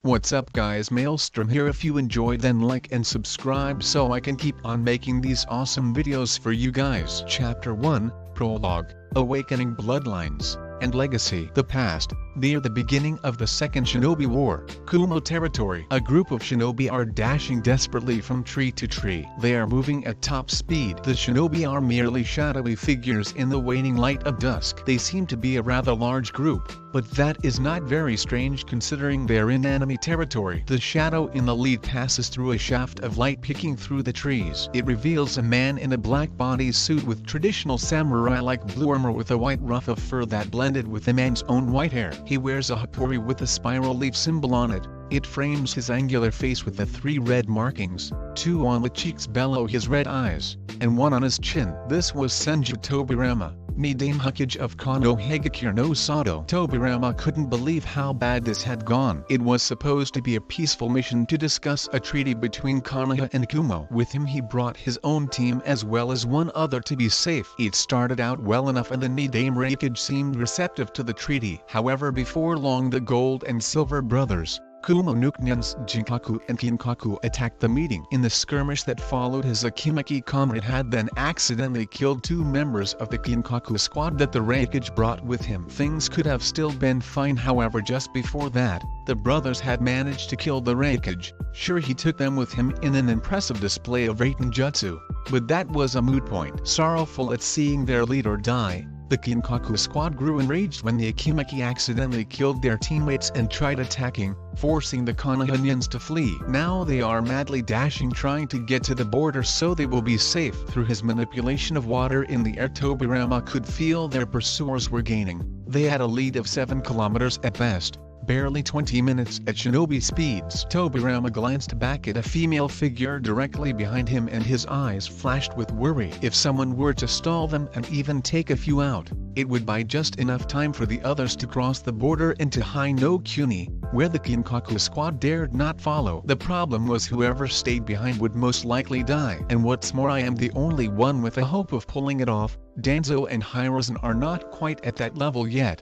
What's up guys, Maelstrom here. If you enjoyed then like and subscribe so I can keep on making these awesome videos for you guys. Chapter 1, Prologue, Awakening Bloodlines and Legacy. The past, near the beginning of the Second Shinobi War, Kumo territory. A group of shinobi are dashing desperately from tree to tree. They are moving at top speed. The shinobi are merely shadowy figures in the waning light of dusk. They seem to be a rather large group, but that is not very strange considering they are in enemy territory. The shadow in the lead passes through a shaft of light picking through the trees. It reveals a man in a black bodysuit with traditional samurai-like blue armor with a white ruff of fur that blended with the man's own white hair. He wears a hapori with a spiral leaf symbol on it. It frames his angular face with the 3 red markings, 2 on the cheeks below his red eyes, and 1 on his chin. This was Senju Tobirama, Nidaime Hokage of Konohagakure no Sado. Tobirama couldn't believe how bad this had gone. It was supposed to be a peaceful mission to discuss a treaty between Konoha and Kumo. With him he brought his own team as well as one other to be safe. It started out well enough and the Nidaime Hokage seemed receptive to the treaty. However, before long the Gold and Silver brothers, Kumo Nukyans, Jinkaku and Kinkaku attacked the meeting. In the skirmish that followed, his Akimaki comrade had then accidentally killed 2 members of the Kinkaku squad that the Hokage brought with him. Things could have still been fine, however just before that, the brothers had managed to kill the Hokage. Sure, he took them with him in an impressive display of Raitenjutsu, but that was a moot point. Sorrowful at seeing their leader die, the Kinkaku squad grew enraged when the Akimaki accidentally killed their teammates and tried attacking, forcing the Konohanians to flee. Now they are madly dashing trying to get to the border so they will be safe. Through his manipulation of water in the air, Tobirama could feel their pursuers were gaining. They had a lead of 7 kilometers at best, barely 20 minutes at shinobi speeds. Tobirama glanced back at a female figure directly behind him and his eyes flashed with worry. If someone were to stall them and even take a few out, it would buy just enough time for the others to cross the border into Hi-no-Kuni, where the Kinkaku squad dared not follow. The problem was whoever stayed behind would most likely die. And what's more, I am the only one with a hope of pulling it off. Danzo and Hiruzen are not quite at that level yet,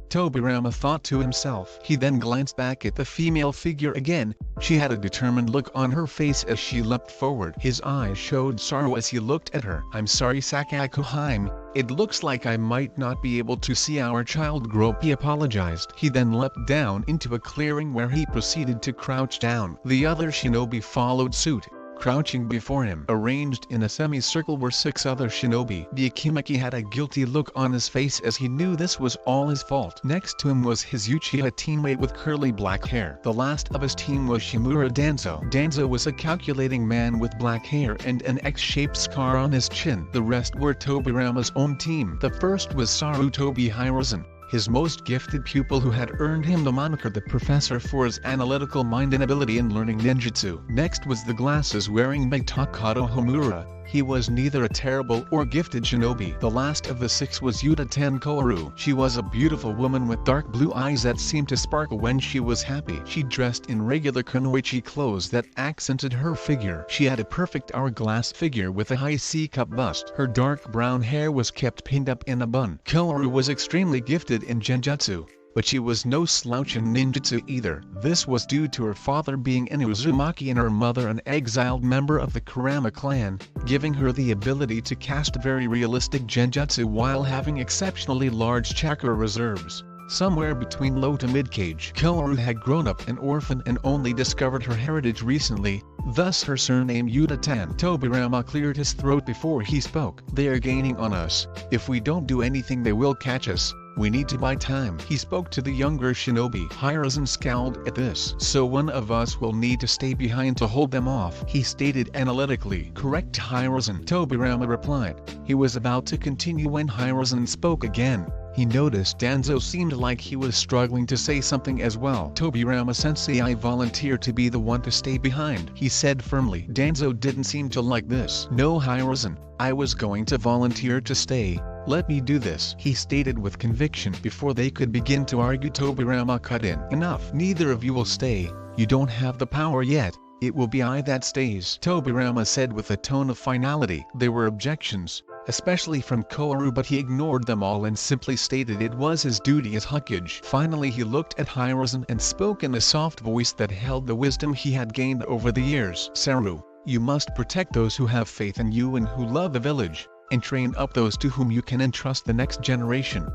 Tobirama thought to himself. He then glanced back at the female figure again. She had a determined look on her face as she leapt forward. His eyes showed sorrow as he looked at her. "I'm sorry, Sakakuhaime. It looks like I might not be able to see our child grow up," he apologized. He then leapt down into a clearing where he proceeded to crouch down. The other shinobi followed suit, crouching before him. Arranged in a semicircle were 6 other shinobi. The Akimaki had a guilty look on his face as he knew this was all his fault. Next to him was his Uchiha teammate with curly black hair. The last of his team was Shimura Danzo. Danzo was a calculating man with black hair and an X-shaped scar on his chin. The rest were Tobirama's own team. The first was Sarutobi Hiruzen, his most gifted pupil who had earned him the moniker the Professor for his analytical mind and ability in learning ninjutsu. Next was the glasses-wearing Takado Homura. He was neither a terrible or gifted shinobi. The last of the 6 was Yuta Koharu. She was a beautiful woman with dark blue eyes that seemed to sparkle when she was happy. She dressed in regular kunoichi clothes that accented her figure. She had a perfect hourglass figure with a high C-cup bust. Her dark brown hair was kept pinned up in a bun. Koharu was extremely gifted in genjutsu, but she was no slouch in ninjutsu either. This was due to her father being an Uzumaki and her mother an exiled member of the Kurama clan, giving her the ability to cast very realistic genjutsu while having exceptionally large chakra reserves. Somewhere between low to mid-cage. Koharu had grown up an orphan and only discovered her heritage recently, thus her surname Yuta-tan. Tobirama cleared his throat before he spoke. "They are gaining on us. If we don't do anything they will catch us. We need to buy time." He spoke to the younger shinobi. Hiruzen scowled at this. "So one of us will need to stay behind to hold them off," he stated analytically. "Correct, Hiruzen," Tobirama replied. He was about to continue when Hiruzen spoke again. He noticed Danzo seemed like he was struggling to say something as well. "Tobirama-sensei, I volunteer to be the one to stay behind," he said firmly. Danzo didn't seem to like this. "No, Hiruzen, I was going to volunteer to stay. Let me do this," he stated with conviction. Before they could begin to argue, Tobirama cut in. "Enough. Neither of you will stay. You don't have the power yet. It will be I that stays," Tobirama said with a tone of finality. There were objections, especially from Koharu, but he ignored them all and simply stated it was his duty as Hokage. Finally he looked at Hiruzen and spoke in a soft voice that held the wisdom he had gained over the years. Saru, you must protect those who have faith in you and who love the village, and train up those to whom you can entrust the next generation.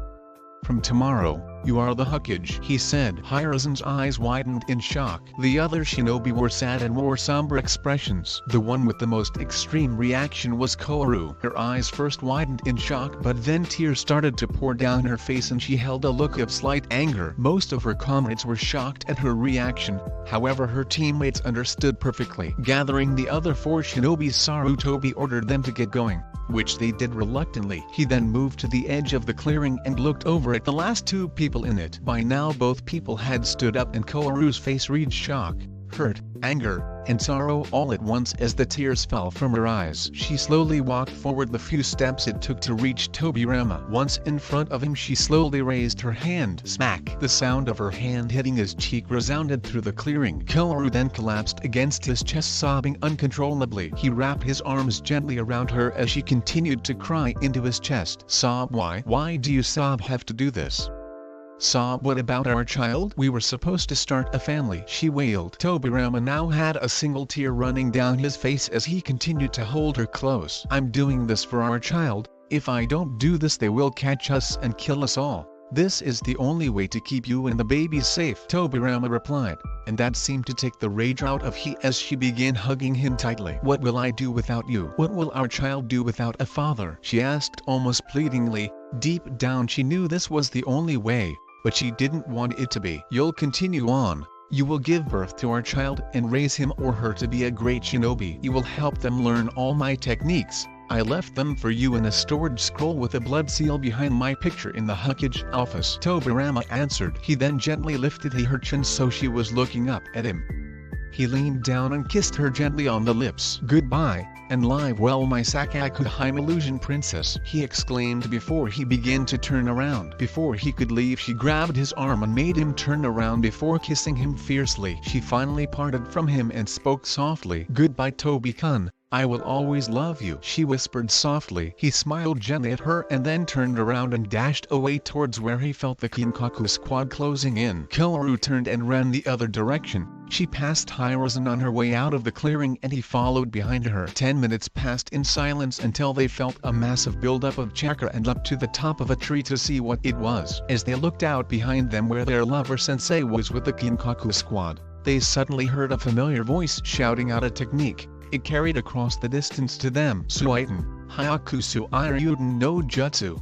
From tomorrow, you are the Hokage, he said. Hiruzen's eyes widened in shock. The other shinobi were sad and wore somber expressions. The one with the most extreme reaction was Koharu. Her eyes first widened in shock, but then tears started to pour down her face and she held a look of slight anger. Most of her comrades were shocked at her reaction, however her teammates understood perfectly. Gathering the other 4 shinobis, Sarutobi ordered them to get going, which they did reluctantly. He then moved to the edge of the clearing and looked over at the last 2 people in it. By now both people had stood up and Koharu's face read shock, hurt, anger, and sorrow all at once as the tears fell from her eyes. She slowly walked forward the few steps it took to reach Tobirama. Once in front of him she slowly raised her hand. Smack! The sound of her hand hitting his cheek resounded through the clearing. Koharu then collapsed against his chest, sobbing uncontrollably. He wrapped his arms gently around her as she continued to cry into his chest. Sob? Why do you sob have to do this? Sob? What about our child? We were supposed to start a family, she wailed. Tobirama now had a single tear running down his face as he continued to hold her close. I'm doing this for our child. If I don't do this they will catch us and kill us all. This is the only way to keep you and the babies safe, Tobirama replied, and that seemed to take the rage out of he as she began hugging him tightly. What will I do without you? What will our child do without a father? She asked almost pleadingly. Deep down she knew this was the only way, but she didn't want it to be. You'll continue on. You will give birth to our child and raise him or her to be a great shinobi. You will help them learn all my techniques. I left them for you in a storage scroll with a blood seal behind my picture in the Hokage office, Tobirama answered. He then gently lifted her chin so she was looking up at him. He leaned down and kissed her gently on the lips. Goodbye, and live well my Sakakuheim illusion princess, he exclaimed before he began to turn around. Before he could leave she grabbed his arm and made him turn around before kissing him fiercely. She finally parted from him and spoke softly. Goodbye Tobi-kun. I will always love you, she whispered softly. He smiled gently at her and then turned around and dashed away towards where he felt the Kinkaku squad closing in. Koharu turned and ran the other direction. She passed Hiruzen on her way out of the clearing and he followed behind her. 10 minutes passed in silence until they felt a massive buildup of chakra and leapt to the top of a tree to see what it was. As they looked out behind them where their lover sensei was with the Kinkaku squad, they suddenly heard a familiar voice shouting out a technique. It carried across the distance to them. Suiten, Hyakusu Iryuden no Jutsu.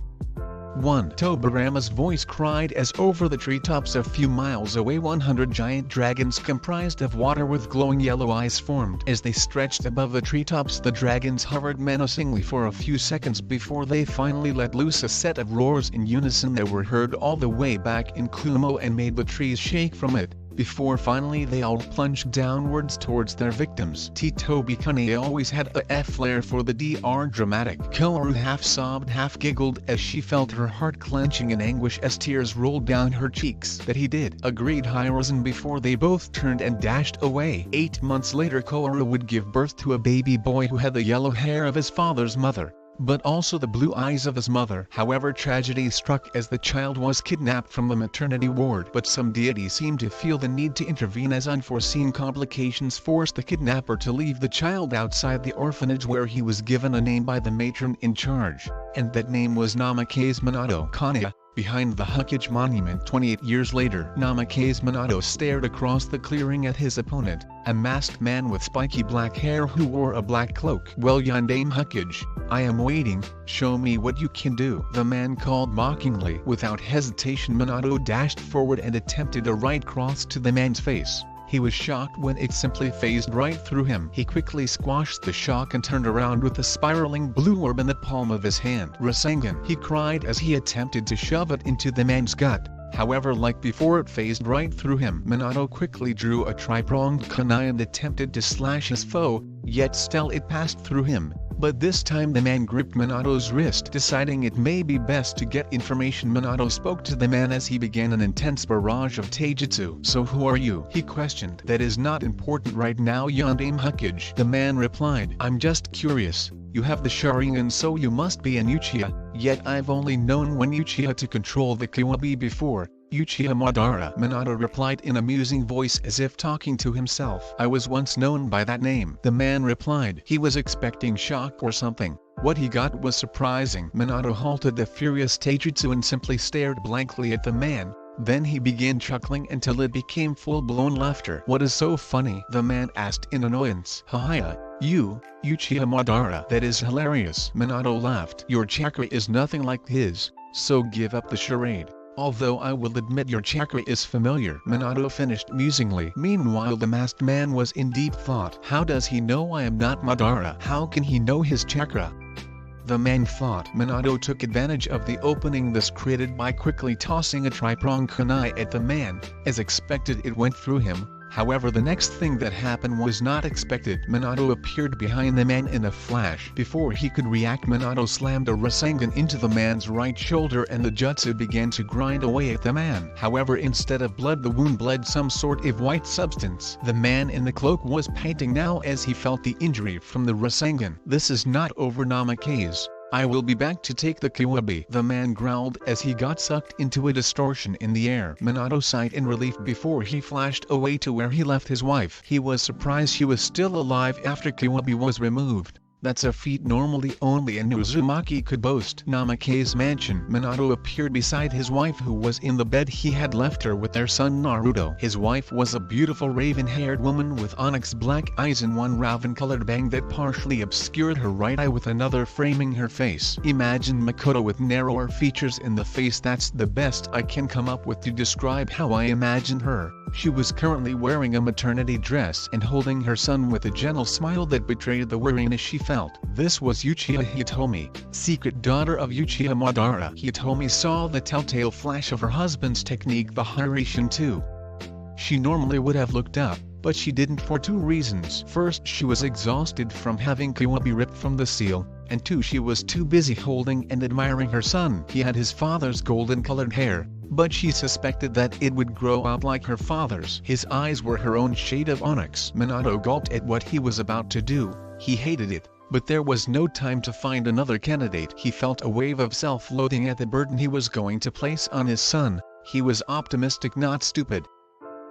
1. Tobirama's voice cried as over the treetops a few miles away 100 giant dragons comprised of water with glowing yellow eyes formed. As they stretched above the treetops the dragons hovered menacingly for a few seconds before they finally let loose a set of roars in unison that were heard all the way back in Kumo and made the trees shake from it, before finally they all plunged downwards towards their victims. Tobi-kun always had a flair for the dramatic. Koharu half sobbed half giggled as she felt her heart clenching in anguish as tears rolled down her cheeks. That he did, agreed Hiruzen before they both turned and dashed away. 8 months later Koharu would give birth to a baby boy who had the yellow hair of his father's mother, but also the blue eyes of his mother. However, tragedy struck as the child was kidnapped from the maternity ward. But some deity seemed to feel the need to intervene as unforeseen complications forced the kidnapper to leave the child outside the orphanage where he was given a name by the matron in charge, and that name was Namikaze Minato Kaniya. Behind the Hokage monument 28 years later, Namikaze Minato stared across the clearing at his opponent, a masked man with spiky black hair who wore a black cloak. Well, Yondaime Hokage, I am waiting, show me what you can do, the man called mockingly. Without hesitation Minato dashed forward and attempted a right cross to the man's face. He was shocked when it simply phased right through him. He quickly squashed the shock and turned around with a spiraling blue orb in the palm of his hand. Rasengan, he cried as he attempted to shove it into the man's gut. However, like before, it phased right through him. Minato quickly drew a tri-pronged kunai and attempted to slash his foe, yet still it passed through him. But this time the man gripped Minato's wrist. Deciding it may be best to get information, Minato spoke to the man as he began an intense barrage of taijutsu. So who are you? He questioned. That is not important right now, Yondaime Hokage. The man replied. I'm just curious. You have the Sharingan, so you must be an Uchiha, yet I've only known one Uchiha to control the Kyuubi before, Uchiha Madara. Minato replied in a musing voice as if talking to himself. I was once known by that name. The man replied. He was expecting shock or something. What he got was surprising. Minato halted the furious taijutsu and simply stared blankly at the man. Then he began chuckling until it became full-blown laughter. What is so funny? The man asked in annoyance. Haha, you, Uchiha Madara. That is hilarious. Minato laughed. Your chakra is nothing like his, so give up the charade. Although I will admit your chakra is familiar. Minato finished musingly. Meanwhile the masked man was in deep thought. How does he know I am not Madara? How can he know his chakra? The man thought. Minato took advantage of the opening thus created by quickly tossing a tri-pronged kunai at the man. As expected, it went through him. However, the next thing that happened was not expected. Minato appeared behind the man in a flash. Before he could react, Minato slammed a Rasengan into the man's right shoulder and the jutsu began to grind away at the man. However, instead of blood, the wound bled some sort of white substance. The man in the cloak was panting now as he felt the injury from the Rasengan. This is not over, Namikaze. I will be back to take the Kyuubi. The man growled as he got sucked into a distortion in the air. Minato sighed in relief before he flashed away to where he left his wife. He was surprised she was still alive after Kyuubi was removed. That's a feat normally only an Uzumaki could boast. Namikaze's mansion. Minato appeared beside his wife, who was in the bed he had left her with their son Naruto. His wife was a beautiful raven-haired woman with onyx black eyes and one raven-colored bang that partially obscured her right eye with another framing her face. Imagine Makoto with narrower features in the face. That's the best I can come up with to describe how I imagine her. She was currently wearing a maternity dress and holding her son with a gentle smile that betrayed the weariness she felt. This was Uchiha Hitomi, secret daughter of Uchiha Madara. Hitomi saw the telltale flash of her husband's technique, the Hiraishin too. She normally would have looked up, but she didn't for two reasons. First, she was exhausted from having Kyuubi ripped from the seal, and two, she was too busy holding and admiring her son. He had his father's golden-colored hair, but she suspected that it would grow out like her father's. His eyes were her own shade of onyx. Minato gulped at what he was about to do. He hated it, but there was no time to find another candidate. He felt a wave of self-loathing at the burden he was going to place on his son. He was optimistic, not stupid.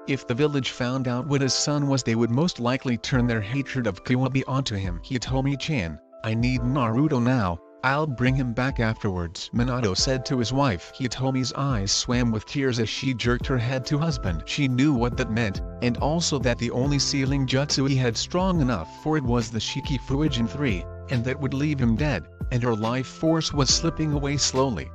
If the village found out what his son was, they would most likely turn their hatred of Kyuubi onto him. Hitomi-chan, I need Naruto now. I'll bring him back afterwards, Minato said to his wife. Hitomi's eyes swam with tears as she jerked her head to husband. She knew what that meant, and also that the only sealing jutsu he had strong enough for it was the Shiki Fuijin 3, and that would leave him dead, and her life force was slipping away slowly.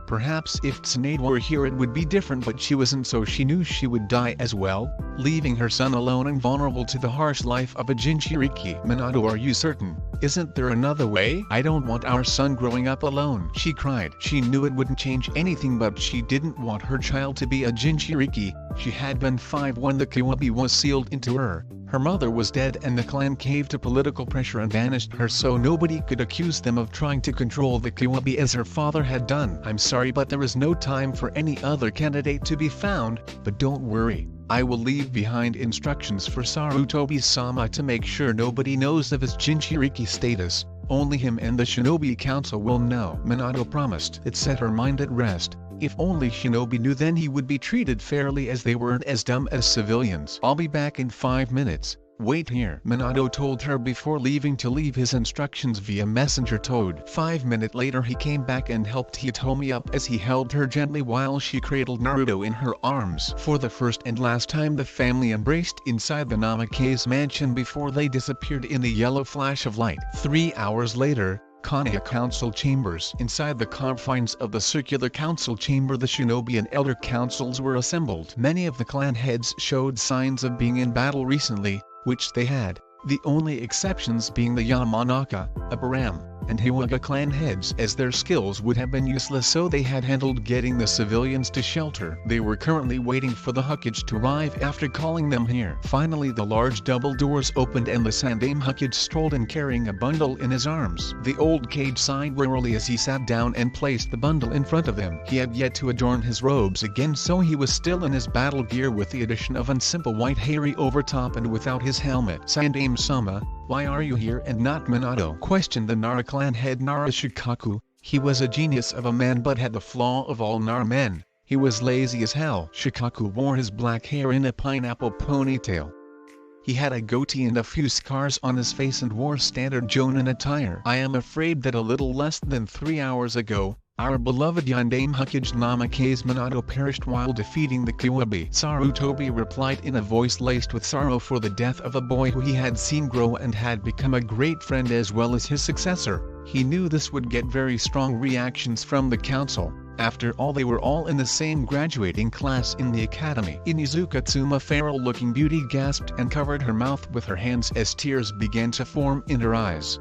Perhaps if Tsunade were here it would be different, but she wasn't, so she knew she would die as well, leaving her son alone and vulnerable to the harsh life of a Jinchuriki. Minato, are you certain? Isn't there another way? I don't want our son growing up alone, she cried. She knew it wouldn't change anything, but she didn't want her child to be a Jinchuriki. She had been 5 when the Kyuubi was sealed into her. Her mother was dead and the clan caved to political pressure and banished her, so nobody could accuse them of trying to control the Kyuubi as her father had done. I'm sorry, but there is no time for any other candidate to be found, but don't worry. I will leave behind instructions for Sarutobi-sama to make sure nobody knows of his Jinchuriki status. Only him and the Shinobi Council will know. Minato promised. It set her mind at rest. If only Shinobi knew, then he would be treated fairly, as they weren't as dumb as civilians. I'll be back in 5 minutes. Wait here, Minato told her before leaving to leave his instructions via messenger toad. 5 minutes later he came back and helped Hitomi up as he held her gently while she cradled Naruto in her arms. For the first and last time the family embraced inside the Namikaze mansion before they disappeared in the yellow flash of light. 3 hours later, Konoha Council Chambers. Inside the confines of the circular council chamber, the shinobi and elder councils were assembled. Many of the clan heads showed signs of being in battle recently, which they had, the only exceptions being the Yamanaka, Abaram, and Hiwaga clan heads, as their skills would have been useless, so they had handled getting the civilians to shelter. They were currently waiting for the Hokage to arrive after calling them here. Finally the large double doors opened and the Sandaime Hokage strolled in carrying a bundle in his arms. The old Kage sighed wearily as he sat down and placed the bundle in front of him. He had yet to adorn his robes again, so he was still in his battle gear with the addition of a simple white hairy overtop and without his helmet. Sandaime-sama, "Why are you here and not Minato?" questioned the Nara clan head Nara Shikaku. He was a genius of a man but had the flaw of all Nara men: he was lazy as hell. Shikaku wore his black hair in a pineapple ponytail. He had a goatee and a few scars on his face and wore standard Jonin attire. "I am afraid that a little less than 3 hours ago, our beloved Yondaime Hokage Namikaze Minato perished while defeating the Kyuubi." Sarutobi replied in a voice laced with sorrow for the death of a boy who he had seen grow and had become a great friend as well as his successor. He knew this would get very strong reactions from the council. After all, they were all in the same graduating class in the academy. Inuzuka Tsuma, feral-looking beauty, gasped and covered her mouth with her hands as tears began to form in her eyes.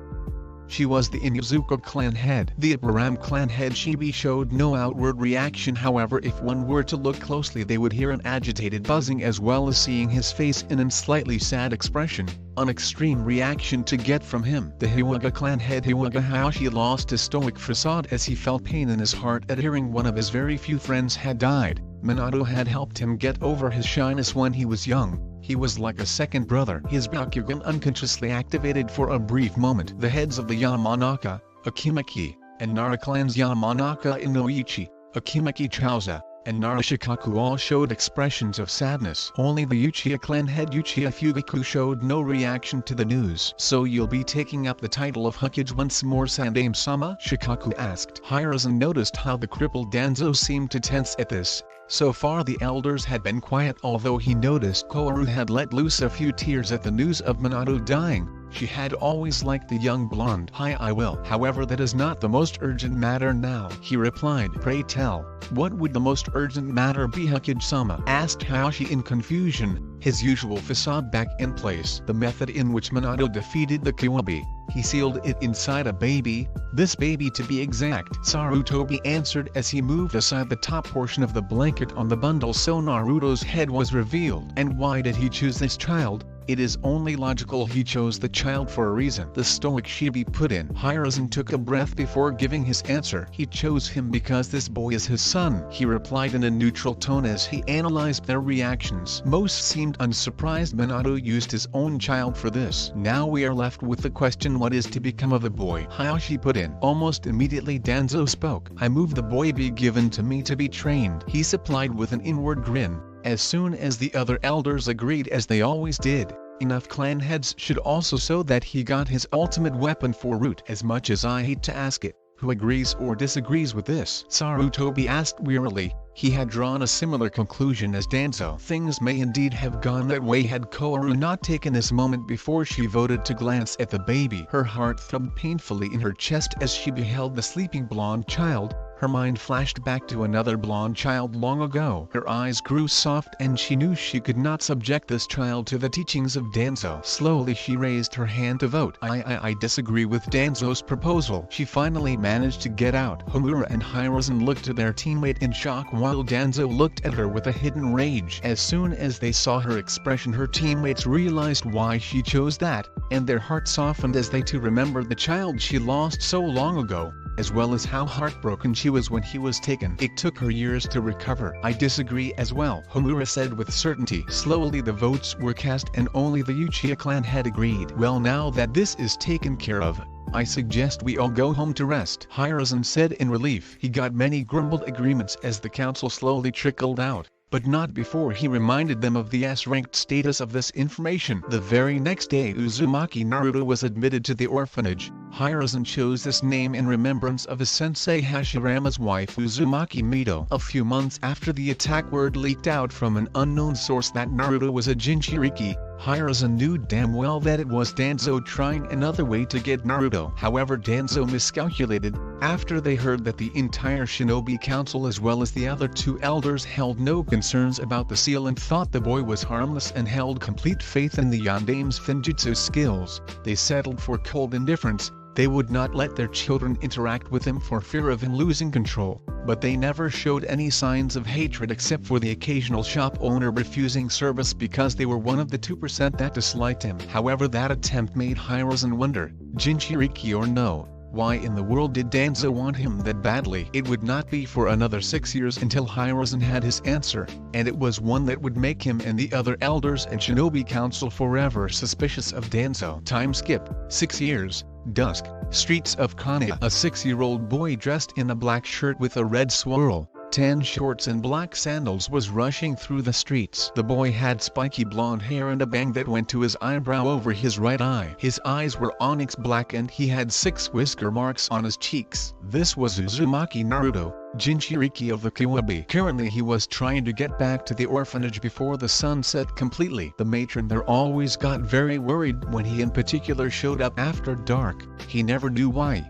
She was the Inuzuka clan head. The Ibaram clan head Shibi showed no outward reaction. However, if one were to look closely, they would hear an agitated buzzing as well as seeing his face in a slightly sad expression, an extreme reaction to get from him. The Hyuga clan head Hyuga Hayashi lost his stoic facade as he felt pain in his heart at hearing one of his very few friends had died. Minato had helped him get over his shyness when he was young. He was like a second brother. His Byakugan unconsciously activated for a brief moment. The heads of the Yamanaka, Akimaki, and Nara clans Yamanaka Inoichi, Akimaki Chauza, and Nara Shikaku all showed expressions of sadness. Only the Uchiha clan head Uchiha Fugaku showed no reaction to the news. "So you'll be taking up the title of Hokage once more, Sandaime-sama?" Shikaku asked. Hiruzen noticed how the crippled Danzo seemed to tense at this. So far the elders had been quiet, although he noticed Koharu had let loose a few tears at the news of Minato dying. She had always liked the young blonde. "I will. However, that is not the most urgent matter now," he replied. "Pray tell, what would the most urgent matter be?" Hokage-sama asked Hayashi in confusion, his usual facade back in place. "The method in which Minato defeated the Kyuubi. He sealed it inside a baby, this baby to be exact," Sarutobi answered as he moved aside the top portion of the blanket on the bundle so Naruto's head was revealed. "And why did he choose this child? It is only logical he chose the child for a reason," the stoic Shibi put in. Hiruzen took a breath before giving his answer. "He chose him because this boy is his son," he replied in a neutral tone as he analyzed their reactions. Most seemed unsurprised Minato used his own child for this. "Now we are left with the question, what is to become of the boy?" Hayashi put in. Almost immediately Danzo spoke. "I move the boy be given to me to be trained," he supplied with an inward grin. As soon as the other elders agreed, as they always did, enough clan heads should also, so that he got his ultimate weapon for root. "As much as I hate to ask it, who agrees or disagrees with this?" Sarutobi asked wearily. He had drawn a similar conclusion as Danzo. Things may indeed have gone that way had Koharu not taken this moment before she voted to glance at the baby. Her heart throbbed painfully in her chest as she beheld the sleeping blonde child. Her mind flashed back to another blonde child long ago. Her eyes grew soft and she knew she could not subject this child to the teachings of Danzo. Slowly she raised her hand to vote. I disagree with Danzo's proposal." She finally managed to get out. Homura and Hiruzen looked at their teammate in shock while Danzo looked at her with a hidden rage. As soon as they saw her expression, her teammates realized why she chose that, and their hearts softened as they too remembered the child she lost so long ago, as well as how heartbroken she was when he was taken. "It took her years to recover." "I disagree as well," Homura said with certainty. Slowly the votes were cast and only the Uchiha clan had agreed. "Well, now that this is taken care of, I suggest we all go home to rest," Hiruzen said in relief. He got many grumbled agreements as the council slowly trickled out, but not before he reminded them of the S-ranked status of this information. The very next day Uzumaki Naruto was admitted to the orphanage. Hiruzen chose this name in remembrance of his sensei Hashirama's wife Uzumaki Mito. A few months after the attack, word leaked out from an unknown source that Naruto was a Jinchuriki. Hiruzen knew damn well that it was Danzo trying another way to get Naruto. However, Danzo miscalculated. After they heard that the entire Shinobi Council as well as the other two elders held no concerns about the seal and thought the boy was harmless and held complete faith in the Yondaime's Finjutsu skills, they settled for cold indifference. They would not let their children interact with him for fear of him losing control, but they never showed any signs of hatred except for the occasional shop owner refusing service because they were one of the 2% that disliked him. However, that attempt made Hiruzen wonder, Jinchuriki or no, Why in the world did Danzo want him that badly? It would not be for another 6 years until Hiruzen had his answer, and it was one that would make him and the other elders and Shinobi Council forever suspicious of Danzo. Time skip, 6 years, dusk, streets of Konoha. A 6-year-old boy dressed in a black shirt with a red swirl, tan shorts and black sandals was rushing through the streets. The boy had spiky blonde hair and a bang that went to his eyebrow over his right eye. His eyes were onyx black and he had 6 whisker marks on his cheeks. This was Uzumaki Naruto, Jinchuriki of the Kawabi. Currently he was trying to get back to the orphanage before the sun set completely. The matron there always got very worried when he in particular showed up after dark. He never knew why.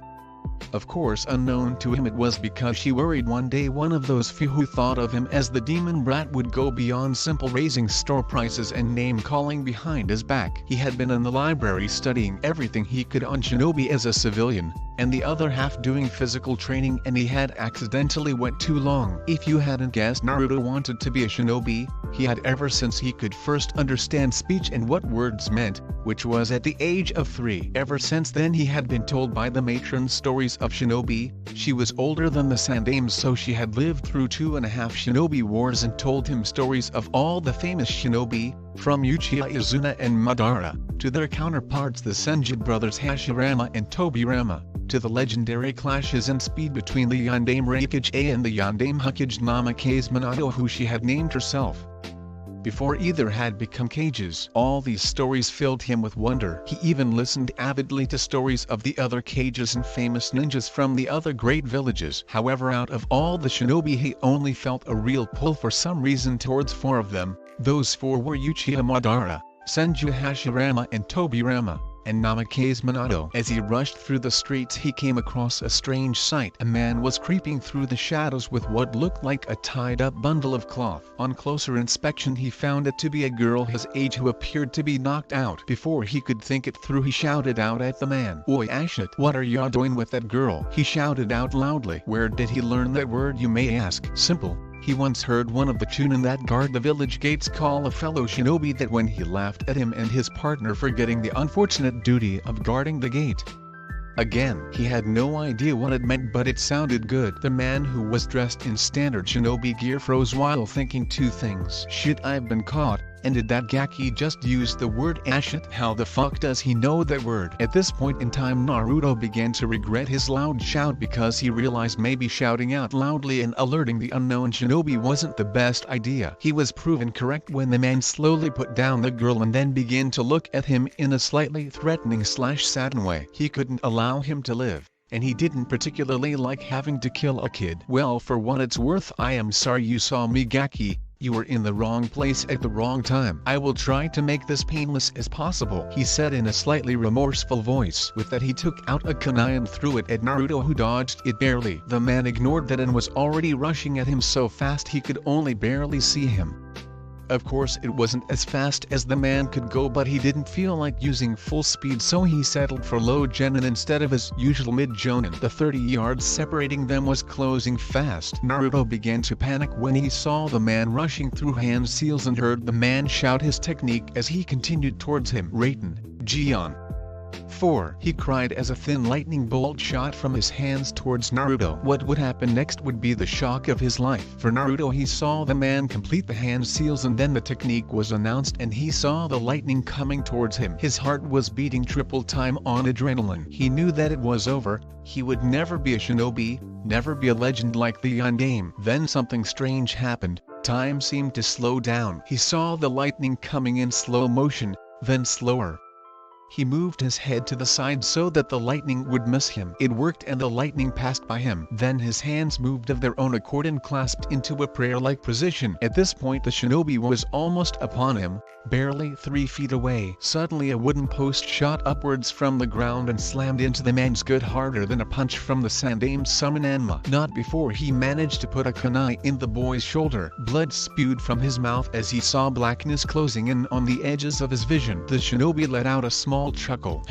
Of course, unknown to him, it was because she worried one day one of those few who thought of him as the demon brat would go beyond simple raising store prices and name-calling behind his back. He had been in the library studying everything he could on shinobi as a civilian, and the other half doing physical training, and he had accidentally went too long. If you hadn't guessed, Naruto wanted to be a shinobi. He had ever since he could first understand speech and what words meant, which was at the age of 3. Ever since then he had been told by the matron stories of shinobi. She was older than the Sandames, so she had lived through 2.5 shinobi wars and told him stories of all the famous shinobi, from Uchiha Izuna and Madara, to their counterparts the Senju brothers Hashirama and Tobirama, to the legendary clashes in speed between the Yondaime Hokage and the Yondaime Hokage Namikaze Minato, who she had named herself before either had become Kages. All these stories filled him with wonder. He even listened avidly to stories of the other Kages and famous ninjas from the other great villages. However, out of all the shinobi he only felt a real pull for some reason towards 4 of them. Those 4 were Uchiha Madara, Senju Hashirama and Tobirama, and Namikaze Minato. As he rushed through the streets he came across a strange sight. A man was creeping through the shadows with what looked like a tied-up bundle of cloth. On closer inspection he found it to be a girl his age who appeared to be knocked out. Before he could think it through he shouted out at the man, "Oi Ashit, what are ya doing with that girl?" He shouted out loudly. Where did he learn that word, you may ask? Simple. He once heard one of the chunin that guard the village gates call a fellow shinobi that when he laughed at him and his partner for getting the unfortunate duty of guarding the gate. Again, he had no idea what it meant, but it sounded good. The man who was dressed in standard shinobi gear froze while thinking 2 things. Shit, I've been caught. And did that Gaki just use the word Ashit? How the fuck does he know that word? At this point in time Naruto began to regret his loud shout because he realized maybe shouting out loudly and alerting the unknown shinobi wasn't the best idea. He was proven correct when the man slowly put down the girl and then began to look at him in a slightly threatening / sadden way. He couldn't allow him to live, and he didn't particularly like having to kill a kid. Well, for what it's worth, I am sorry you saw me, Gaki. You were in the wrong place at the wrong time. I will try to make this painless as possible, he said in a slightly remorseful voice. With that he took out a kunai and threw it at Naruto, who dodged it barely. The man ignored that and was already rushing at him so fast he could only barely see him. Of course it wasn't as fast as the man could go, but he didn't feel like using full speed, so he settled for low genin instead of his usual mid-jonin. The 30 yards separating them was closing fast. Naruto began to panic when he saw the man rushing through hand seals and heard the man shout his technique as he continued towards him. Raiten, Jion. 4. He cried as a thin lightning bolt shot from his hands towards Naruto. What would happen next would be the shock of his life. For Naruto, he saw the man complete the hand seals and then the technique was announced and he saw the lightning coming towards him. His heart was beating triple time on adrenaline. He knew that it was over. He would never be a shinobi, never be a legend like the Yondaime. Then something strange happened. Time seemed to slow down. He saw the lightning coming in slow motion, then slower. He moved his head to the side so that the lightning would miss him. It worked and the lightning passed by him. Then his hands moved of their own accord and clasped into a prayer-like position. At this point the shinobi was almost upon him, barely 3 feet away. Suddenly a wooden post shot upwards from the ground and slammed into the man's gut harder than a punch from the Sandaime summon Anma. Not before he managed to put a kunai in the boy's shoulder. Blood spewed from his mouth as he saw blackness closing in on the edges of his vision. The shinobi let out a small chuckle.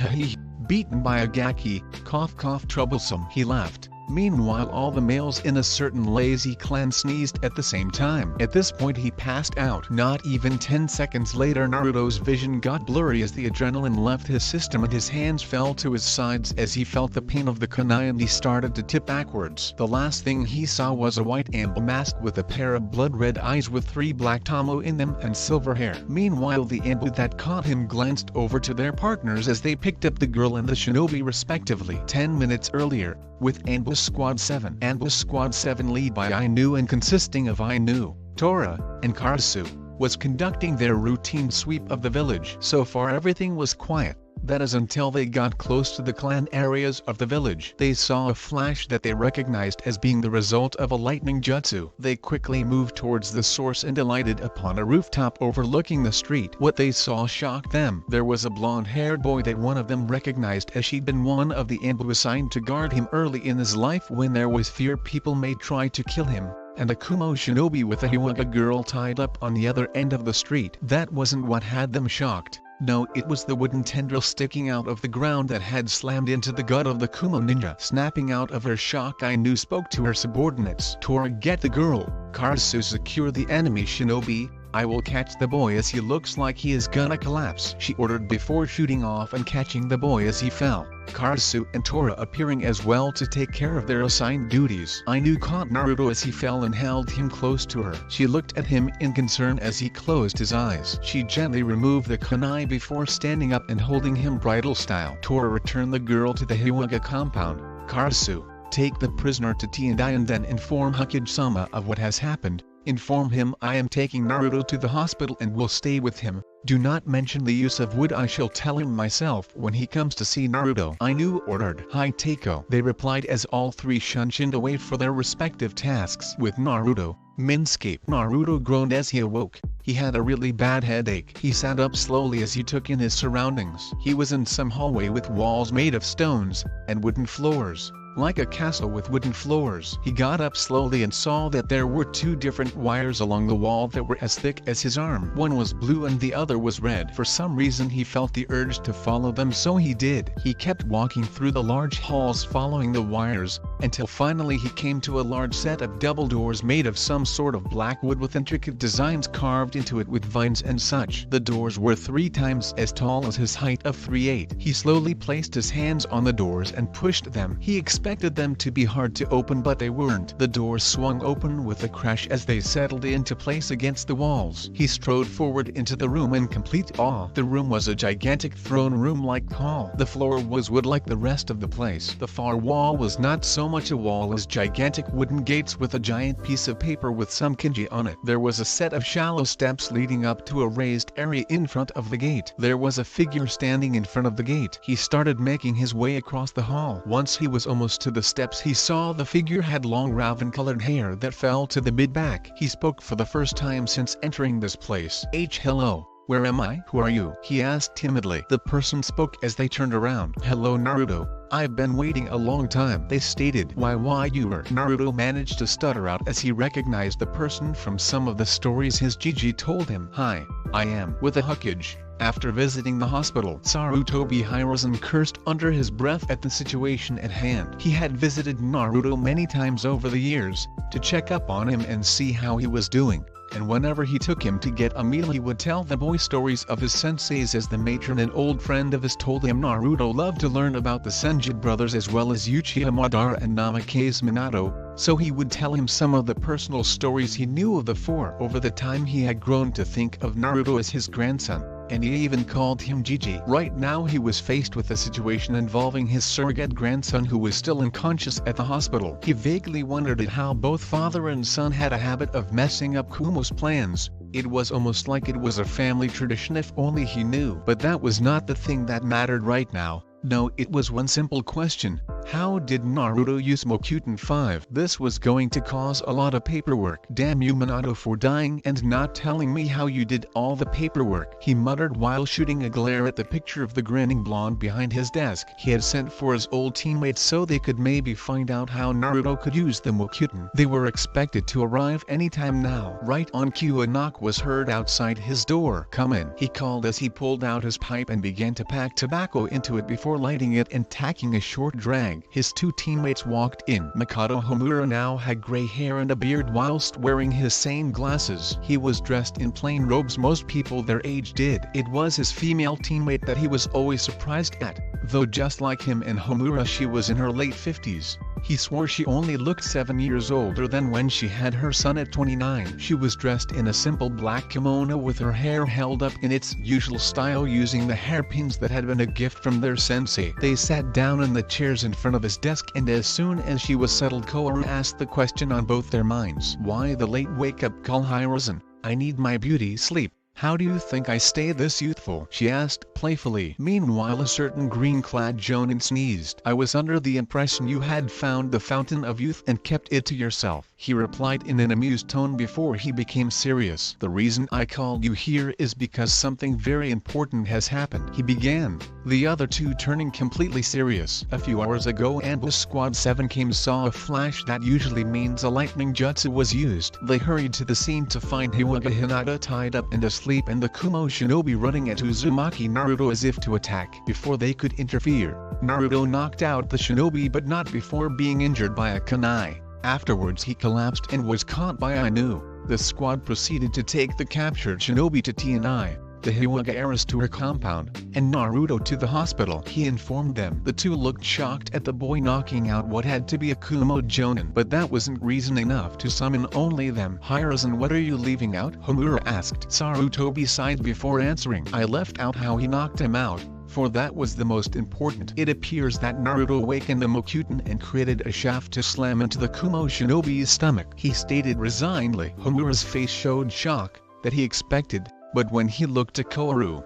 Beaten by a Gaki, cough cough troublesome. He laughed. Meanwhile, all the males in a certain lazy clan sneezed at the same time. At this point he passed out. Not even 10 seconds later, Naruto's vision got blurry as the adrenaline left his system and his hands fell to his sides as he felt the pain of the kunai and he started to tip backwards. The last thing he saw was a white ambo mask with a pair of blood-red eyes with 3 black tomo in them and silver hair. Meanwhile, the ambo that caught him glanced over to their partners as they picked up the girl and the shinobi respectively. 10 minutes earlier, with Ambush Squad 7. Ambush Squad 7, led by Ainu and consisting of Ainu, Tora, and Karasu, was conducting their routine sweep of the village. So far everything was quiet. That is until they got close to the clan areas of the village. They saw a flash that they recognized as being the result of a lightning jutsu. They quickly moved towards the source and alighted upon a rooftop overlooking the street. What they saw shocked them. There was a blonde-haired boy that one of them recognized as she'd been one of the ambu assigned to guard him early in his life when there was fear people may try to kill him, and a Kumo shinobi with a Hyuga girl tied up on the other end of the street. That wasn't what had them shocked. No, it was the wooden tendril sticking out of the ground that had slammed into the gut of the Kumo ninja. Snapping out of her shock, Ainu spoke to her subordinates. Tora, get the girl. Karasu, secure the enemy shinobi. I will catch the boy as he looks like he is gonna collapse, she ordered before shooting off and catching the boy as he fell. Karasu and Tora appearing as well to take care of their assigned duties. Ainu caught Naruto as he fell and held him close to her. She looked at him in concern as he closed his eyes. She gently removed the kunai before standing up and holding him bridal style. Tora returned the girl to the Hyuga compound. Karasu, take the prisoner to Tendai and then inform Hokage-sama of what has happened. Inform him I am taking Naruto to the hospital and will stay with him. Do not mention the use of wood. I shall tell him myself when he comes to see Naruto, Ainu ordered. Hi Teiko, they replied as all three shunshined away for their respective tasks. With Naruto, Minscape. Naruto groaned as he awoke. He had a really bad headache. He sat up slowly as he took in his surroundings. He was in some hallway with walls made of stones and wooden floors. Like a castle with wooden floors. He got up slowly and saw that there were 2 different wires along the wall that were as thick as his arm. One was blue and the other was red. For some reason he felt the urge to follow them, so he did. He kept walking through the large halls following the wires, until finally he came to a large set of double doors made of some sort of black wood with intricate designs carved into it with vines and such. The doors were 3 times as tall as his height of 3'8". He slowly placed his hands on the doors and pushed them. He expected them to be hard to open, but they weren't. The doors swung open with a crash as they settled into place against the walls. He strode forward into the room in complete awe. The room was a gigantic throne room-like hall. The floor was wood like the rest of the place. The far wall was not so much a wall as gigantic wooden gates with a giant piece of paper with some kanji on it. There was a set of shallow steps leading up to a raised area in front of the gate. There was a figure standing in front of the gate. He started making his way across the hall. Once he was almost to the steps, he saw the figure had long raven-colored hair that fell to the mid-back. He spoke for the first time since entering this place. Hello. Where am I? Who are you? He asked timidly. The person spoke as they turned around. Hello Naruto. I've been waiting a long time, they stated. Why you were? Naruto managed to stutter out as he recognized the person from some of the stories his Gigi told him. Hi, I am with the Hokage. After visiting the hospital, Sarutobi Hiruzen cursed under his breath at the situation at hand. He had visited Naruto many times over the years, to check up on him and see how he was doing, and whenever he took him to get a meal he would tell the boy stories of his senseis as the matron and old friend of his told him. Naruto loved to learn about the Senju brothers as well as Uchiha Madara and Namikaze Minato, so he would tell him some of the personal stories he knew of the 4. Over the time he had grown to think of Naruto as his grandson, and he even called him Gigi. Right now he was faced with a situation involving his surrogate grandson who was still unconscious at the hospital. He vaguely wondered at how both father and son had a habit of messing up Kumo's plans. It was almost like it was a family tradition if only he knew. But that was not the thing that mattered right now. No, it was one simple question. How did Naruto use Mokyuten 5? This was going to cause a lot of paperwork. Damn you Minato for dying and not telling me how you did all the paperwork, he muttered while shooting a glare at the picture of the grinning blonde behind his desk. He had sent for his old teammates so they could maybe find out how Naruto could use the Mokyuten. They were expected to arrive anytime now. Right on cue, a knock was heard outside his door. Come in, he called as he pulled out his pipe and began to pack tobacco into it before lighting it and tacking a short drag. bag. His two teammates walked in. Makoto Homura now had gray hair and a beard whilst wearing his same glasses. He was dressed in plain robes most people their age did. It was his female teammate that he was always surprised at, though just like him and Homura she was in her late 50s. He swore she only looked 7 years older than when she had her son at 29. She was dressed in a simple black kimono with her hair held up in its usual style using the hairpins that had been a gift from their sensei. They sat down in the chairs in front of his desk, and as soon as she was settled, Koharu asked the question on both their minds. Why the late wake-up call, Hiruzen? I need my beauty sleep. How do you think I stay this youthful? She asked playfully. Meanwhile, a certain green-clad jonin sneezed. I was under the impression you had found the fountain of youth and kept it to yourself, he replied in an amused tone before he became serious. The reason I called you here is because something very important has happened, he began, the other two turning completely serious. A few hours ago, Ambush Squad 7 came saw a flash that usually means a lightning jutsu was used. They hurried to the scene to find Hokage Hinata tied up and asleep and the Kumo shinobi running at Uzumaki Naruto as if to attack. Before they could interfere, Naruto knocked out the shinobi but not before being injured by a kunai. Afterwards he collapsed and was caught by Ainu. The squad proceeded to take the captured shinobi to T&I, the Hokage heiress, to her compound, and Naruto to the hospital. He informed them. The two looked shocked at the boy knocking out what had to be a Kumo jonin, but that wasn't reason enough to summon only them. Hiruzen, what are you leaving out? Homura asked. Sarutobi sighed before answering. I left out how he knocked him out, for that was the most important. It appears that Naruto awakened the Mokuton and created a shaft to slam into the Kumo shinobi's stomach, he stated resignedly. Homura's face showed shock, that he expected, but when he looked at Koharu,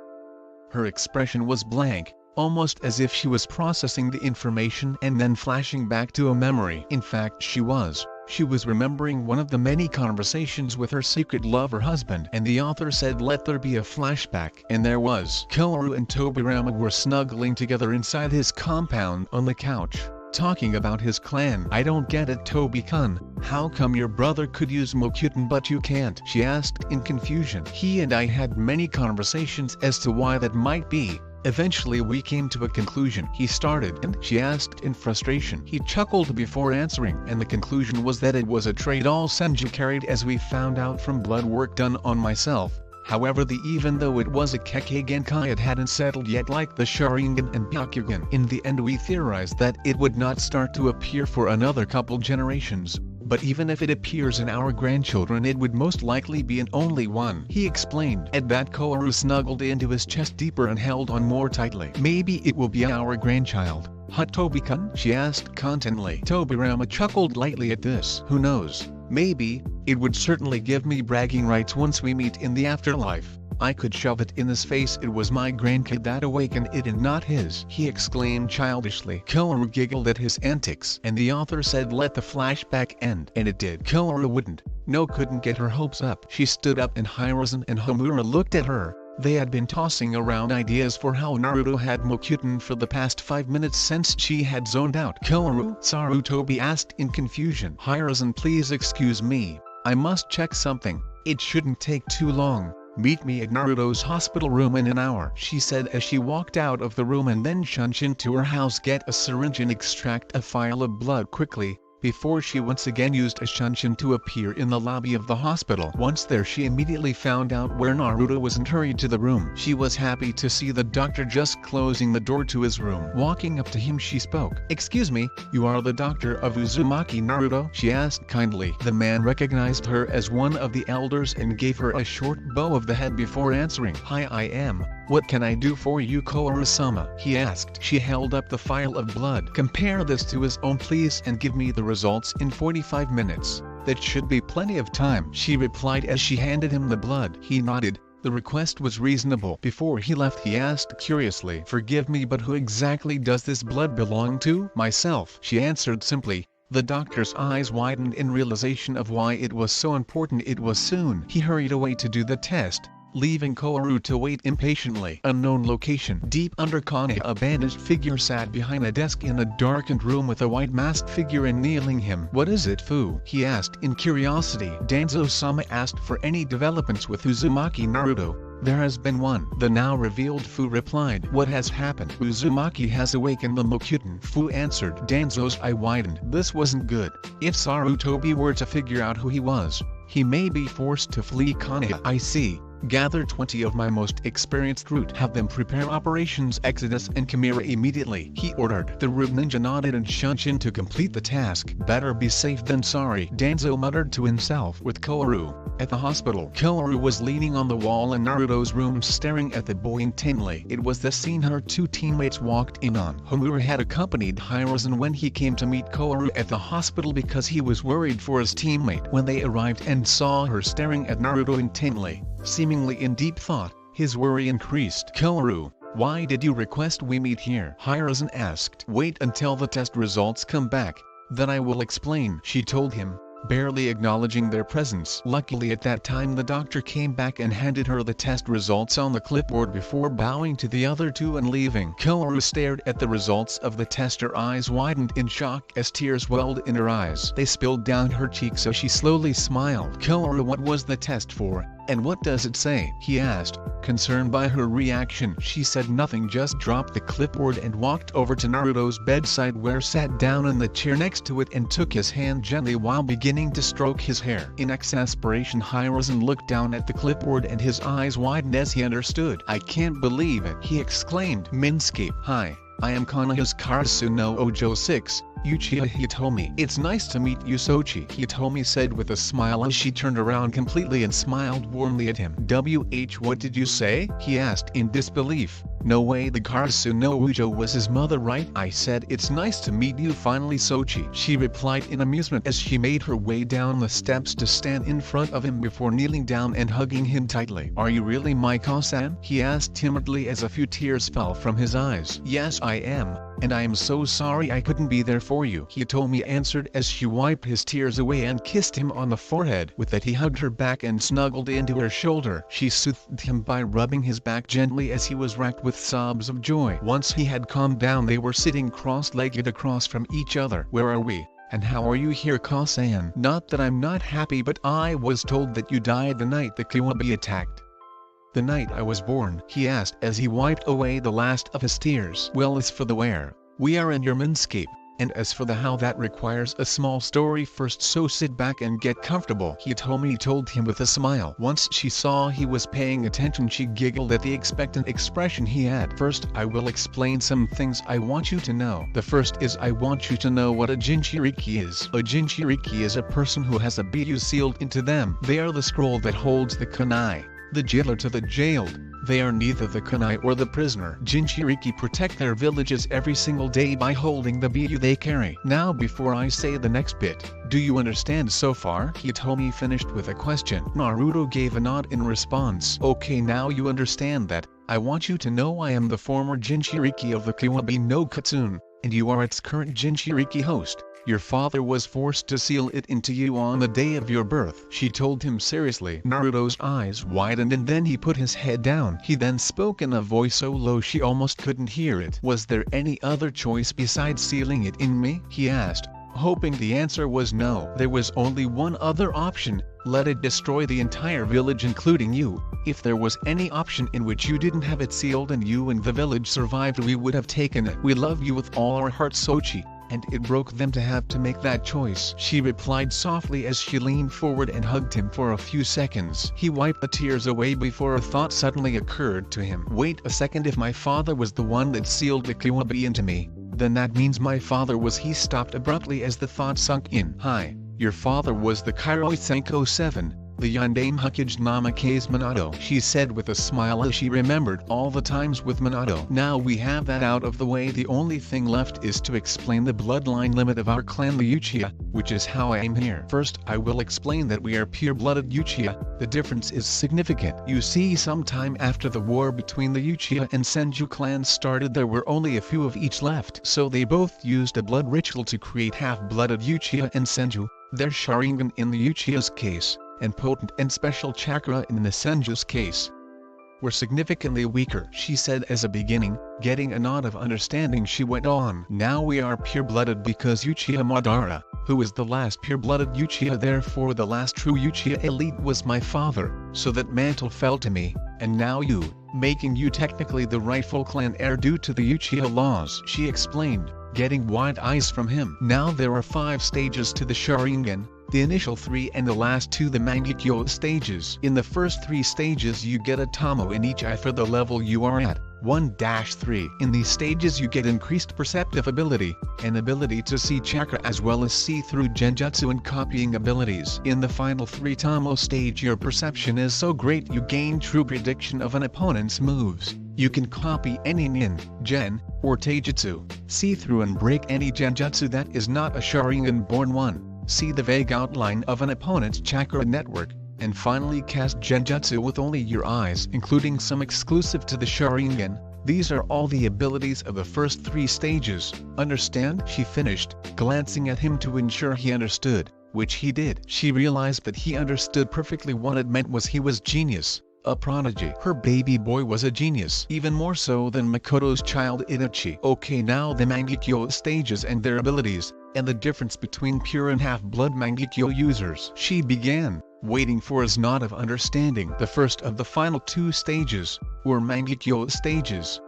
her expression was blank, almost as if she was processing the information and then flashing back to a memory. In fact, she was remembering one of the many conversations with her secret lover husband, and the author said let there be a flashback, and there was. Koharu and Tobirama were snuggling together inside his compound on the couch, talking about his clan. I don't get it, Tobi-kun. How come your brother could use Mokuton but you can't? She asked in confusion. He and I had many conversations as to why that might be. Eventually we came to a conclusion. He started, and she asked in frustration. He chuckled before answering, and the conclusion was that it was a trait all Senju carried, as we found out from blood work done on myself. However, even though it was a Kekkei Genkai, it hadn't settled yet like the Sharingan and Byakugan. In the end we theorized that it would not start to appear for another couple generations, but even if it appears in our grandchildren it would most likely be an only one, he explained. At that, Koharu snuggled into his chest deeper and held on more tightly. Maybe it will be our grandchild, huh, Tobi-kun? She asked contentedly. Tobirama chuckled lightly at this. Who knows? Maybe. It would certainly give me bragging rights once we meet in the afterlife. I could shove it in his face. It was my grandkid that awakened it and not his, he exclaimed childishly. Koharu giggled at his antics, and the author said let the flashback end, and it did. Koharu wouldn't, no, couldn't get her hopes up. She stood up and Hiruzen and Homura looked at her. They had been tossing around ideas for how Naruto had Mokuton for the past 5 minutes since she had zoned out. Koharu? Sarutobi asked in confusion. Hiruzen, please excuse me. I must check something. It shouldn't take too long. Meet me at Naruto's hospital room in an hour, she said as she walked out of the room, and then shunched into her house, get a syringe and extract a vial of blood quickly, before she once again used a shunshin to appear in the lobby of the hospital. Once there, she immediately found out where Naruto was and hurried to the room. She was happy to see the doctor just closing the door to his room. Walking up to him, she spoke. Excuse me, you are the doctor of Uzumaki, Naruto? She asked kindly. The man recognized her as one of the elders and gave her a short bow of the head before answering. Hi, I am. What can I do for you, Koharu-sama? He asked. She held up the vial of blood. Compare this to his own, please, and give me the results in 45 minutes. That should be plenty of time, she replied as she handed him the blood. He nodded. The request was reasonable. Before he left, he asked curiously, forgive me, but who exactly does this blood belong to? Myself, she answered simply. The doctor's eyes widened in realization of why it was so important. It was soon. He hurried away to do the test, leaving Koharu to wait impatiently. Unknown location. Deep under Kane, a bandaged figure sat behind a desk in a darkened room with a white masked figure kneeling him. What is it, Fu? He asked in curiosity. Danzo-sama asked for any developments with Uzumaki Naruto. There has been one. The now revealed Fu replied. What has happened? Uzumaki has awakened. The Mokutan. Fu answered. Danzo's eye widened. This wasn't good. If Sarutobi were to figure out who he was, he may be forced to flee Konoha. I see. Gather 20 of my most experienced root. Have them prepare Operations Exodus and Chimera immediately, he ordered. The root ninja nodded and Shunshin to complete the task. Better be safe than sorry, Danzo muttered to himself. With Koharu at the hospital, Koharu was leaning on the wall in Naruto's room staring at the boy intently. It was the scene her two teammates walked in on. Homura had accompanied Hiruzen when he came to meet Koharu at the hospital because he was worried for his teammate. When they arrived and saw her staring at Naruto intently, seemingly in deep thought, his worry increased. Koharu, why did you request we meet here? Hiruzen asked. Wait until the test results come back, then I will explain, she told him, barely acknowledging their presence. Luckily at that time the doctor came back and handed her the test results on the clipboard before bowing to the other two and leaving. Koharu stared at the results of the test. Her eyes widened in shock as tears welled in her eyes. They spilled down her cheeks so she slowly smiled. Koharu, what was the test for? And what does it say? He asked, concerned by her reaction. She said nothing, just dropped the clipboard and walked over to Naruto's bedside where sat down in the chair next to it and took his hand gently while beginning to stroke his hair. In exasperation Hiruzen looked down at the clipboard and his eyes widened as he understood. I can't believe it, he exclaimed. Minscape. Hi, I am Konoha's Karasu no Ojo 6. Uchiha Hitomi. It's nice to meet you, Sochi, Hitomi said with a smile as she turned around completely and smiled warmly at him. What did you say? He asked in disbelief. No way, the Karasu no Ujo was his mother, right? I said it's nice to meet you finally, Sochi, she replied in amusement as she made her way down the steps to stand in front of him before kneeling down and hugging him tightly. Are you really my Kosan? He asked timidly as a few tears fell from his eyes. Yes, I am, and I am so sorry I couldn't be there for you, Hitomi answered as she wiped his tears away and kissed him on the forehead. With that he hugged her back and snuggled into her shoulder. She soothed him by rubbing his back gently as he was racked with sobs of joy. Once he had calmed down they were sitting cross-legged across from each other. Where are we? And how are you here, Kosan? Not that I'm not happy, but I was told that you died the night the Kiwabi attacked. The night I was born, he asked as he wiped away the last of his tears. Well, as for the where, we are in your Minscape. And as for the how, that requires a small story first, so sit back and get comfortable, Hitomi told him with a smile. Once she saw he was paying attention she giggled at the expectant expression he had. First, I will explain some things I want you to know. The first is I want you to know what a Jinchuriki is. A Jinchuriki is a person who has a BU sealed into them. They are the scroll that holds the kunai, the jailer to the jailed. They are neither the kunai or the prisoner. Jinchuriki protect their villages every single day by holding the BU they carry. Now before I say the next bit, do you understand so far? Hitomi finished with a question. Naruto gave a nod in response. Okay, now you understand that. I want you to know I am the former Jinchuriki of the Kiwabi no Katsune, and you are its current Jinchuriki host. Your father was forced to seal it into you on the day of your birth, she told him seriously. Naruto's eyes widened and then he put his head down. He then spoke in a voice so low she almost couldn't hear it. Was there any other choice besides sealing it in me? He asked, hoping the answer was no. There was only one other option. Let it destroy the entire village including you. If there was any option in which you didn't have it sealed and you and the village survived, we would have taken it. We love you with all our hearts, Sochi. And it broke them to have to make that choice, she replied softly as she leaned forward and hugged him for a few seconds. He wiped the tears away before a thought suddenly occurred to him. Wait a second, if my father was the one that sealed the Kiwabi into me, then that means my father was. He stopped abruptly as the thought sunk in. Hi, your father was the Kairoi Senko 7. The Yondaime Hokage Namikaze Minato, she said with a smile as she remembered all the times with Minato. Now we have that out of the way, the only thing left is to explain the bloodline limit of our clan, the Uchiha, which is how I am here. First, I will explain that we are pure-blooded Uchiha. The difference is significant. You see, sometime after the war between the Uchiha and Senju clans started, there were only a few of each left, so they both used a blood ritual to create half-blooded Uchiha and Senju. Their Sharingan in the Uchiha's case, and potent and special chakra in the Senju's case, were significantly weaker, she said as a beginning. Getting a nod of understanding, she went on. Now we are pure-blooded because Uchiha Madara, who is the last pure-blooded Uchiha. Therefore the last true Uchiha elite was my father, so that mantle fell to me, and now you, making you technically the rightful clan heir due to the Uchiha laws," she explained, getting wide eyes from him. Now there are 5 stages to the Sharingan, the initial 3 and the last 2 the Mangekyo stages. In the first 3 stages you get a Tomo in each eye for the level you are at, 1-3. In these stages you get increased perceptive ability, an ability to see chakra as well as see through genjutsu and copying abilities. In the final 3 Tomo stage your perception is so great you gain true prediction of an opponent's moves. You can copy any nin, gen, or taijutsu, see through and break any genjutsu that is not a Sharingan-born one, see the vague outline of an opponent's chakra network, and finally cast genjutsu with only your eyes, including some exclusive to the Sharingan. These are all the abilities of the first 3 stages, understand? She finished, glancing at him to ensure he understood, which he did. She realized that he understood perfectly. What it meant was he was genius, a prodigy. Her baby boy was a genius, even more so than Makoto's child Itachi. Okay, now the Mangekyo stages and their abilities, and the difference between pure and half-blood Mangekyo users. She began, waiting for his nod of understanding. The first of the final 2 stages, or Mangekyo stages,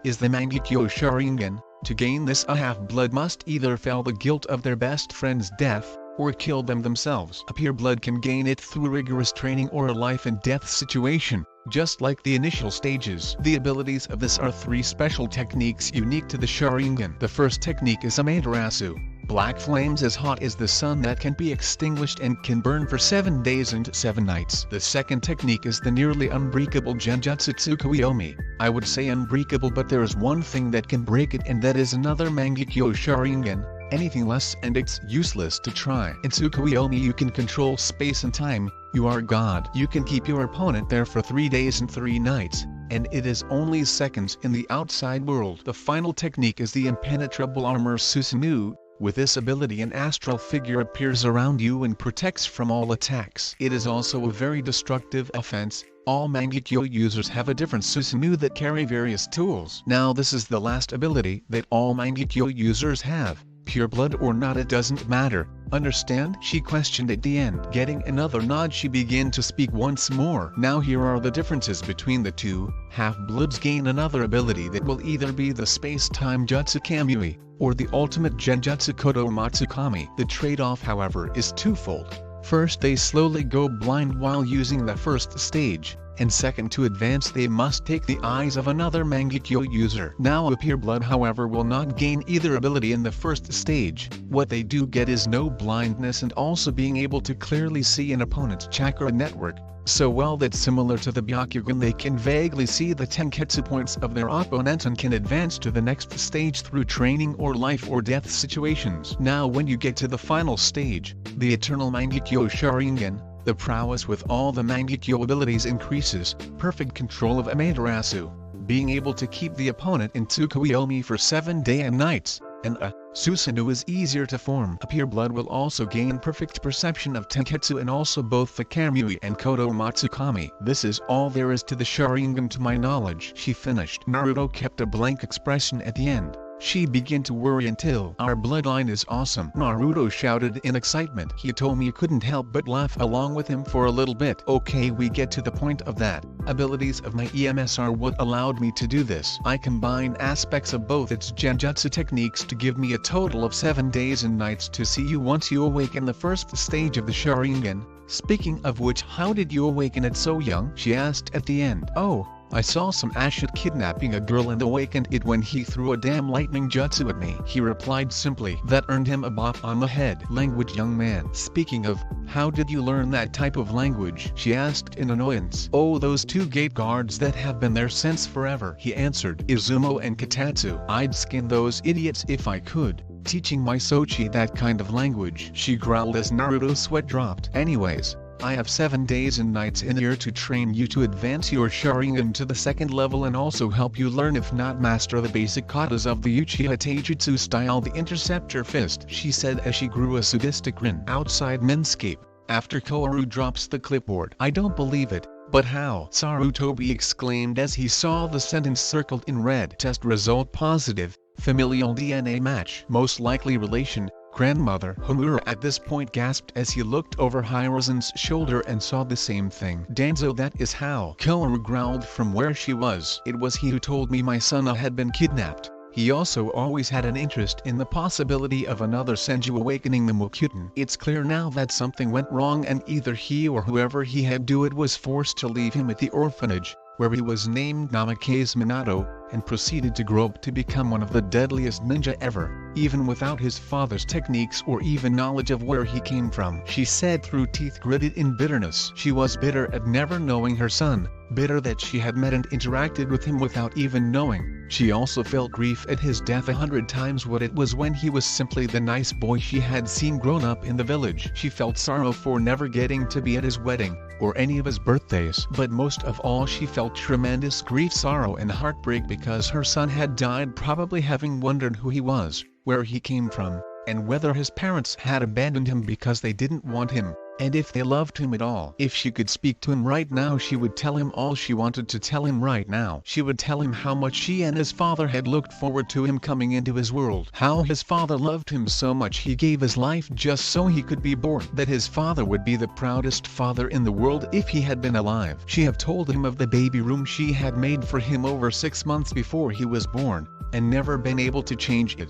is the Mangekyo Sharingan. To gain this, a half-blood must either feel the guilt of their best friend's death, or kill them themselves. A pure-blood can gain it through rigorous training or a life-and-death situation, just like the initial stages. The abilities of this are 3 special techniques unique to the Sharingan. The first technique is Amaterasu, black flames as hot as the sun that can be extinguished and can burn for 7 days and 7 nights. The second technique is the nearly unbreakable Genjutsu Tsukuyomi. I would say unbreakable, but there is one thing that can break it, and that is another Mangekyo Sharingan. Anything less and it's useless to try. In Tsukuyomi you can control space and time, you are God. You can keep your opponent there for 3 days and 3 nights, and it is only seconds in the outside world. The final technique is the impenetrable armor Susanoo. With this ability an astral figure appears around you and protects from all attacks. It is also a very destructive offense. All Mangekyo users have a different Susanoo that carry various tools. Now this is the last ability that all Mangekyo users have. Pure blood or not, it doesn't matter, understand? She questioned at the end. Getting another nod, she began to speak once more. Now here are the differences between the 2. Half-bloods gain another ability that will either be the space-time Jutsu Kamui, or the ultimate Genjutsu Kodo Matsukami. The trade-off however is twofold. First, they slowly go blind while using the first stage, and second, to advance they must take the eyes of another Mangekyo user. Now a pure-blood however will not gain either ability in the first stage. What they do get is no blindness and also being able to clearly see an opponent's chakra network, so well that similar to the Byakugan they can vaguely see the Tenketsu points of their opponent and can advance to the next stage through training or life or death situations. Now when you get to the final stage, the Eternal Mangekyo Sharingan, the prowess with all the Mangekyo abilities increases, perfect control of Amaterasu, being able to keep the opponent in Tsukuyomi for 7 days and nights, and a Susanoo is easier to form. A pure-blood will also gain perfect perception of Tenketsu and also both the Kamui and Kodo Matsukami. This is all there is to the Sharingan to my knowledge. She finished. Naruto kept a blank expression at the end. She began to worry until our bloodline is awesome. Naruto shouted in excitement. Hitomi couldn't help but laugh along with him for a little bit. Okay, we get to the point of that. Abilities of my EMS are what allowed me to do this. I combine aspects of both its genjutsu techniques to give me a total of 7 days and nights to see you once you awaken the first stage of the Sharingan. Speaking of which, how did you awaken it so young? She asked at the end. Oh, I saw some Ashit kidnapping a girl and awakened it when he threw a damn lightning jutsu at me. He replied simply. That earned him a bop on the head. Language, young man. Speaking of, how did you learn that type of language? She asked in annoyance. Oh, those 2 gate guards that have been there since forever, he answered. Izumo and Katatsu. I'd skin those idiots if I could. Teaching my Sochi that kind of language. She growled as Naruto's sweat dropped. Anyways, I have 7 days and nights in here to train you to advance your Sharingan to the 2nd level and also help you learn if not master the basic katas of the Uchiha Taijutsu style, the Interceptor Fist, she said as she grew a sadistic grin. Outside Minscape, after Koharu drops the clipboard. I don't believe it, but how? Sarutobi exclaimed as he saw the sentence circled in red. Test result positive, familial DNA match. Most likely relation, ? Grandmother Homura at this point gasped as he looked over Hiruzen's shoulder and saw the same thing. Danzo, that is how. Koharu growled from where she was. It was he who told me my son had been kidnapped. He also always had an interest in the possibility of another Senju awakening the Mokyuten. It's clear now that something went wrong and either he or whoever he had do it was forced to leave him at the orphanage, where he was named Namikaze Minato, and proceeded to grow up to become one of the deadliest ninja ever, even without his father's techniques or even knowledge of where he came from. She said through teeth gritted in bitterness. She was bitter at never knowing her son, bitter that she had met and interacted with him without even knowing. She also felt grief at his death 100 times what it was when he was simply the nice boy she had seen grown up in the village. She felt sorrow for never getting to be at his wedding, or any of his birthdays. But most of all she felt tremendous grief, sorrow and heartbreak because her son had died, probably having wondered who he was, where he came from, and whether his parents had abandoned him because they didn't want him, and if they loved him at all. If she could speak to him right now, she would tell him all she wanted to tell him right now. She would tell him how much she and his father had looked forward to him coming into his world, how his father loved him so much he gave his life just so he could be born, that his father would be the proudest father in the world if he had been alive. She had told him of the baby room she had made for him over 6 months before he was born, and never been able to change it.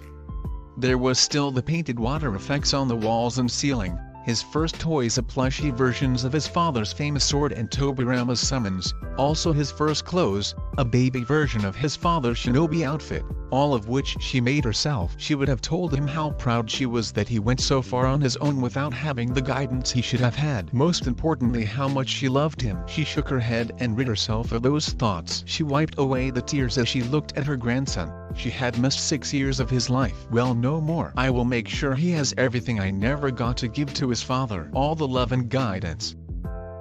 There was still the painted water effects on the walls and ceiling, his first toys, plushie versions of his father's famous sword and Tobirama's summons, also his first clothes, a baby version of his father's shinobi outfit, all of which she made herself. She would have told him how proud she was that he went so far on his own without having the guidance he should have had. Most importantly, how much she loved him. She shook her head and rid herself of those thoughts. She wiped away the tears as she looked at her grandson. She had missed 6 years of his life. Well, no more. I will make sure he has everything I never got to give to his father. All the love and guidance.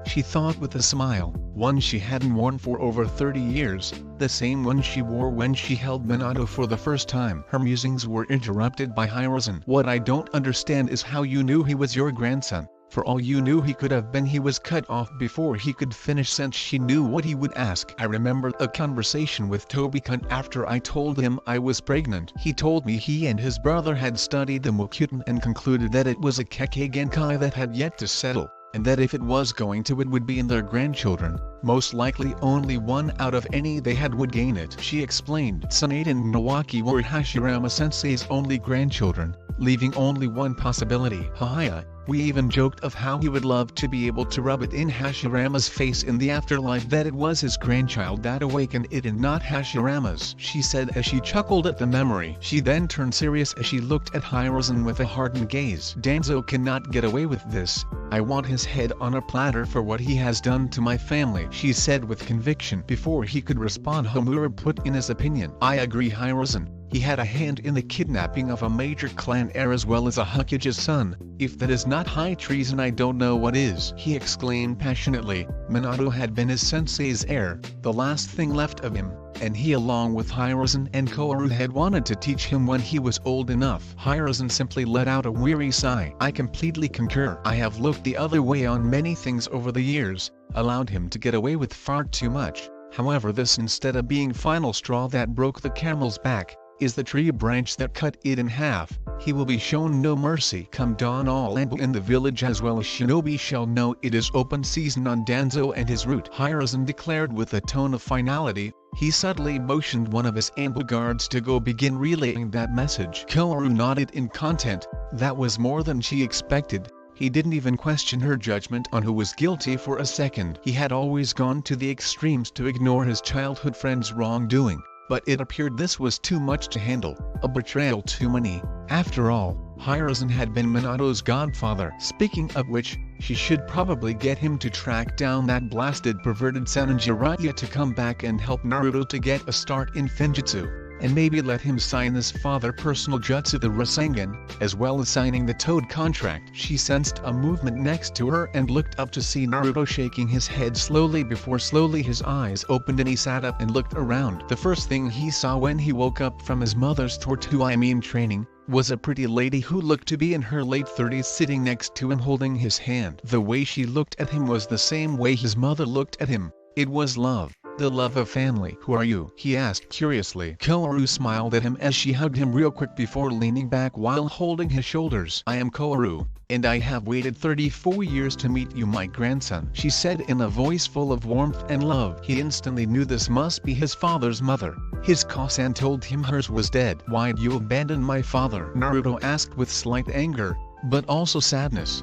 She thought with a smile, one she hadn't worn for over 30 years, the same one she wore when she held Minato for the first time. Her musings were interrupted by Hiruzen. What I don't understand is how you knew he was your grandson. For all you knew, he could have been. He was cut off before he could finish, since she knew what he would ask. I remember a conversation with Tobi-kun after I told him I was pregnant. He told me he and his brother had studied the Mokyuten and concluded that it was a Kekkei Genkai that had yet to settle, and that if it was going to, it would be in their grandchildren. Most likely only one out of any they had would gain it. She explained. Tsunade and Nawaki were Hashirama-sensei's only grandchildren, leaving only one possibility. Haya. We even joked of how he would love to be able to rub it in Hashirama's face in the afterlife that it was his grandchild that awakened it and not Hashirama's, she said as she chuckled at the memory. She then turned serious as she looked at Hiruzen with a hardened gaze. Danzo cannot get away with this. I want his head on a platter for what he has done to my family, she said with conviction. Before he could respond, Homura put in his opinion. I agree, Hiruzen. He had a hand in the kidnapping of a major clan heir as well as a Hokage's son. If that is not high treason, I don't know what is, he exclaimed passionately. Minato had been his sensei's heir, the last thing left of him, and he along with Hiruzen and Koharu had wanted to teach him when he was old enough. Hiruzen simply let out a weary sigh. I completely concur. I have looked the other way on many things over the years, allowed him to get away with far too much. However, this, instead of being final straw that broke the camel's back, is the tree branch that cut it in half. He will be shown no mercy. Come dawn, all Anbu in the village as well as shinobi shall know it is open season on Danzo and his route, Hiruzen declared with a tone of finality. He subtly motioned one of his Anbu guards to go begin relaying that message. Koharu nodded in content. That was more than she expected. He didn't even question her judgment on who was guilty for a second. He had always gone to the extremes to ignore his childhood friend's wrongdoing, but it appeared this was too much to handle, a betrayal too many. After all, Hiruzen had been Minato's godfather. Speaking of which, she should probably get him to track down that blasted perverted Sannin Jiraiya to come back and help Naruto to get a start in Finjutsu, and maybe let him sign his father's personal jutsu, the Rasengan, as well as signing the Toad contract. She sensed a movement next to her and looked up to see Naruto shaking his head slowly before slowly his eyes opened and he sat up and looked around. The first thing he saw when he woke up from his mother's training, was a pretty lady who looked to be in her late 30s sitting next to him holding his hand. The way she looked at him was the same way his mother looked at him. It was love. The love of family. Who are you? He asked curiously. Koharu smiled at him as she hugged him real quick before leaning back while holding his shoulders. I am Koharu, and I have waited 34 years to meet you, my grandson, she said in a voice full of warmth and love. He instantly knew this must be his father's mother. His Kosan told him hers was dead. Why'd you abandon my father? Naruto asked with slight anger, but also sadness.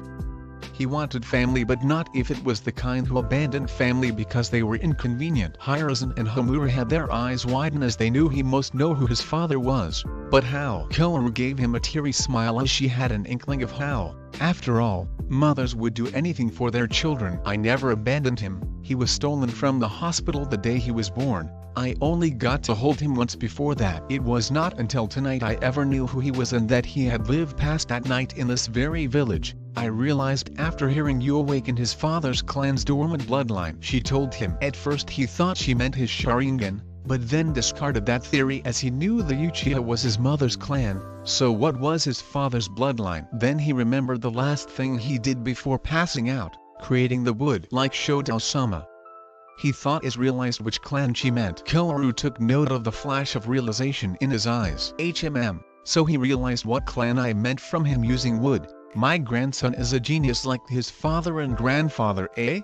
He wanted family, but not if it was the kind who abandoned family because they were inconvenient. Hiruzen and Homura had their eyes widen as they knew he must know who his father was. But how? Koharu gave him a teary smile as she had an inkling of how. After all, mothers would do anything for their children. I never abandoned him. He was stolen from the hospital the day he was born. I only got to hold him once before that. It was not until tonight I ever knew who he was and that he had lived past that night in this very village. I realized after hearing you awakened his father's clan's dormant bloodline. She told him. At first he thought she meant his Sharingan, but then discarded that theory as he knew the Uchiha was his mother's clan. So what was his father's bloodline? Then he remembered the last thing he did before passing out, creating the wood like Shoto-sama. He thought as realized which clan she meant. Koharu took note of the flash of realization in his eyes. So he realized what clan I meant from him using wood. My grandson is a genius like his father and grandfather, eh?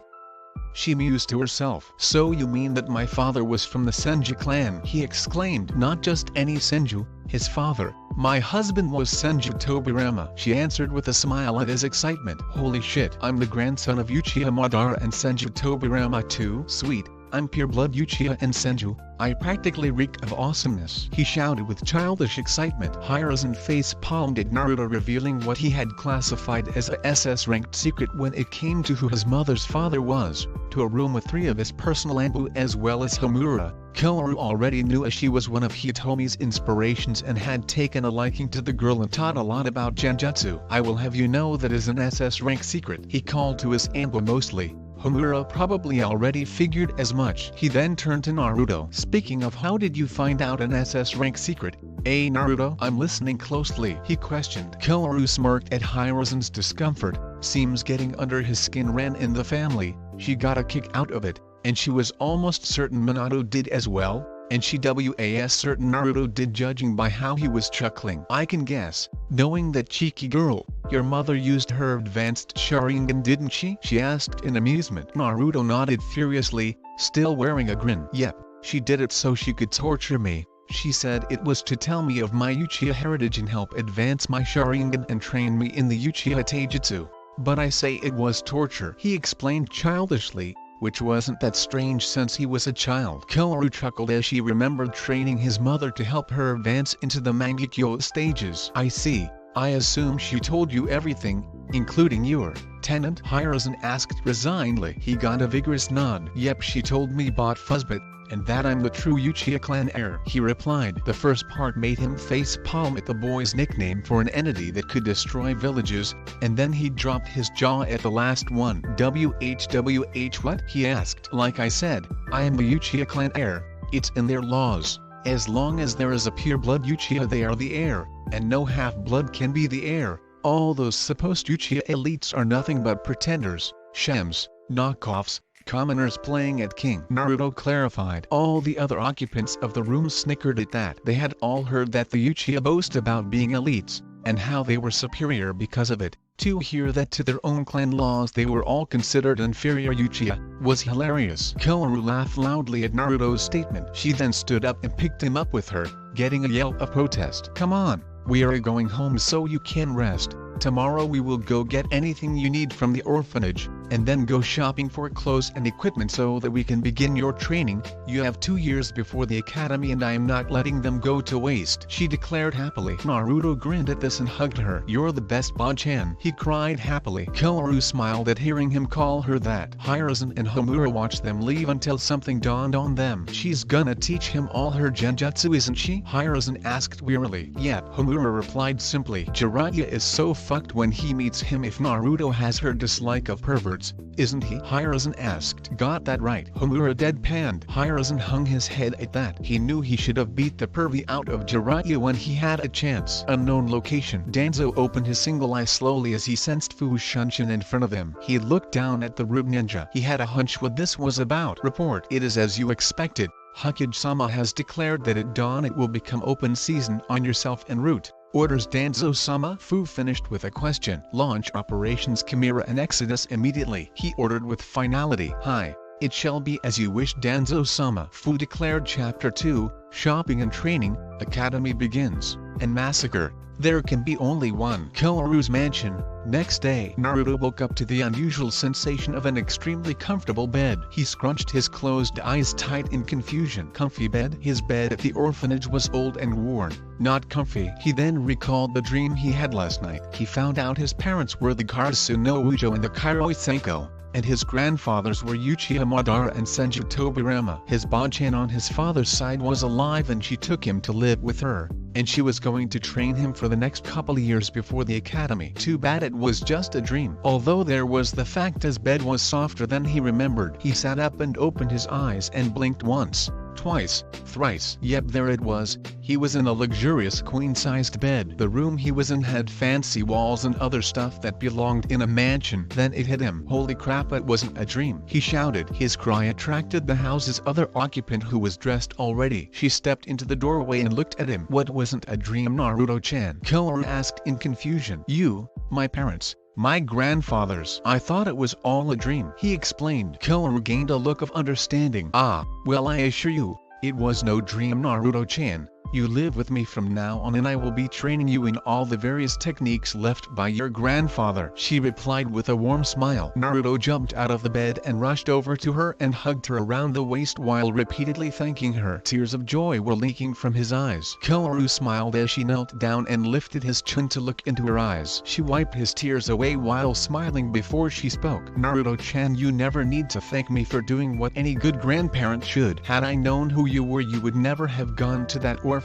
She mused to herself. So you mean that my father was from the Senju clan? He exclaimed. Not just any Senju, his father. My husband was Senju Tobirama. She answered with a smile at his excitement. Holy shit, I'm the grandson of Uchiha Madara and Senju Tobirama too? Sweet, I'm pure blood Uchiha and Senju. I practically reek of awesomeness, he shouted with childish excitement. Hiruzen face-palmed at Naruto, revealing what he had classified as a SS-ranked secret when it came to who his mother's father was. To a room with 3 of his personal Anbu as well as Homura. Koharu already knew as she was one of Hitomi's inspirations and had taken a liking to the girl and taught a lot about genjutsu. I will have you know that is an SS-rank secret, he called to his Anbu mostly. Homura probably already figured as much. He then turned to Naruto. Speaking of, how did you find out an SS rank secret? Naruto? I'm listening closely, he questioned. Koharu smirked at Hiruzen's discomfort. Seems getting under his skin ran in the family. She got a kick out of it, and she was almost certain Minato did as well, and she was certain Naruto did, judging by how he was chuckling. I can guess, knowing that cheeky girl. Your mother used her advanced Sharingan, didn't she? She asked in amusement. Naruto nodded furiously, still wearing a grin. Yep, she did it so she could torture me. She said it was to tell me of my Uchiha heritage and help advance my Sharingan and train me in the Uchiha Taijutsu. But I say it was torture, he explained childishly, which wasn't that strange since he was a child. Koharu chuckled as she remembered training his mother to help her advance into the Mangekyo stages. I see. I assume she told you everything, including your tenant? Hiruzen asked resignedly. He got a vigorous nod. Yep, she told me about Fuzzbit, and that I'm the true Uchiha clan heir, he replied. The first part made him face palm at the boy's nickname for an entity that could destroy villages, and then he dropped his jaw at the last one. WHWH what? He asked. Like I said, I am the Uchiha clan heir. It's in their laws. As long as there is a pure blood Uchiha, they are the heir, and no half-blood can be the heir. All those supposed Uchiha elites are nothing but pretenders, shams, knockoffs, commoners playing at king. Naruto clarified. All the other occupants of the room snickered at that. They had all heard that the Uchiha boast about being elites, and how they were superior because of it. To hear that to their own clan laws they were all considered inferior Uchiha was hilarious. Koharu laughed loudly at Naruto's statement. She then stood up and picked him up with her, getting a yelp of protest. Come on, we are going home so you can rest. Tomorrow we will go get anything you need from the orphanage, and then go shopping for clothes and equipment so that we can begin your training. You have 2 years before the academy and I am not letting them go to waste, she declared happily. Naruto grinned at this and hugged her. You're the best, Bachan, he cried happily. Koharu smiled at hearing him call her that. Hiruzen and Homura watched them leave until something dawned on them. She's gonna teach him all her genjutsu, isn't she? Hiruzen asked wearily. Yep, Homura replied simply. Jiraiya is so fucked when he meets him if Naruto has her dislike of pervert. words, isn't he? Hiruzen asked. Got that right. Homura deadpanned. Hiruzen hung his head at that. He knew he should have beat the pervy out of Jiraiya when he had a chance. Unknown location. Danzo opened his single eye slowly as he sensed Fu Shunshin in front of him. He looked down at the Rube Ninja. He had a hunch what this was about. Report. It is as you expected. Hokage-sama has declared that at dawn it will become open season on yourself en route. Orders Danzo-sama. Fu finished with a question. Launch operations Chimera and Exodus immediately. He ordered with finality. Hi. It shall be as you wish, Danzo-sama. Fu declared. Chapter 2, Shopping and Training, Academy begins, and Massacre. There can be only one. Koharu's mansion. Next day, Naruto woke up to the unusual sensation of an extremely comfortable bed. He scrunched his closed eyes tight in confusion. Comfy bed? His bed at the orphanage was old and worn, not comfy. He then recalled the dream he had last night. He found out his parents were the Karasu no Ujo and the Kairoi Senko, and his grandfathers were Uchiha Madara and Senju Tobirama. His Bachan on his father's side was alive and she took him to live with her, and she was going to train him for the next couple of years before the academy. Too bad it was just a dream. Although there was the fact his bed was softer than he remembered. He sat up and opened his eyes and blinked once, twice, thrice. Yep, there it was. He was in a luxurious queen-sized bed. The room he was in had fancy walls and other stuff that belonged in a mansion. Then it hit him. Holy crap, it wasn't a dream. He shouted. His cry attracted the house's other occupant who was dressed already. She stepped into the doorway and looked at him. What wasn't a dream, Naruto-chan? Koharu asked in confusion. You, my parents, my grandfathers. I thought it was all a dream, he explained. Koharu gained a look of understanding. Ah, well, I assure you, it was no dream, Naruto-chan. You live with me from now on and I will be training you in all the various techniques left by your grandfather, she replied with a warm smile. Naruto jumped out of the bed and rushed over to her and hugged her around the waist while repeatedly thanking her. Tears of joy were leaking from his eyes. Koharu smiled as she knelt down and lifted his chin to look into her eyes. She wiped his tears away while smiling before she spoke. Naruto-chan, you never need to thank me for doing what any good grandparent should. Had I known who you were, you would never have gone to that orphanage.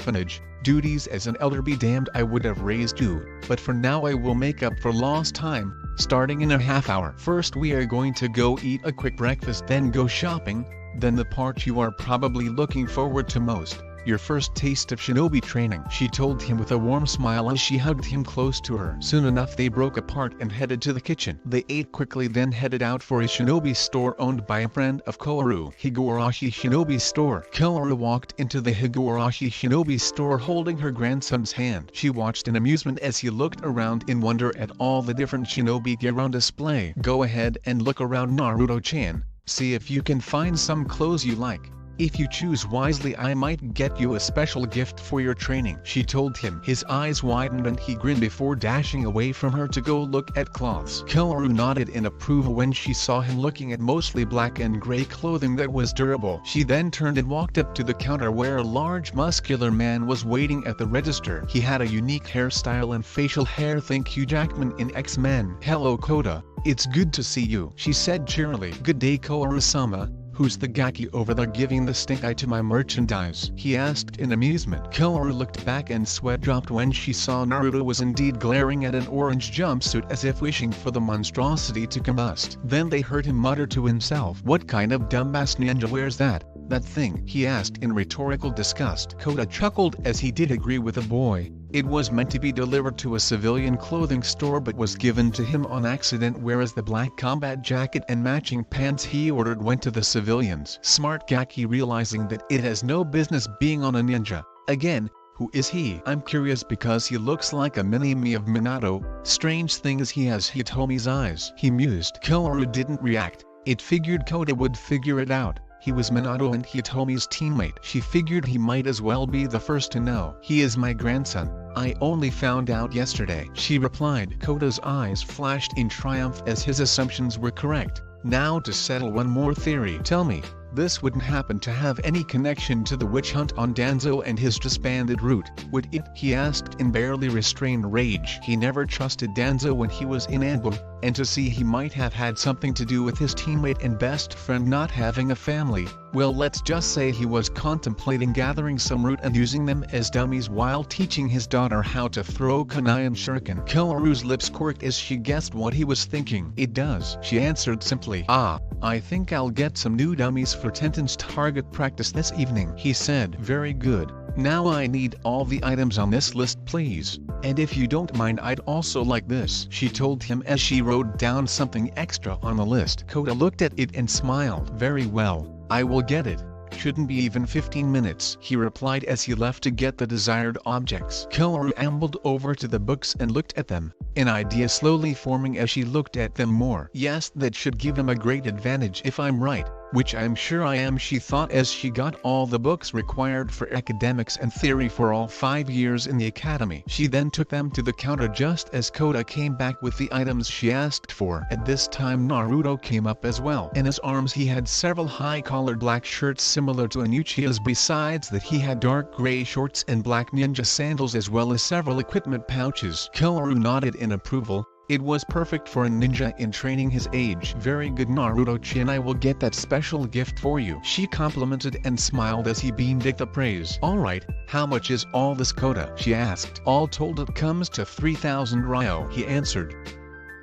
Duties as an elder be damned, I would have raised you, but for now I will make up for lost time, starting in a half hour. First we are going to go eat a quick breakfast, then go shopping, then the part you are probably looking forward to most, your first taste of shinobi training, she told him with a warm smile as she hugged him close to her. Soon enough they broke apart and headed to the kitchen. They ate quickly, then headed out for a shinobi store owned by a friend of Koharu. Higurashi Shinobi Store. Koharu walked into the Higurashi Shinobi store holding her grandson's hand. She watched in amusement as he looked around in wonder at all the different shinobi gear on display. Go ahead and look around, Naruto-chan. See if you can find some clothes you like. If you choose wisely, I might get you a special gift for your training, she told him. His eyes widened and he grinned before dashing away from her to go look at cloths. Koharu nodded in approval when she saw him looking at mostly black and gray clothing that was durable. She then turned and walked up to the counter where a large muscular man was waiting at the register. He had a unique hairstyle and facial hair. Think Hugh Jackman in X-Men. Hello Kota, it's good to see you, she said cheerily. Good day Koharu-sama. Who's the gaki over there giving the stink eye to my merchandise? He asked in amusement. Koharu looked back and sweat dropped when she saw Naruto was indeed glaring at an orange jumpsuit as if wishing for the monstrosity to combust. Then they heard him mutter to himself. What kind of dumbass ninja wears that thing? He asked in rhetorical disgust. Kota chuckled as he did agree with the boy. It was meant to be delivered to a civilian clothing store but was given to him on accident, whereas the black combat jacket and matching pants he ordered went to the civilians. Smart gaki, realizing that it has no business being on a ninja. Again, who is he? I'm curious because he looks like a mini-me of Minato. Strange thing is he has Hitomi's eyes, he mused. Koharu didn't react. It figured Kota would figure it out. He was Minato and Hitomi's teammate. She figured he might as well be the first to know. He is my grandson. I only found out yesterday, she replied. Kota's eyes flashed in triumph as his assumptions were correct. Now to settle one more theory. Tell me, this wouldn't happen to have any connection to the witch hunt on Danzo and his disbanded route, would it? He asked in barely restrained rage. He never trusted Danzo when he was in Anbu, and to see he might have had something to do with his teammate and best friend not having a family, Well, let's just say he was contemplating gathering some root and using them as dummies while teaching his daughter how to throw kunai and shuriken. Koharu's lips quirked as she guessed what he was thinking. It does, she answered simply. Ah, I think I'll get some new dummies for Tenten's target practice this evening, he said. Very good. Now I need all the items on this list, please. And if you don't mind, I'd also like this, she told him as she wrote down something extra on the list. Kota looked at it and smiled. Very well, I will get it. Shouldn't be even 15 minutes, he replied as he left to get the desired objects. Koharu ambled over to the books and looked at them, an idea slowly forming as she looked at them more. Yes, that should give him a great advantage if I'm right, which I'm sure I am, she thought as she got all the books required for academics and theory for all 5 years in the academy. She then took them to the counter just as Kota came back with the items she asked for. At this time Naruto came up as well. In his arms he had several high-collared black shirts similar to an Uchiha's. Besides that he had dark gray shorts and black ninja sandals as well as several equipment pouches. Koharu nodded in approval. It was perfect for a ninja in training his age. Very good, Naruto-chan, I will get that special gift for you, she complimented and smiled as he beamed at the praise. Alright, how much is all this, Kota? She asked. All told it comes to 3,000 ryo, he answered.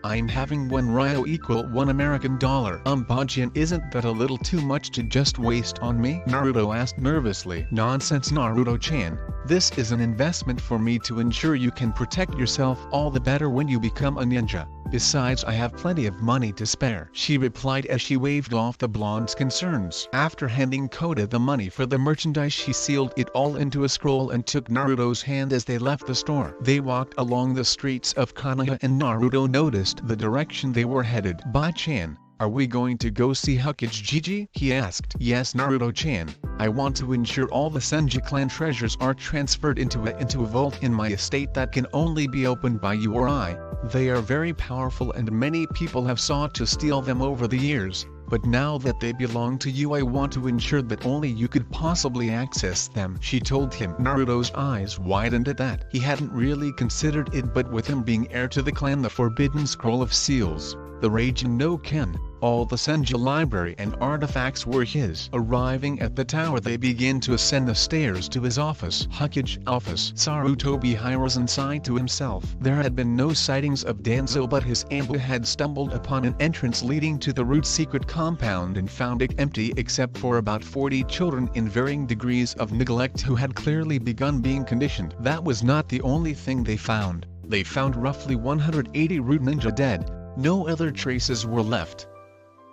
I'm having 1 ryo equal $1 American. Bajin, isn't that a little too much to just waste on me? Naruto asked nervously. Nonsense, Naruto-chan. This is an investment for me to ensure you can protect yourself all the better when you become a ninja. Besides, I have plenty of money to spare, she replied as she waved off the blonde's concerns. After handing Kota the money for the merchandise, she sealed it all into a scroll and took Naruto's hand as they left the store. They walked along the streets of Konoha and Naruto noticed the direction they were headed. Bai-chan, are we going to go see Hokage Gigi? He asked. Yes, Naruto-chan. I want to ensure all the Senju clan treasures are transferred into a vault in my estate that can only be opened by you or I. They are very powerful and many people have sought to steal them over the years, but now that they belong to you I want to ensure that only you could possibly access them, she told him. Naruto's eyes widened at that. He hadn't really considered it, but with him being heir to the clan, the Forbidden Scroll of Seals, the Raging no Ken, all the Senju library and artifacts were his. Arriving at the tower, they began to ascend the stairs to his office. Hokage office. Sarutobi Hiruzen sighed to himself. There had been no sightings of Danzo, but his ambu had stumbled upon an entrance leading to the root secret compound and found it empty except for about 40 children in varying degrees of neglect who had clearly begun being conditioned. That was not the only thing they found. They found roughly 180 root ninja dead. No other traces were left.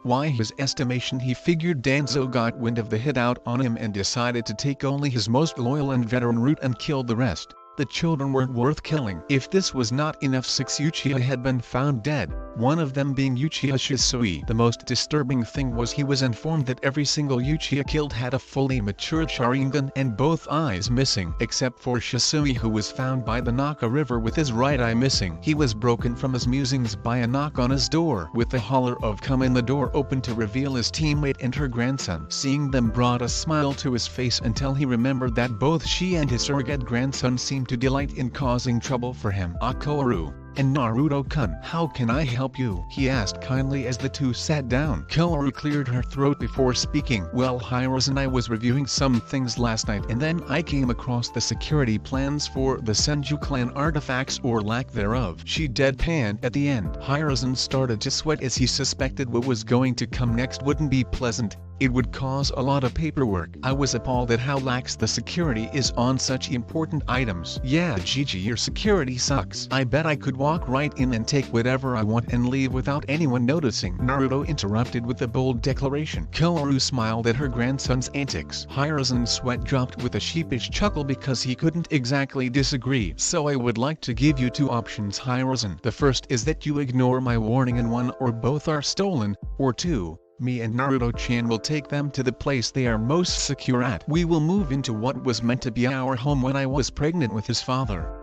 By his estimation, he figured Danzo got wind of the hit out on him and decided to take only his most loyal and veteran root and kill the rest. The children weren't worth killing. If this was not enough, 6 Uchiha had been found dead, one of them being Uchiha Shisui. The most disturbing thing was he was informed that every single Uchiha killed had a fully matured Sharingan and both eyes missing, except for Shisui, who was found by the Naka River with his right eye missing. He was broken from his musings by a knock on his door. With the holler of "come in," the door opened to reveal his teammate and her grandson. Seeing them brought a smile to his face until he remembered that both she and his surrogate grandson seemed to delight in causing trouble for him. Koharu and Naruto-kun, how can I help you? He asked kindly as the two sat down. Koharu cleared her throat before speaking. Well, Hiruzen, I was reviewing some things last night and then I came across the security plans for the Senju clan artifacts or lack thereof. She deadpanned at the end. Hiruzen started to sweat as he suspected what was going to come next wouldn't be pleasant. It would cause a lot of paperwork. I was appalled at how lax the security is on such important items. Yeah, Gigi, your security sucks. I bet I could walk right in and take whatever I want and leave without anyone noticing. Naruto interrupted with a bold declaration. Koharu smiled at her grandson's antics. Hiruzen's sweat dropped with a sheepish chuckle because he couldn't exactly disagree. So I would like to give you 2 options, Hiruzen. The first is that you ignore my warning and one or both are stolen, or 2, me and Naruto-chan will take them to the place they are most secure at. We will move into what was meant to be our home when I was pregnant with his father.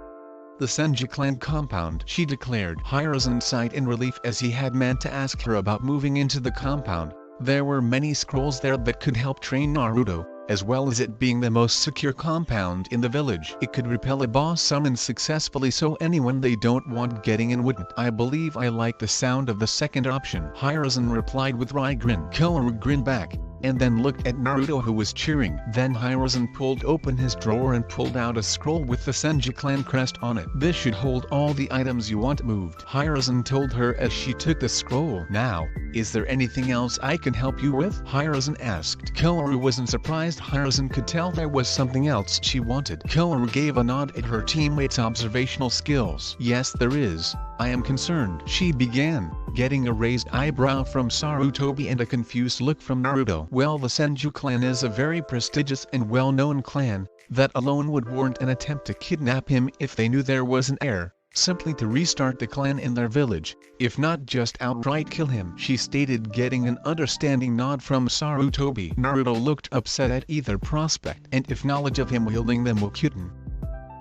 The Senju clan compound, she declared. Hiruzen sighed in relief as he had meant to ask her about moving into the compound. There were many scrolls there that could help train Naruto, as well as it being the most secure compound in the village. It could repel a boss summoned successfully, so anyone they don't want getting in wouldn't. I believe I like the sound of the second option, Hiruzen replied with wry grin. Koharu grinned back. and then looked at Naruto, who was cheering. Then Hiruzen pulled open his drawer and pulled out a scroll with the Senju clan crest on it. "This should hold all the items you want moved," Hiruzen told her as she took the scroll. "Now, is there anything else I can help you with?" Hiruzen asked. Koharu wasn't surprised. Hiruzen could tell there was something else she wanted. Koharu gave a nod at her teammate's observational skills. "Yes, there is. I am concerned," she began, getting a raised eyebrow from Sarutobi and a confused look from Naruto. "Well, the Senju clan is a very prestigious and well-known clan. That alone would warrant an attempt to kidnap him if they knew there was an heir, simply to restart the clan in their village, if not just outright kill him," she stated, getting an understanding nod from Sarutobi. Naruto looked upset at either prospect, and if knowledge of him wielding them will Kyuten.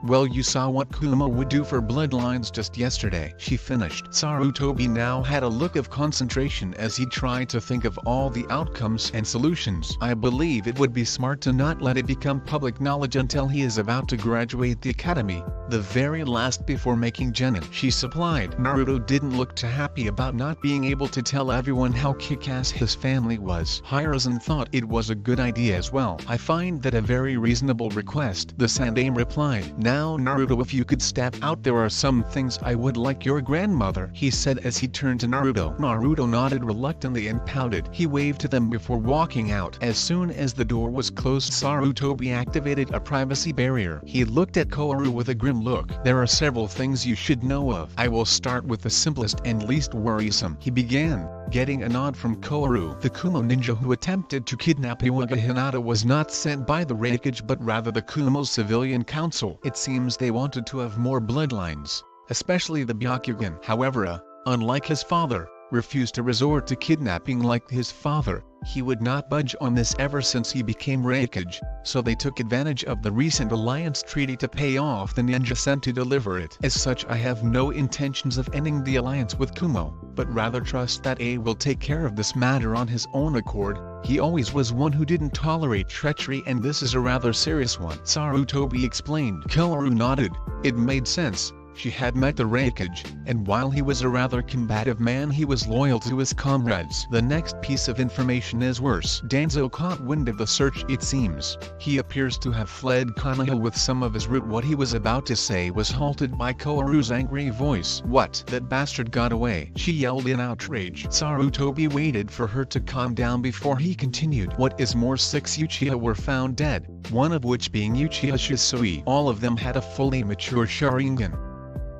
"Well, you saw what Kumo would do for bloodlines just yesterday," she finished. Sarutobi now had a look of concentration as he tried to think of all the outcomes and solutions. "I believe it would be smart to not let it become public knowledge until he is about to graduate the academy, the very last before making genin," she supplied. Naruto didn't look too happy about not being able to tell everyone how kick-ass his family was. Hiruzen thought it was a good idea as well. "I find that a very reasonable request," the Sandaime replied. "Now Naruto, if you could step out, there are some things I would like your grandmother," he said as he turned to Naruto. Naruto nodded reluctantly and pouted. He waved to them before walking out. As soon as the door was closed, Sarutobi activated a privacy barrier. He looked at Koharu with a grim look. "There are several things you should know of. I will start with the simplest and least worrisome," he began, getting a nod from Koharu. "The Kumo ninja who attempted to kidnap Iwaga Hinata was not sent by the Raikage but rather the Kumo Civilian Council. It seems they wanted to have more bloodlines, especially the Byakugan. However, unlike his father, refused to resort to kidnapping like his father. He would not budge on this ever since he became Raikage, so they took advantage of the recent alliance treaty to pay off the ninja sent to deliver it. As such, I have no intentions of ending the alliance with Kumo, but rather trust that A will take care of this matter on his own accord. He always was one who didn't tolerate treachery, and this is a rather serious one," Sarutobi explained. Koharu nodded. It made sense. She had met the Raikage, and while he was a rather combative man, he was loyal to his comrades. "The next piece of information is worse. Danzo caught wind of the search, it seems. He appears to have fled Konoha with some of his route." What he was about to say was halted by Koharu's angry voice. "What? That bastard got away?" she yelled in outrage. Sarutobi waited for her to calm down before he continued. "What is more, 6 Uchiha were found dead, one of which being Uchiha Shisui. All of them had a fully mature Sharingan.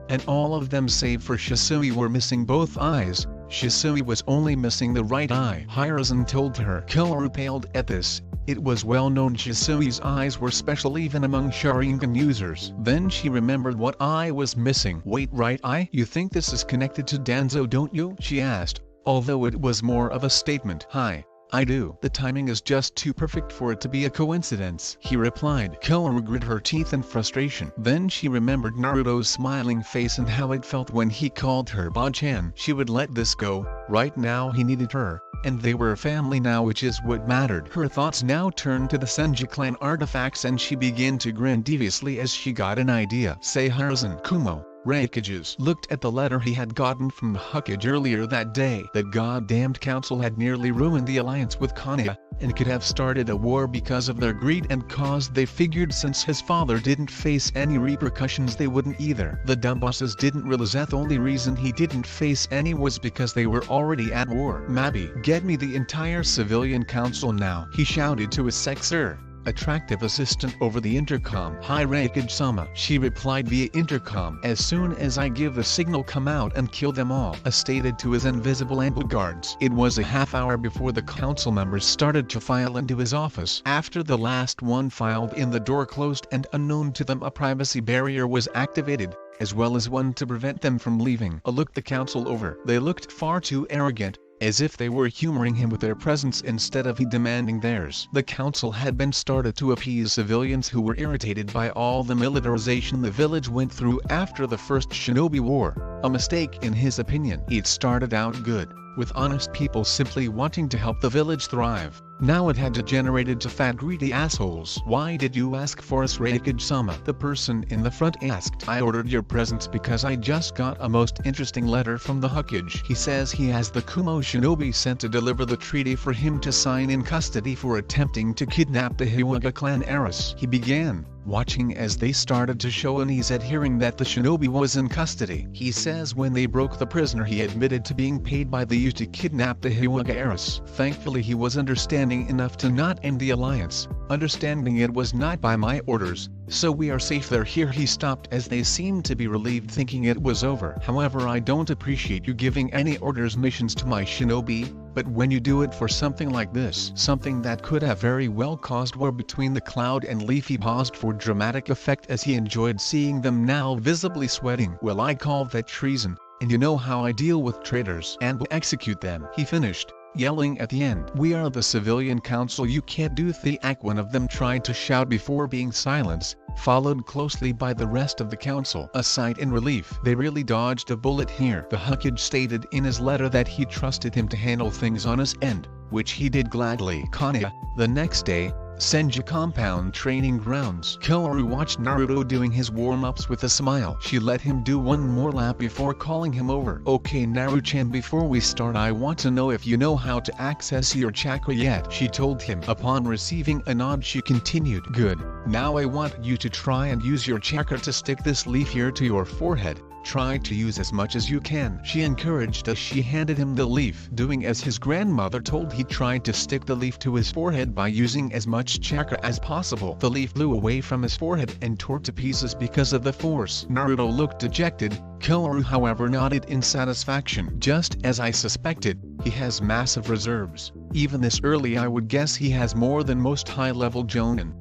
And all of them save for Shisui were missing both eyes. Shisui was only missing the right eye," Hiruzen told her. Koharu paled at this. It was well known Shisui's eyes were special even among Sharingan users. Then she remembered what eye was missing. "Wait, right eye? You think this is connected to Danzo, don't you?" she asked, although it was more of a statement. "Hi. I do. The timing is just too perfect for it to be a coincidence," he replied. Koharu grit her teeth in frustration. Then she remembered Naruto's smiling face and how it felt when he called her Ba-chan. She would let this go. Right now he needed her, and they were a family now, which is what mattered. Her thoughts now turned to the Senju clan artifacts, and she began to grin deviously as she got an idea. "Say, Hiruzen, Kumo Raikages looked at the letter he had gotten from the Hokage earlier that day. That goddamned council had nearly ruined the alliance with Konoha, and could have started a war because of their greed and cause. They figured since his father didn't face any repercussions, they wouldn't either. The dumb bosses didn't realize that the only reason he didn't face any was because they were already at war. Mabi, get me the entire civilian council now," he shouted to his sexer, attractive assistant over the intercom. "Hi Raikage-sama," she replied via intercom. "As soon as I give the signal, come out and kill them all," stated to his invisible ambush guards. It was a half hour before the council members started to file into his office. After the last one filed in, the door closed and unknown to them a privacy barrier was activated, as well as one to prevent them from leaving. Looked the council over. They looked far too arrogant, as if they were humoring him with their presence instead of he demanding theirs. The council had been started to appease civilians who were irritated by all the militarization the village went through after the first Shinobi War. A mistake in his opinion. It started out good, with honest people simply wanting to help the village thrive. Now it had degenerated to fat greedy assholes. "Why did you ask for us, Raikage-sama?" the person in the front asked. "I ordered your presents because I just got a most interesting letter from the Hokage. He says he has the Kumo shinobi sent to deliver the treaty for him to sign in custody for attempting to kidnap the Hyuga clan heiress." He began, watching as they started to show unease at hearing that the shinobi was in custody. He says when they broke the prisoner he admitted to being paid by the Yu to kidnap the Hyuga heiress. Thankfully he was understanding enough to not end the alliance, understanding it was not by my orders, so we are safe there. Here he stopped as they seemed to be relieved, thinking it was over. "However, I don't appreciate you giving any orders missions to my shinobi, but when you do it for something like this, something that could have very well caused war between the Cloud and Leaf." He paused for dramatic effect as he enjoyed seeing them now visibly sweating. "Well, I call that treason, and you know how I deal with traitors and will execute them," he finished, yelling at the end. "We are the civilian council, you can't do the act." One of them tried to shout before being silenced, followed closely by the rest of the council. A sight in relief. They really dodged a bullet here. The Hokage stated in his letter that he trusted him to handle things on his end, which he did gladly. Konoha, the next day, Senju compound training grounds. Koharu watched Naruto doing his warm-ups with a smile. She let him do one more lap before calling him over. "Okay Naru-chan, before we start I want to know if you know how to access your chakra yet," she told him. Upon receiving a nod she continued. "Good, now I want you to try and use your chakra to stick this leaf here to your forehead. Try to use as much as you can," she encouraged as she handed him the leaf. Doing as his grandmother told, he tried to stick the leaf to his forehead by using as much chakra as possible. The leaf flew away from his forehead and tore to pieces because of the force. Naruto looked dejected. Koharu however nodded in satisfaction. "Just as I suspected, he has massive reserves. Even this early I would guess he has more than most high-level jonin,"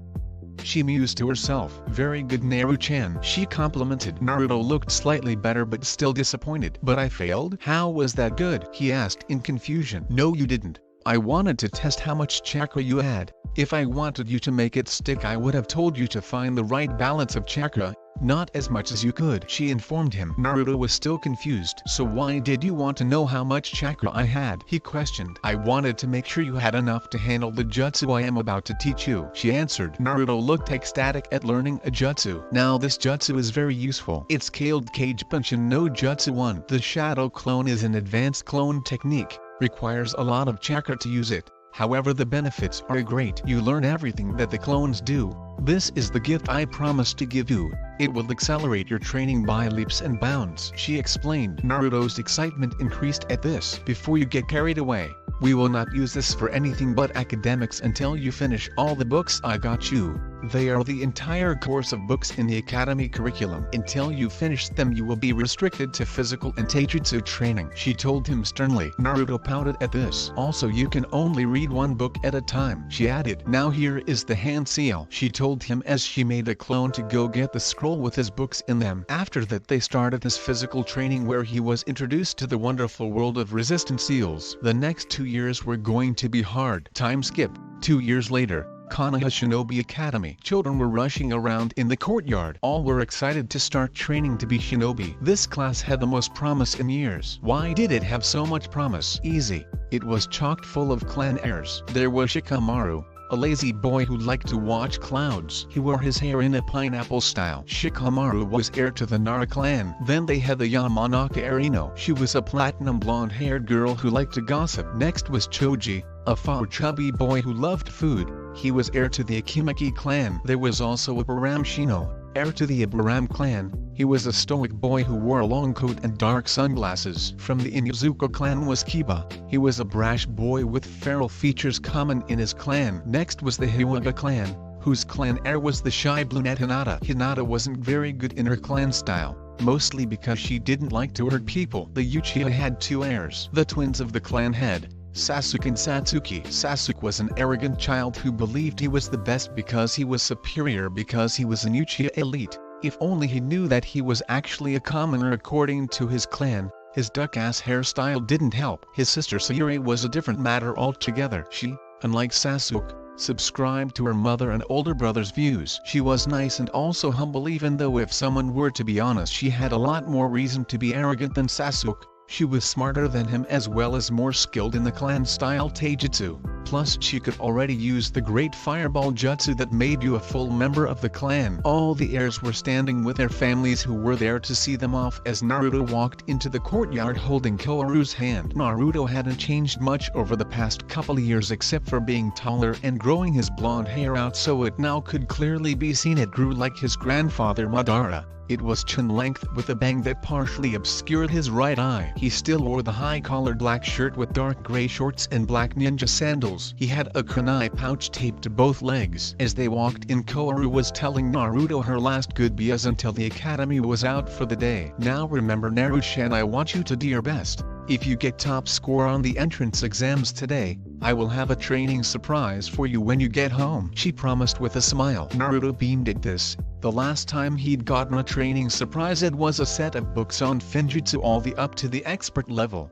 she mused to herself. "Very good Naru-chan," she complimented. Naruto looked slightly better but still disappointed. "But I failed? How was that good?" he asked in confusion. "No you didn't. I wanted to test how much chakra you had. If I wanted you to make it stick I would have told you to find the right balance of chakra, not as much as you could," she informed him. Naruto was still confused. "So why did you want to know how much chakra I had?" he questioned. "I wanted to make sure you had enough to handle the jutsu I am about to teach you," she answered. Naruto looked ecstatic at learning a jutsu. "Now this jutsu is very useful. It's called Kage Bunshin no Jutsu 1. The shadow clone is an advanced clone technique, requires a lot of chakra to use it. However the benefits are great. You learn everything that the clones do. This is the gift I promised to give you. It will accelerate your training by leaps and bounds," she explained. Naruto's excitement increased at this. "Before you get carried away, we will not use this for anything but academics until you finish all the books I got you. They are the entire course of books in the academy curriculum. Until you finish them you will be restricted to physical and taijutsu training," she told him sternly. Naruto pouted at this. "Also you can only read one book at a time," she added. "Now here is the hand seal," she told him as she made a clone to go get the scroll with his books in them. After that they started his physical training where he was introduced to the wonderful world of resistant seals. The next 2 years were going to be hard. Time skip. 2 years later, Konoha Shinobi Academy. Children were rushing around in the courtyard. All were excited to start training to be shinobi. This class had the most promise in years. Why did it have so much promise? Easy. It was chock full of clan heirs. There was Shikamaru, a lazy boy who liked to watch clouds. He wore his hair in a pineapple style. Shikamaru was heir to the Nara clan. Then they had the Yamanaka Arino. She was a platinum blonde-haired girl who liked to gossip. Next was Choji, a fat chubby boy who loved food. He was heir to the Akimaki clan. There was also Abiram Shino, heir to the Abiram clan. He was a stoic boy who wore a long coat and dark sunglasses. From the Inuzuka clan was Kiba. He was a brash boy with feral features common in his clan. Next was the Hyuga clan, whose clan heir was the shy brunette Hinata. Hinata wasn't very good in her clan style, mostly because she didn't like to hurt people. The Uchiha had 2 heirs, the twins of the clan head, Sasuke and Satsuki. Sasuke was an arrogant child who believed he was the best because he was superior because he was an Uchiha elite. If only he knew that he was actually a commoner according to his clan. His duck-ass hairstyle didn't help. His sister Sayuri was a different matter altogether. She, unlike Sasuke, subscribed to her mother and older brother's views. She was nice and also humble, even though if someone were to be honest she had a lot more reason to be arrogant than Sasuke. She was smarter than him as well as more skilled in the clan-style taijutsu, plus she could already use the great fireball jutsu that made you a full member of the clan. All the heirs were standing with their families who were there to see them off as Naruto walked into the courtyard holding Koharu's hand. Naruto hadn't changed much over the past couple of years except for being taller and growing his blonde hair out so it now could clearly be seen it grew like his grandfather Madara. It was chin length with a bang that partially obscured his right eye. He still wore the high-collared black shirt with dark gray shorts and black ninja sandals. He had a kunai pouch taped to both legs. As they walked in, Koharu was telling Naruto her last goodbyes until the academy was out for the day. Now remember Naruto-chan, I want you to do your best. If you get top score on the entrance exams today, I will have a training surprise for you when you get home, she promised with a smile. Naruto beamed at this. The last time he'd gotten a training surprise it was a set of books on Finjutsu all the up to the expert level.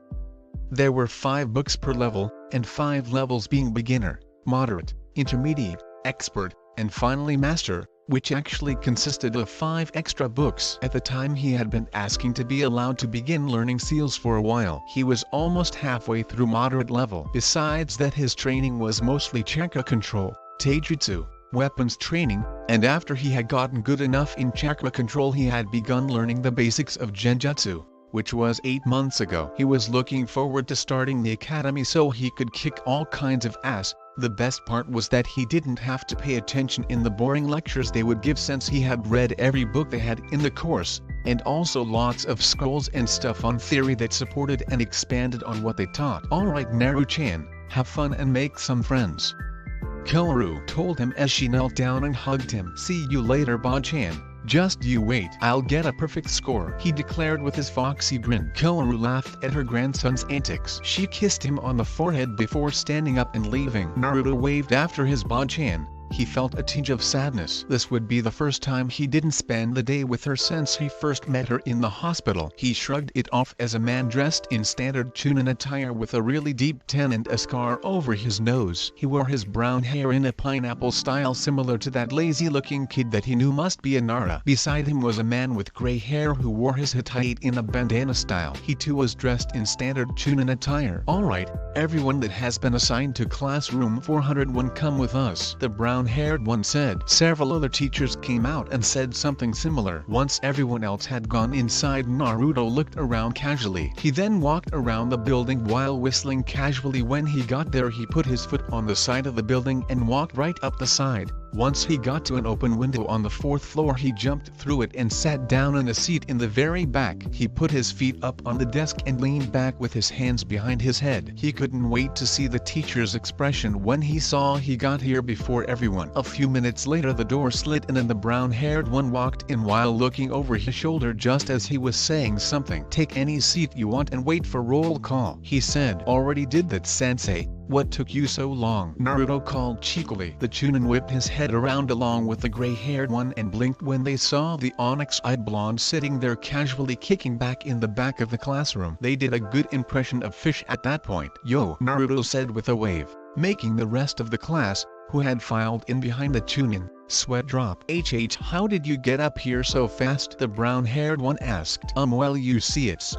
There were 5 books per level, and 5 levels being beginner, moderate, intermediate, expert, and finally master, which actually consisted of 5 extra books. At the time he had been asking to be allowed to begin learning seals for a while. He was almost halfway through moderate level. Besides that his training was mostly chakra control, taijutsu, weapons training, and after he had gotten good enough in chakra control he had begun learning the basics of genjutsu, which was 8 months ago. He was looking forward to starting the academy so he could kick all kinds of ass. The best part was that he didn't have to pay attention in the boring lectures they would give since he had read every book they had in the course, and also lots of scrolls and stuff on theory that supported and expanded on what they taught. Alright Naruto-chan, have fun and make some friends, Koharu told him as she knelt down and hugged him. See you later Ba-chan, just you wait. I'll get a perfect score, he declared with his foxy grin. Koharu laughed at her grandson's antics. She kissed him on the forehead before standing up and leaving. Naruto waved after his Ba-chan. He felt a tinge of sadness. This would be the first time he didn't spend the day with her since he first met her in the hospital. He shrugged it off as a man dressed in standard Chunin attire with a really deep tan and a scar over his nose. He wore his brown hair in a pineapple style similar to that lazy-looking kid that he knew must be a Nara. Beside him was a man with gray hair who wore his Hittite in a bandana style. He too was dressed in standard Chunin attire. Alright, everyone that has been assigned to classroom 401 come with us, the brown-haired one said. Several other teachers came out and said something similar. Once everyone else had gone inside, Naruto looked around casually. He then walked around the building while whistling casually. When he got there he put his foot on the side of the building and walked right up the side. Once he got to an open window on the 4th floor he jumped through it and sat down in a seat in the very back. He put his feet up on the desk and leaned back with his hands behind his head. He couldn't wait to see the teacher's expression when he saw he got here before everyone. A few minutes later the door slid in and the brown-haired one walked in while looking over his shoulder just as he was saying something. Take any seat you want and wait for roll call, he said. Already did that, sensei. What took you so long? Naruto called cheekily. The Chunin whipped his head around along with the gray-haired one and blinked when they saw the onyx-eyed blonde sitting there casually kicking back in the back of the classroom. They did a good impression of Fish at that point. Yo, Naruto said with a wave, making the rest of the class, who had filed in behind the Chunin, sweat drop. How did you get up here so fast? The brown-haired one asked. Well, you see it's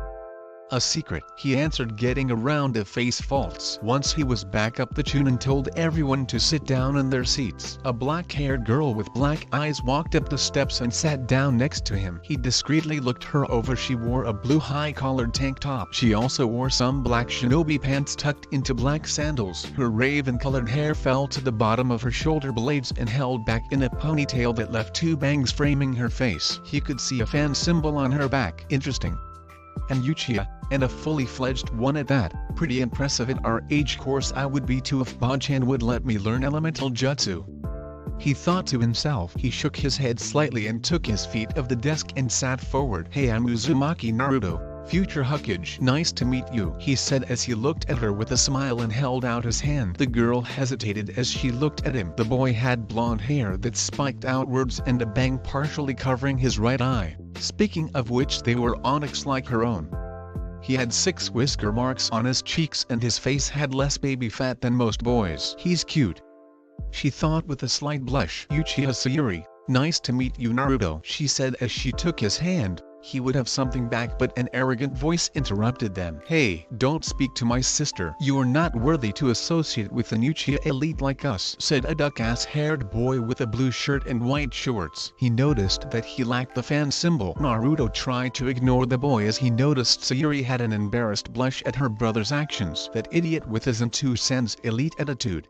a secret, he answered, getting around to face faults. Once he was back up, the Chunin told everyone to sit down in their seats. A black-haired girl with black eyes walked up the steps and sat down next to him. He discreetly looked her over. She wore a blue high-collared tank top. She also wore some black shinobi pants tucked into black sandals. Her raven-colored hair fell to the bottom of her shoulder blades and held back in a ponytail that left 2 bangs framing her face. He could see a fan symbol on her back. Interesting. And Uchiha, and a fully fledged one at that. Pretty impressive. At our age course I would be too if Ba-chan would let me learn elemental jutsu, he thought to himself. He shook his head slightly and took his feet off the desk and sat forward. Hey, I'm Uzumaki Naruto, future Hokage. Nice to meet you, he said as he looked at her with a smile and held out his hand. The girl hesitated as she looked at him. The boy had blonde hair that spiked outwards and a bang partially covering his right eye. Speaking of which, they were onyx like her own. He had 6 whisker marks on his cheeks and his face had less baby fat than most boys. He's cute, she thought with a slight blush. Uchiha Sayuri, nice to meet you Naruto, she said as she took his hand. he would have something back, but an arrogant voice interrupted them. "Hey, don't speak to my sister. You are not worthy to associate with an Uchiha elite like us," said a duck-ass-haired boy with a blue shirt and white shorts. He noticed that he lacked the fan symbol. Naruto tried to ignore the boy as he noticed Sayuri had an embarrassed blush at her brother's actions. That idiot with his Senju elite attitude.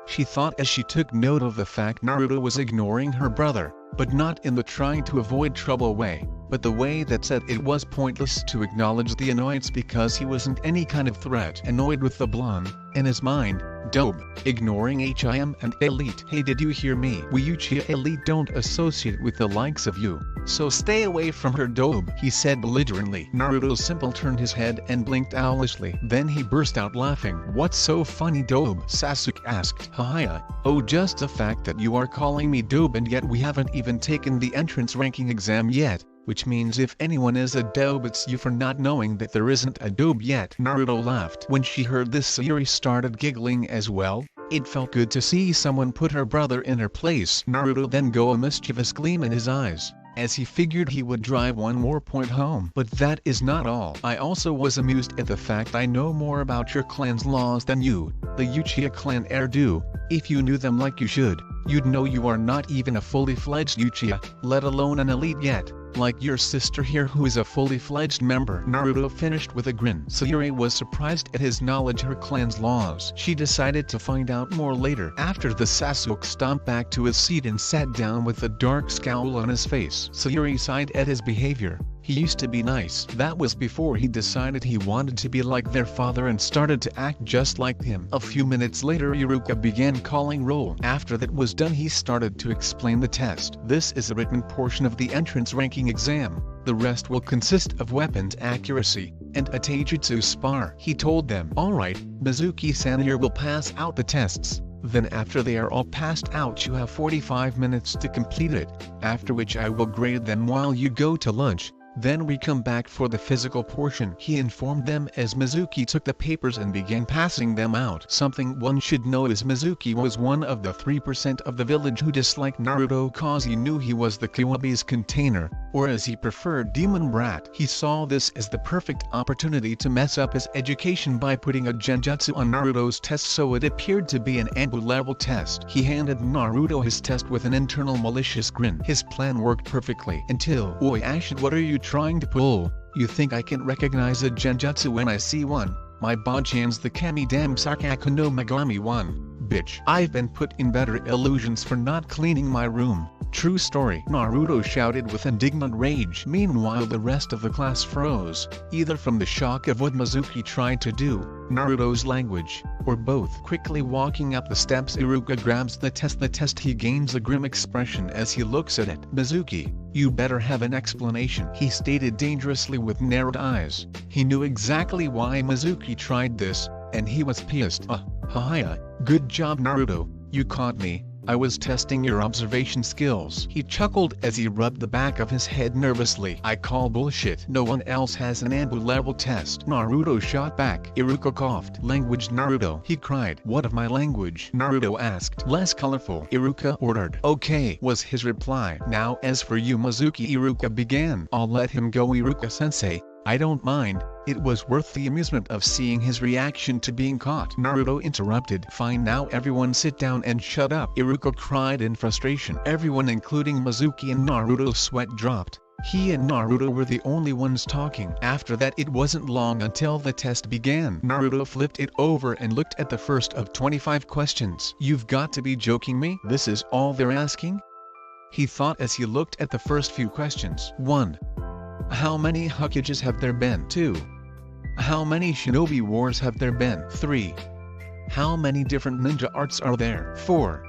She thought as she took note of the fact Naruto was ignoring her brother, but not in the trying to avoid trouble way, but the way that said it was pointless to acknowledge the annoyance because he wasn't any kind of threat. Annoyed with the blonde, in his mind, Dobe, ignoring HIM and Elite. "Hey, did you hear me? We Uchiha Elite don't associate with the likes of you, so stay away from her, Dobe," he said belligerently. Naruto Simple turned his head and blinked owlishly. Then he burst out laughing. "What's so funny, Dobe?" Sasuke asked. "Haha, oh, just the fact that you are calling me Dobe and yet we haven't even taken the entrance ranking exam yet. Which means if anyone is a Dobe it's you for not knowing that there isn't a Dobe yet." Naruto laughed. When she heard this, Sayuri started giggling as well. It felt good to see someone put her brother in her place. Naruto then got a mischievous gleam in his eyes, as he figured he would drive one more point home. "But that is not all. I also was amused at the fact I know more about your clan's laws than you, the Uchiha clan heir do. If you knew them like you should, you'd know you are not even a fully fledged Uchiha, let alone an elite yet, like your sister here who is a fully fledged member." Naruto finished with a grin. Sayuri was surprised at his knowledge of her clan's laws. She decided to find out more later. After the Sasuke stomped back to his seat and sat down with a dark scowl on his face. Sayuri sighed at his behavior. He used to be nice. That was before he decided he wanted to be like their father and started to act just like him. A few minutes later Iruka began calling roll. After that was done he started to explain the test. "This is a written portion of the entrance ranking exam. The rest will consist of weapons accuracy and a taijutsu spar," he told them. "Alright, Mizuki-san here will pass out the tests. Then after they are all passed out you have 45 minutes to complete it, after which I will grade them while you go to lunch. Then we come back for the physical portion," he informed them as Mizuki took the papers and began passing them out. Something one should know is Mizuki was one of the 3% of the village who disliked Naruto cause he knew he was the Kawabe's container, or as he preferred Demon Brat. He saw this as the perfect opportunity to mess up his education by putting a genjutsu on Naruto's test so it appeared to be an Anbu level test. He handed Naruto his test with an internal malicious grin. His plan worked perfectly until, "Oi Ashin, what are you trying to pull? You think I can recognize a genjutsu when I see one? My Bajan's the Kamidam Sakaku no Megami one. Bitch, I've been put in better illusions for not cleaning my room. True story," Naruto shouted with indignant rage. Meanwhile the rest of the class froze, either from the shock of what Mizuki tried to do, Naruto's language, or both. Quickly walking up the steps Iruka grabs the test he gains a grim expression as he looks at it. "Mizuki, you better have an explanation," he stated dangerously with narrowed eyes. He knew exactly why Mizuki tried this, and he was pissed. Haha, good job Naruto, you caught me. I was testing your observation skills." He chuckled as he rubbed the back of his head nervously. "I call bullshit. No one else has an Anbu level test." Naruto shot back. Iruka coughed. "Language Naruto," he cried. "What of my language?" Naruto asked. "Less colorful," Iruka ordered. "Okay," was his reply. "Now as for you Mizuki," Iruka began. "I'll let him go Iruka-sensei. I don't mind. It was worth the amusement of seeing his reaction to being caught." Naruto interrupted. "Fine, now everyone sit down and shut up," Iruka cried in frustration. Everyone including Mizuki and Naruto's sweat dropped. He and Naruto were the only ones talking. After that it wasn't long until the test began. Naruto flipped it over and looked at the first of 25 questions. "You've got to be joking me? This is all they're asking?" he thought as he looked at the first few questions. 1. How many Hokages have there been? 2. How many shinobi wars have there been? 3. How many different ninja arts are there? 4.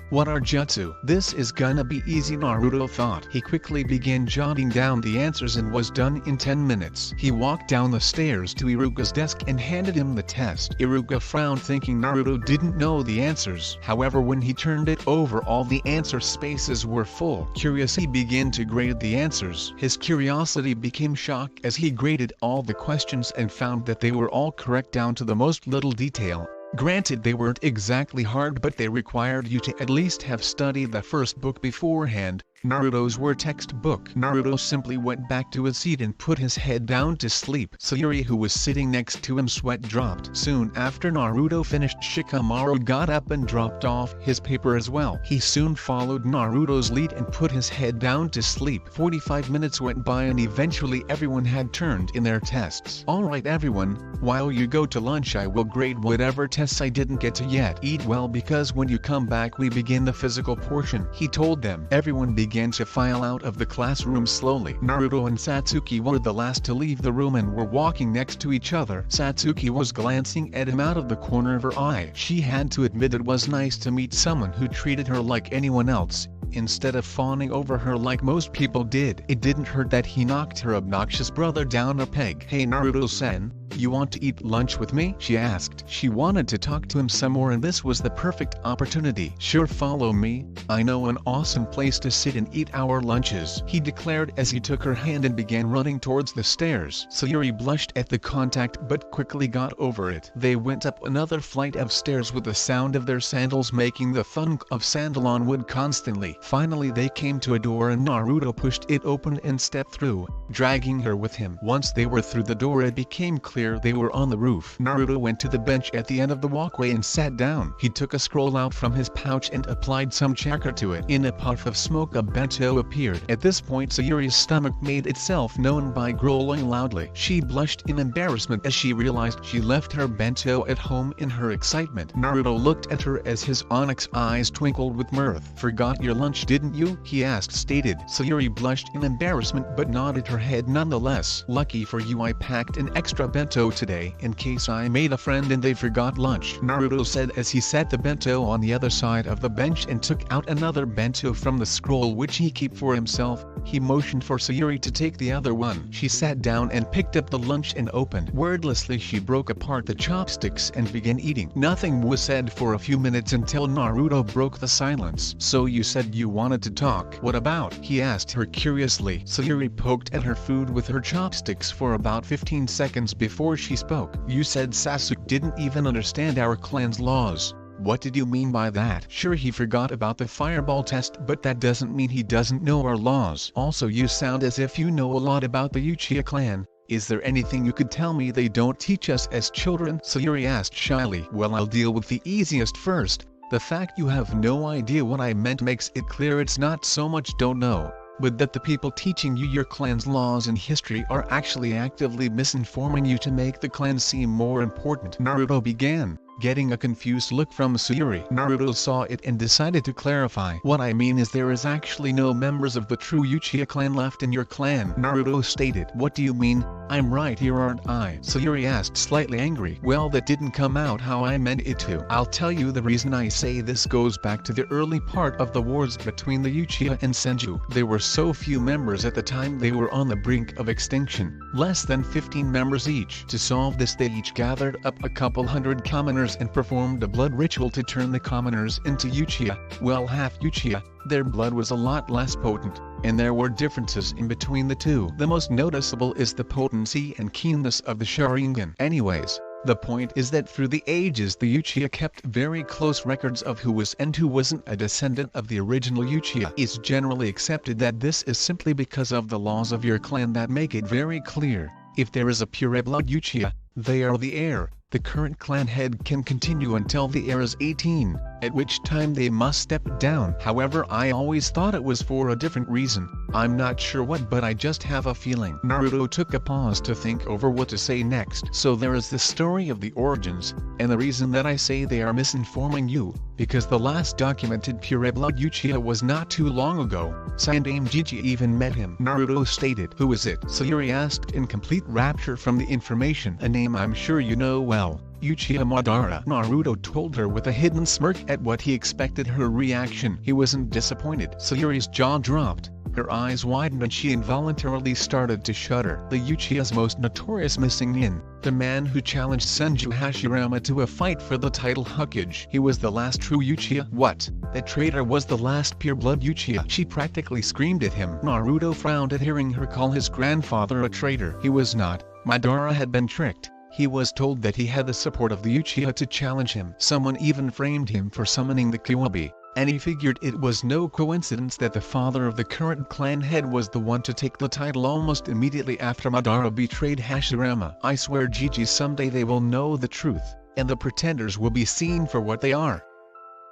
What are jutsu? This is gonna be easy, Naruto thought. He quickly began jotting down the answers and was done in 10 minutes. He walked down the stairs to Iruka's desk and handed him the test. Iruka frowned thinking Naruto didn't know the answers. However, when he turned it over all the answer spaces were full. Curious, he began to grade the answers. His curiosity became shock as he graded all the questions and found that they were all correct down to the most little detail. Granted, they weren't exactly hard, but they required you to at least have studied the first book beforehand, Naruto's were textbook. Naruto simply went back to his seat and put his head down to sleep. Sayuri, who was sitting next to him, sweat dropped. Soon after Naruto finished, Shikamaru got up and dropped off his paper as well. He soon followed Naruto's lead and put his head down to sleep. 45 minutes went by and eventually everyone had turned in their tests. Alright everyone, while you go to lunch I will grade whatever tests I didn't get to yet. Eat well because when you come back we begin the physical portion, he told them. Everyone began to file out of the classroom slowly. Naruto and Satsuki were the last to leave the room and were walking next to each other. Satsuki was glancing at him out of the corner of her eye. She had to admit it was nice to meet someone who treated her like anyone else, instead of fawning over her like most people did. It didn't hurt that he knocked her obnoxious brother down a peg. Hey Naruto-san, you want to eat lunch with me? She asked. She wanted to talk to him some more and this was the perfect opportunity. Sure, follow me, I know an awesome place to sit and eat our lunches, he declared as he took her hand and began running towards the stairs. Sayuri blushed at the contact but quickly got over it. They went up another flight of stairs with the sound of their sandals making the thunk of sandal on wood constantly. Finally they came to a door and Naruto pushed it open and stepped through, dragging her with him. Once they were through the door it became clear they were on the roof. Naruto went to the bench at the end of the walkway and sat down. He took a scroll out from his pouch and applied some chakra to it. In a puff of smoke a bento appeared. At this point Sayuri's stomach made itself known by growling loudly. She blushed in embarrassment as she realized she left her bento at home in her excitement. Naruto looked at her as his onyx eyes twinkled with mirth. Forgot your lunch didn't you? He asked. Stated. Sayuri blushed in embarrassment but nodded her head nonetheless. Lucky for you I packed an extra bento today in case I made a friend and they forgot lunch, Naruto said as he set the bento on the other side of the bench and took out another bento from the scroll which he kept for himself. He motioned for Sayuri to take the other one. She sat down and picked up the lunch and opened. Wordlessly she broke apart the chopsticks and began eating. Nothing was said for a few minutes until Naruto broke the silence. So you said you wanted to talk. What about? He asked her curiously. Sayuri poked at her food with her chopsticks for about 15 seconds before she spoke. You said Sasuke didn't even understand our clan's laws. What did you mean by that? Sure, he forgot about the fireball test, but that doesn't mean he doesn't know our laws. Also, you sound as if you know a lot about the Uchiha clan. Is there anything you could tell me they don't teach us as children? Sayuri asked shyly. Well, I'll deal with the easiest first. The fact you have no idea what I meant makes it clear it's not so much don't know, but that the people teaching you your clan's laws and history are actually actively misinforming you to make the clan seem more important. Naruto began, getting a confused look from Sayuri. Naruto saw it and decided to clarify. What I mean is there is actually no members of the true Uchiha clan left in your clan, Naruto stated. What do you mean? I'm right here aren't I? Sayuri asked, slightly angry. Well, that didn't come out how I meant it to. I'll tell you the reason I say this goes back to the early part of the wars between the Uchiha and Senju. There were so few members at the time they were on the brink of extinction, less than 15 members each. To solve this they each gathered up a couple hundred commoners and performed a blood ritual to turn the commoners into Uchiha. Well, half Uchiha. Their blood was a lot less potent, and there were differences in between the two. The most noticeable is the potency and keenness of the Sharingan. Anyways, the point is that through the ages the Uchiha kept very close records of who was and who wasn't a descendant of the original Uchiha. It's generally accepted that this is simply because of the laws of your clan that make it very clear. If there is a pure blood Uchiha, they are the heir. The current clan head can continue until the heir is 18, at which time they must step down. However, I always thought it was for a different reason. I'm not sure what, but I just have a feeling. Naruto took a pause to think over what to say next. So there is the story of the origins, and the reason that I say they are misinforming you, because the last documented pure blood Uchiha was not too long ago. Sandaime Jiji even met him, Naruto stated. Who is it? Sayuri asked in complete rapture from the information. A name I'm sure you know well. Uchiha Madara. Naruto told her with a hidden smirk at what he expected her reaction. He wasn't disappointed. Sayuri's jaw dropped, her eyes widened and she involuntarily started to shudder. The Uchiha's most notorious missing nin, the man who challenged Senju Hashirama to a fight for the title Hokage. He was the last true Uchiha. What? That traitor was the last pure-blood Uchiha. She practically screamed at him. Naruto frowned at hearing her call his grandfather a traitor. He was not. Madara had been tricked. He was told that he had the support of the Uchiha to challenge him. Someone even framed him for summoning the Kyuubi, and he figured it was no coincidence that the father of the current clan head was the one to take the title almost immediately after Madara betrayed Hashirama. I swear Gigi, someday they will know the truth, and the pretenders will be seen for what they are,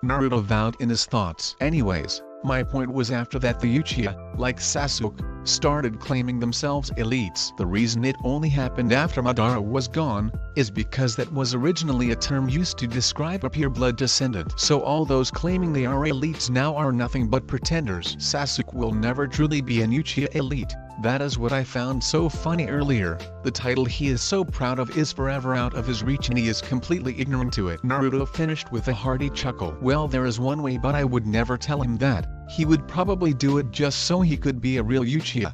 Naruto vowed in his thoughts. Anyways, my point was after that the Uchiha, like Sasuke, started claiming themselves elites. The reason it only happened after Madara was gone, is because that was originally a term used to describe a pure blood descendant. So all those claiming they are elites now are nothing but pretenders. Sasuke will never truly be an Uchiha elite. That is what I found so funny earlier. The title he is so proud of is forever out of his reach and he is completely ignorant to it. Naruto finished with a hearty chuckle. Well, there is one way, but I would never tell him that. He would probably do it just so he could be a real Uchiha,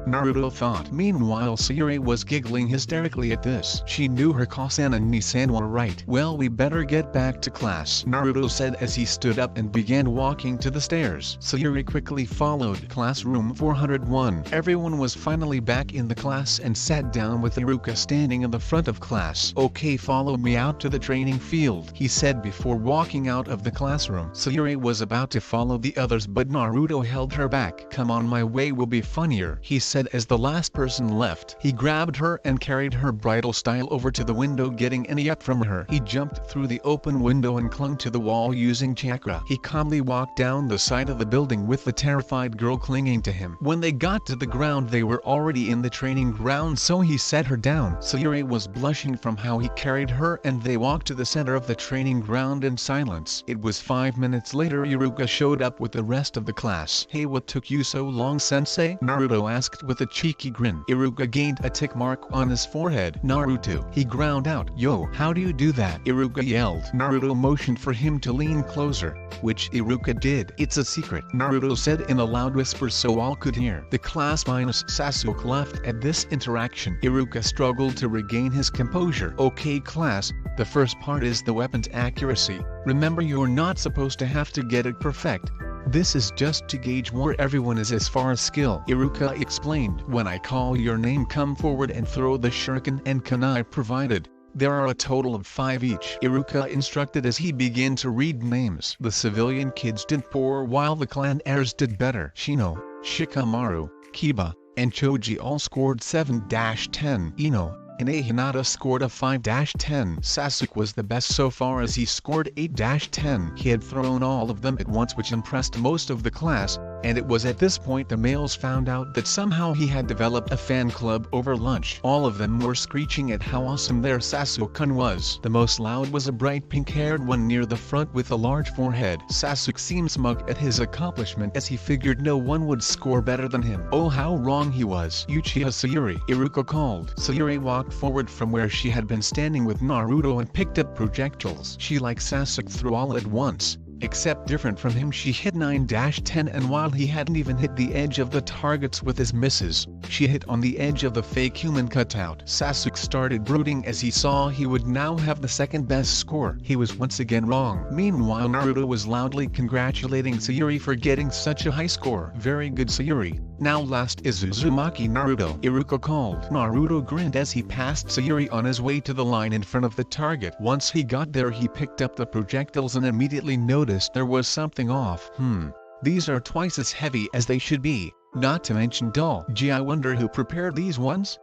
Naruto thought. Meanwhile, Sayuri was giggling hysterically at this. She knew her Kosan and Nisan were right. Well, we better get back to class, Naruto said as he stood up and began walking to the stairs. Sayuri quickly followed. Classroom 401. Everyone was finally back in the class and sat down with Iruka standing in the front of class. Okay, follow me out to the training field, he said before walking out of the classroom. Sayuri was about to follow the others, but Naruto held her back. Come on, my way will be funnier, he said as the last person left. He grabbed her and carried her bridal style over to the window, getting any yuck from her. He jumped through the open window and clung to the wall using chakra. He calmly walked down the side of the building with the terrified girl clinging to him. When they got to the ground, they were already in the training ground, so he set her down. Sayuri was blushing from how he carried her and they walked to the center of the training ground in silence. It was 5 minutes later Iruka showed up with the rest of the class. Hey, what took you so long, sensei? Naruto asked with a cheeky grin. Iruka gained a tick mark on his forehead. Naruto, he ground out. Yo, how do you do that? Iruka yelled. Naruto motioned for him to lean closer, which Iruka did. It's a secret, Naruto said in a loud whisper so all could hear. The class minus Sasuke left at this interaction. Iruka struggled to regain his composure. Okay class, the first part is the weapon's accuracy. Remember, you're not supposed to have to get it perfect. This is just to gauge where everyone is as far as skill, Iruka explained. When I call your name, come forward and throw the shuriken and kunai provided. There are a total of 5 each, Iruka instructed as he began to read names. The civilian kids did poor while the clan heirs did better. Shino, Shikamaru, Kiba, and Choji all scored 7-10. Ino and Hinata scored a 5-10. Sasuke was the best so far as he scored 8-10. He had thrown all of them at once, which impressed most of the class, and it was at this point the males found out that somehow he had developed a fan club over lunch. All of them were screeching at how awesome their Sasuke-kun was. The most loud was a bright pink-haired one near the front with a large forehead. Sasuke seemed smug at his accomplishment as he figured no one would score better than him. Oh, how wrong he was. Uchiha Sayuri, Iruka called. Sayuri walked forward from where she had been standing with Naruto and picked up projectiles. She, like Sasuke, threw all at once. Except different from him, she hit 9-10, and while he hadn't even hit the edge of the targets with his misses, she hit on the edge of the fake human cutout. Sasuke started brooding as he saw he would now have the second best score. He was once again wrong. Meanwhile, Naruto was loudly congratulating Sayuri for getting such a high score. Very good, Sayuri. Now last is Uzumaki Naruto, Iruka called. Naruto grinned as he passed Sayuri on his way to the line in front of the target. Once he got there, he picked up the projectiles and immediately noticed there was something off. These are twice as heavy as they should be, not to mention dull. Gee, I wonder who prepared these ones?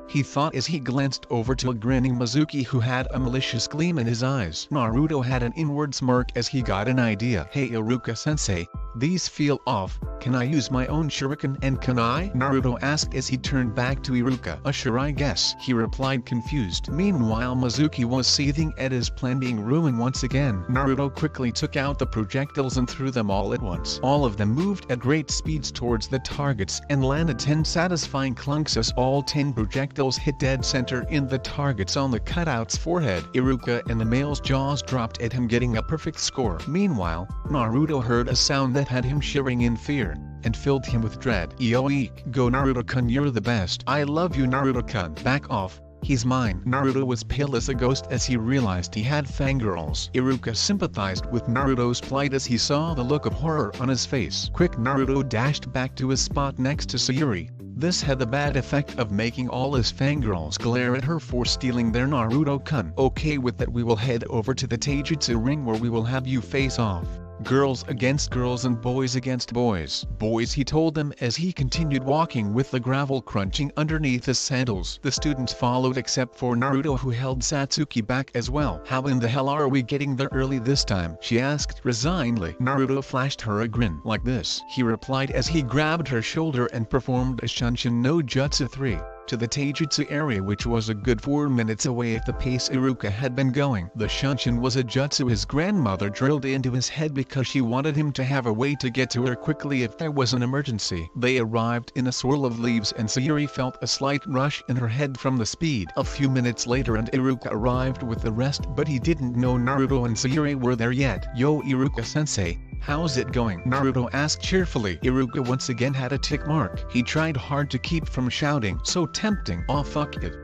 He thought as he glanced over to a grinning Mizuki who had a malicious gleam in his eyes. Naruto had an inward smirk as he got an idea. Hey Iruka-sensei, these feel off. Can I use my own shuriken and kunai? Naruto asked as he turned back to Iruka. Sure, I guess, he replied confused. Meanwhile, Mizuki was seething at his plan being ruined once again. Naruto quickly took out the projectiles and threw them all at once. All of them moved at great speeds towards the targets and landed 10 satisfying clunks as all 10 projectiles hit dead center in the targets on the cutout's forehead. Iruka and the male's jaws dropped at him, getting a perfect score. Meanwhile, Naruto heard a sound that had him shivering in fear and filled him with dread. Yoik, go Naruto-kun, you're the best. I love you, Naruto-kun. Back off, he's mine. Naruto was pale as a ghost as he realized he had fangirls. Iruka sympathized with Naruto's plight as he saw the look of horror on his face. Quick, Naruto dashed back to his spot next to Sayuri. This had the bad effect of making all his fangirls glare at her for stealing their Naruto-kun. Okay, with that we will head over to the Taijutsu ring where we will have you face off. Girls against girls and boys against boys. Boys, he told them as he continued walking with the gravel crunching underneath his sandals. The students followed except for Naruto, who held Satsuki back as well. "How in the hell are we getting there early this time?" she asked resignedly. Naruto flashed her a grin. "Like this," he replied as he grabbed her shoulder and performed a Shunshin no Jutsu 3. To the Taijutsu area, which was a good 4 minutes away at the pace Iruka had been going. The Shunshin was a jutsu his grandmother drilled into his head because she wanted him to have a way to get to her quickly if there was an emergency. They arrived in a swirl of leaves and Sayuri felt a slight rush in her head from the speed. A few minutes later and Iruka arrived with the rest, but he didn't know Naruto and Sayuri were there yet. "Yo Iruka-sensei, how's it going?" Naruto asked cheerfully. Iruka once again had a tick mark. He tried hard to keep from shouting, "So tempting, aw fuck it."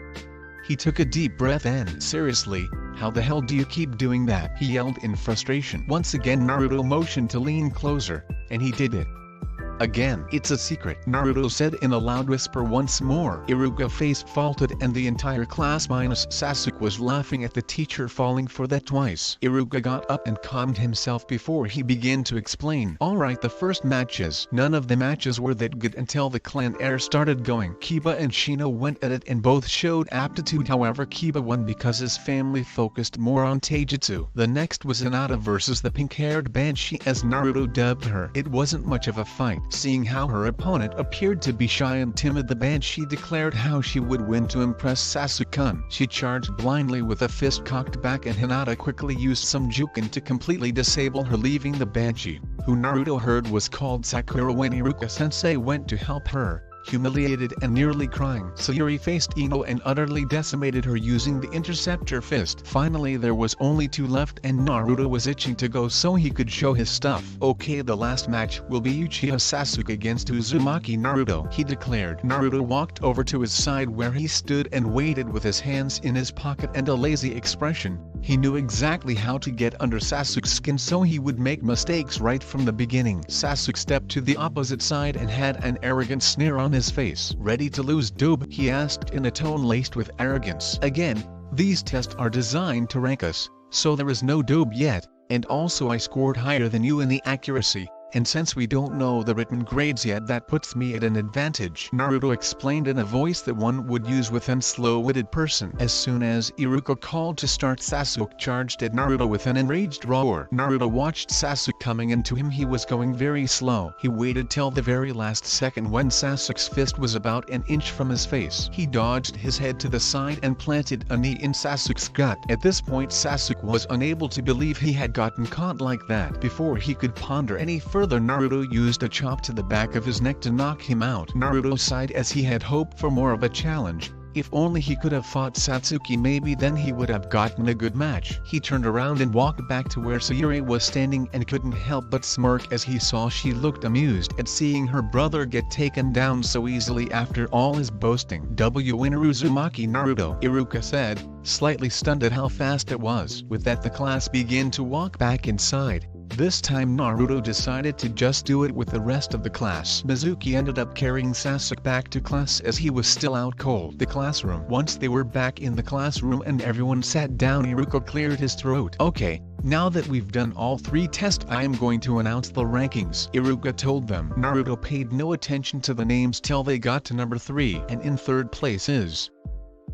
He took a deep breath and, "Seriously, how the hell do you keep doing that?" he yelled in frustration. Once again Naruto motioned to lean closer, and he did it. Again, "It's a secret," Naruto said in a loud whisper once more. Iruka's face faltered and the entire class minus Sasuke was laughing at the teacher falling for that twice. Iruka got up and calmed himself before he began to explain. "Alright, the first matches. None of the matches were that good until the clan air started going. Kiba and Shino went at it and both showed aptitude. However, Kiba won because his family focused more on Taijutsu. The next was Hinata versus the pink-haired Banshee, as Naruto dubbed her. It wasn't much of a fight. Seeing how her opponent appeared to be shy and timid, the Banshee declared how she would win to impress Sasuke-kun. She charged blindly with a fist cocked back and Hinata quickly used some juken to completely disable her, leaving the Banshee, who Naruto heard was called Sakura, when Iruka-sensei went to help her. Humiliated and nearly crying, Sayuri faced Ino and utterly decimated her using the interceptor fist. Finally there was only 2 left and Naruto was itching to go so he could show his stuff. "Okay, the last match will be Uchiha Sasuke against Uzumaki Naruto," he declared. Naruto walked over to his side where he stood and waited with his hands in his pocket and a lazy expression. He knew exactly how to get under Sasuke's skin so he would make mistakes right from the beginning. Sasuke stepped to the opposite side and had an arrogant sneer on his face. "Ready to lose, doob?" he asked in a tone laced with arrogance. "Again, these tests are designed to rank us, so there is no doob yet, and also I scored higher than you in the accuracy. And since we don't know the written grades yet, that puts me at an advantage," Naruto explained in a voice that one would use with an slow-witted person. As soon as Iruka called to start, Sasuke charged at Naruto with an enraged roar. Naruto watched Sasuke coming into him. He was going very slow. He waited till the very last second when Sasuke's fist was about an inch from his face. He dodged his head to the side and planted a knee in Sasuke's gut. At this point Sasuke was unable to believe he had gotten caught like that. Before he could ponder any further, Naruto used a chop to the back of his neck to knock him out. Naruto sighed as he had hoped for more of a challenge. If only he could have fought Satsuki, maybe then he would have gotten a good match. He turned around and walked back to where Sayuri was standing and couldn't help but smirk as he saw she looked amused at seeing her brother get taken down so easily after all his boasting. "Winner Uzumaki Naruto," Iruka said, slightly stunned at how fast it was. With that the class began to walk back inside. This time Naruto decided to just do it with the rest of the class. Mizuki ended up carrying Sasuke back to class as he was still out cold. The classroom. Once they were back in the classroom and everyone sat down, Iruka cleared his throat. "Okay, now that we've done all 3 tests, I am going to announce the rankings," Iruka told them. Naruto paid no attention to the names till they got to number 3, and in 3rd place is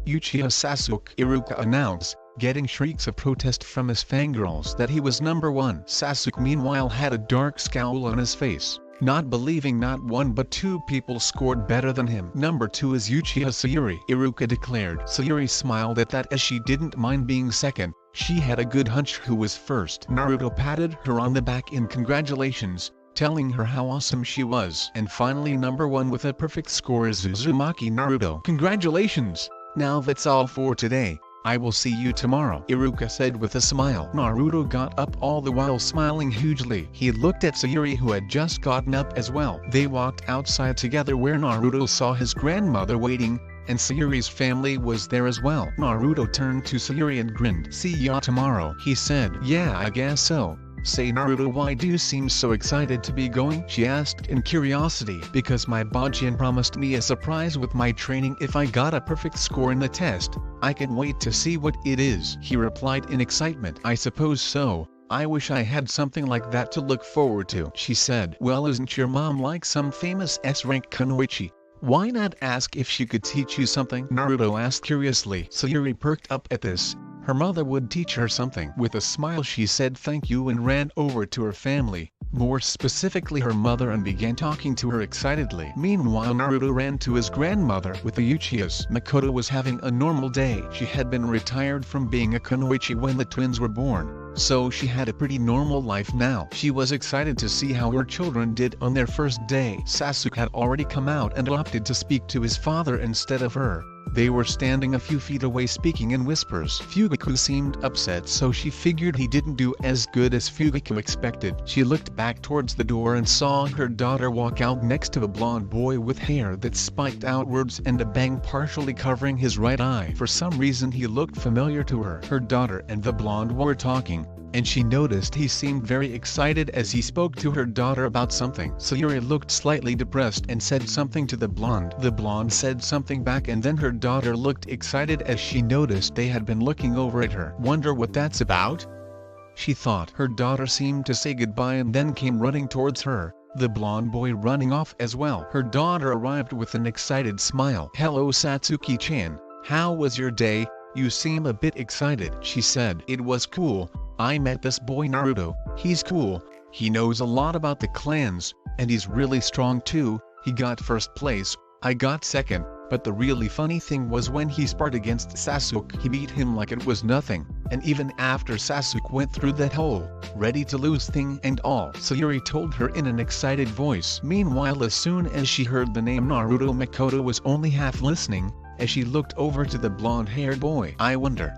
Uchiha Sasuke, Iruka announced, getting shrieks of protest from his fangirls that he was number 1. Sasuke meanwhile had a dark scowl on his face, not believing not 1 but 2 people scored better than him. "Number 2 is Uchiha Sayuri," Iruka declared. Sayuri smiled at that as she didn't mind being second. She had a good hunch who was first. Naruto patted her on the back in congratulations, telling her how awesome she was. And finally number 1 with a perfect score is Uzumaki Naruto. "Congratulations! Now that's all for today. I will see you tomorrow," Iruka said with a smile. Naruto got up, all the while smiling hugely. He looked at Sayuri, who had just gotten up as well. They walked outside together where Naruto saw his grandmother waiting, and Sayuri's family was there as well. Naruto turned to Sayuri and grinned. "See ya tomorrow," he said. "Yeah, I guess so. Say Naruto, why do you seem so excited to be going?" she asked in curiosity. "Because my Bajin promised me a surprise with my training if I got a perfect score in the test. I can wait to see what it is," he replied in excitement. "I suppose so. I wish I had something like that to look forward to, she said. Well, isn't your mom like some famous S-rank kunoichi? Why not ask if she could teach you something? Naruto asked curiously. Sayuri perked up at this. Her mother would teach her something. With a smile she said thank you and ran over to her family, more specifically her mother, and began talking to her excitedly. Meanwhile Naruto ran to his grandmother with the Uchihas. Makoto was having a normal day. She had been retired from being a kunoichi when the twins were born, so she had a pretty normal life now. She was excited to see how her children did on their first day. Sasuke had already come out and opted to speak to his father instead of her. They were standing a few feet away speaking in whispers. Fugaku seemed upset, so she figured he didn't do as good as Fugaku expected. She looked back towards the door and saw her daughter walk out next to a blonde boy with hair that spiked outwards and a bang partially covering his right eye. For some reason he looked familiar to her. Her daughter and the blonde were talking, and she noticed he seemed very excited as he spoke to her daughter about something. Sayuri looked slightly depressed and said something to the blonde. The blonde said something back, and then her daughter looked excited as she noticed they had been looking over at her. Wonder what that's about? She thought. Her daughter seemed to say goodbye and then came running towards her, the blonde boy running off as well. Her daughter arrived with an excited smile. Hello Satsuki-chan, how was your day? You seem a bit excited, she said. It was cool. I met this boy Naruto. He's cool. He knows a lot about the clans, and he's really strong too. He got first place, I got second, but the really funny thing was when he sparred against Sasuke, he beat him like it was nothing, and even after Sasuke went through that whole ready to lose thing and all, Sayuri told her in an excited voice. Meanwhile, as soon as she heard the name Naruto, Makoto was only half listening, as she looked over to the blonde-haired boy. I wonder,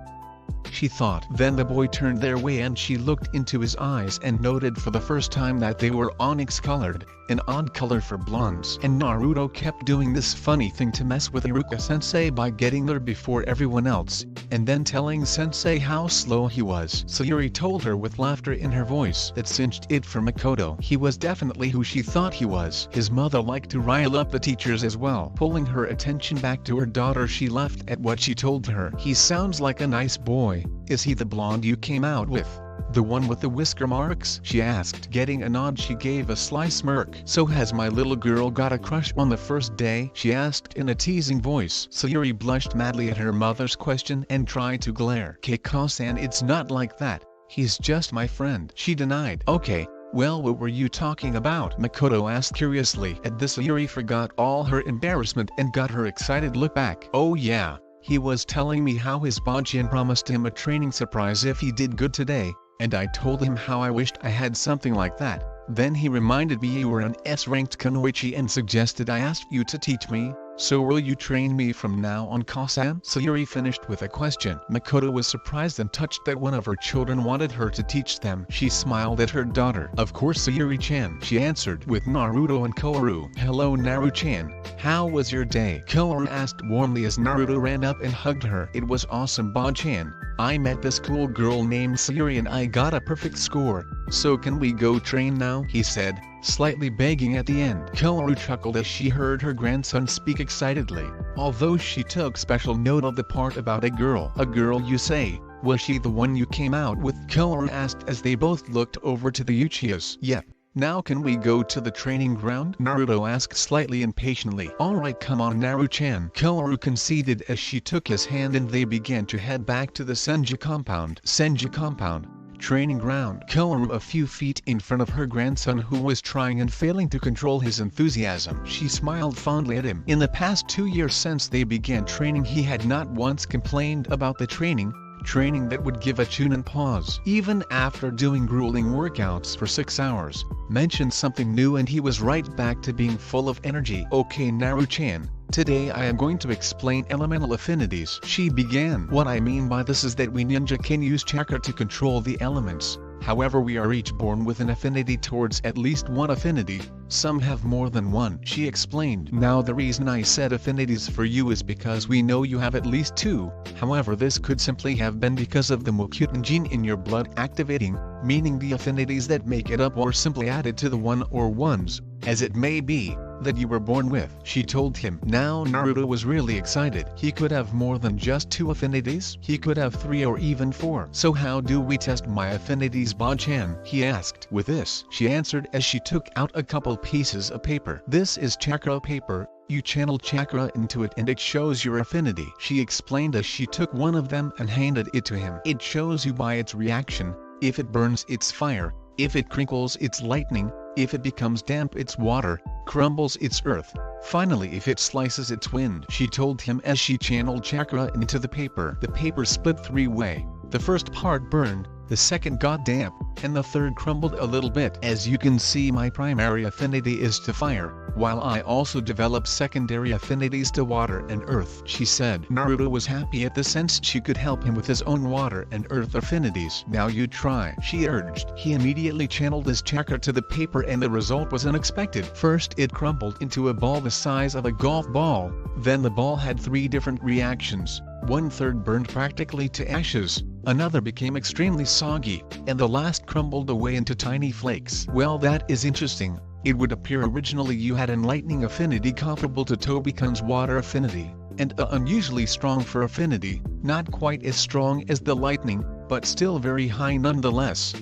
she thought. Then the boy turned their way and she looked into his eyes and noted for the first time that they were onyx-colored, an odd color for blondes. And Naruto kept doing this funny thing to mess with Iruka-sensei by getting there before everyone else, and then telling sensei how slow he was. Sayuri told her with laughter in her voice that cinched it for Makoto. He was definitely who she thought he was. His mother liked to rile up the teachers as well. Pulling her attention back to her daughter, she laughed at what she told her. He sounds like a nice boy. Is he the blonde you came out with? The one with the whisker marks? She asked. Getting a nod, she gave a sly smirk. So has my little girl got a crush on the first day? She asked in a teasing voice. Sayuri blushed madly at her mother's question and tried to glare. Keiko-san, it's not like that. He's just my friend, she denied. Okay, well, what were you talking about? Makoto asked curiously. At this, Sayuri forgot all her embarrassment and got her excited look back. Oh yeah, he was telling me how his Bajin promised him a training surprise if he did good today, and I told him how I wished I had something like that. Then he reminded me you were an S-ranked kunoichi and suggested I ask you to teach me. So will you train me from now on, Kosan? Sayuri finished with a question. Makoto was surprised and touched that one of her children wanted her to teach them. She smiled at her daughter. Of course Sayuri-chan, she answered with Naruto and Koharu. Hello Naru-chan, how was your day? Koharu asked warmly as Naruto ran up and hugged her. It was awesome Ba-chan. I met this cool girl named Sayuri and I got a perfect score. So can we go train now? He said, slightly begging at the end. Koharu chuckled as she heard her grandson speak excitedly, although she took special note of the part about a girl. A girl you say? Was she the one you came out with? Koharu asked as they both looked over to the Uchihas. Yep. Now can we go to the training ground? Naruto asked slightly impatiently. Alright, come on Naru-chan. Koharu conceded as she took his hand and they began to head back to the Senju compound. Senju compound. Training ground. Koharu a few feet in front of her grandson who was trying and failing to control his enthusiasm. She smiled fondly at him. In the past 2 years since they began training, he had not once complained about the training that would give a chunin pause. Even after doing grueling workouts for 6 hours, mentioned something new and he was right back to being full of energy. Okay Naru-chan, today I am going to explain elemental affinities. She began. What I mean by this is that we ninja can use chakra to control the elements. However, we are each born with an affinity towards at least one affinity. Some have more than one, she explained. Now the reason I said affinities for you is because we know you have at least 2. However, this could simply have been because of the Mokuton gene in your blood activating, meaning the affinities that make it up were simply added to the one or ones, as it may be. that you were born with. She told him. Now Naruto was really excited. He could have more than just 2 affinities. He could have 3 or even 4. So how do we test my affinities, Ba-chan? He asked. With this, she answered as she took out a couple pieces of paper. This is chakra paper. You channel chakra into it and it shows your affinity. She explained as she took one of them and handed it to him. It shows you by its reaction. If it burns, it's fire. If it crinkles, it's lightning. If it becomes damp, it's water. Crumbles, it's earth. Finally, if it slices, it's wind. She told him as she channeled chakra into the paper. The paper split 3-way. The first part burned, the second got damp, and the third crumbled a little bit. As you can see, my primary affinity is to fire, while I also develop secondary affinities to water and earth, she said. Naruto was happy at the sense she could help him with his own water and earth affinities. Now you try, she urged. He immediately channeled his chakra to the paper and the result was unexpected. First it crumbled into a ball the size of a golf ball, then the ball had 3 different reactions. 1/3 burned practically to ashes, another became extremely soggy, and the last crumbled away into tiny flakes. Well, that is interesting. It would appear originally you had an lightning affinity comparable to Tobikun's water affinity, and unusually strong for affinity, not quite as strong as the lightning, but still very high nonetheless.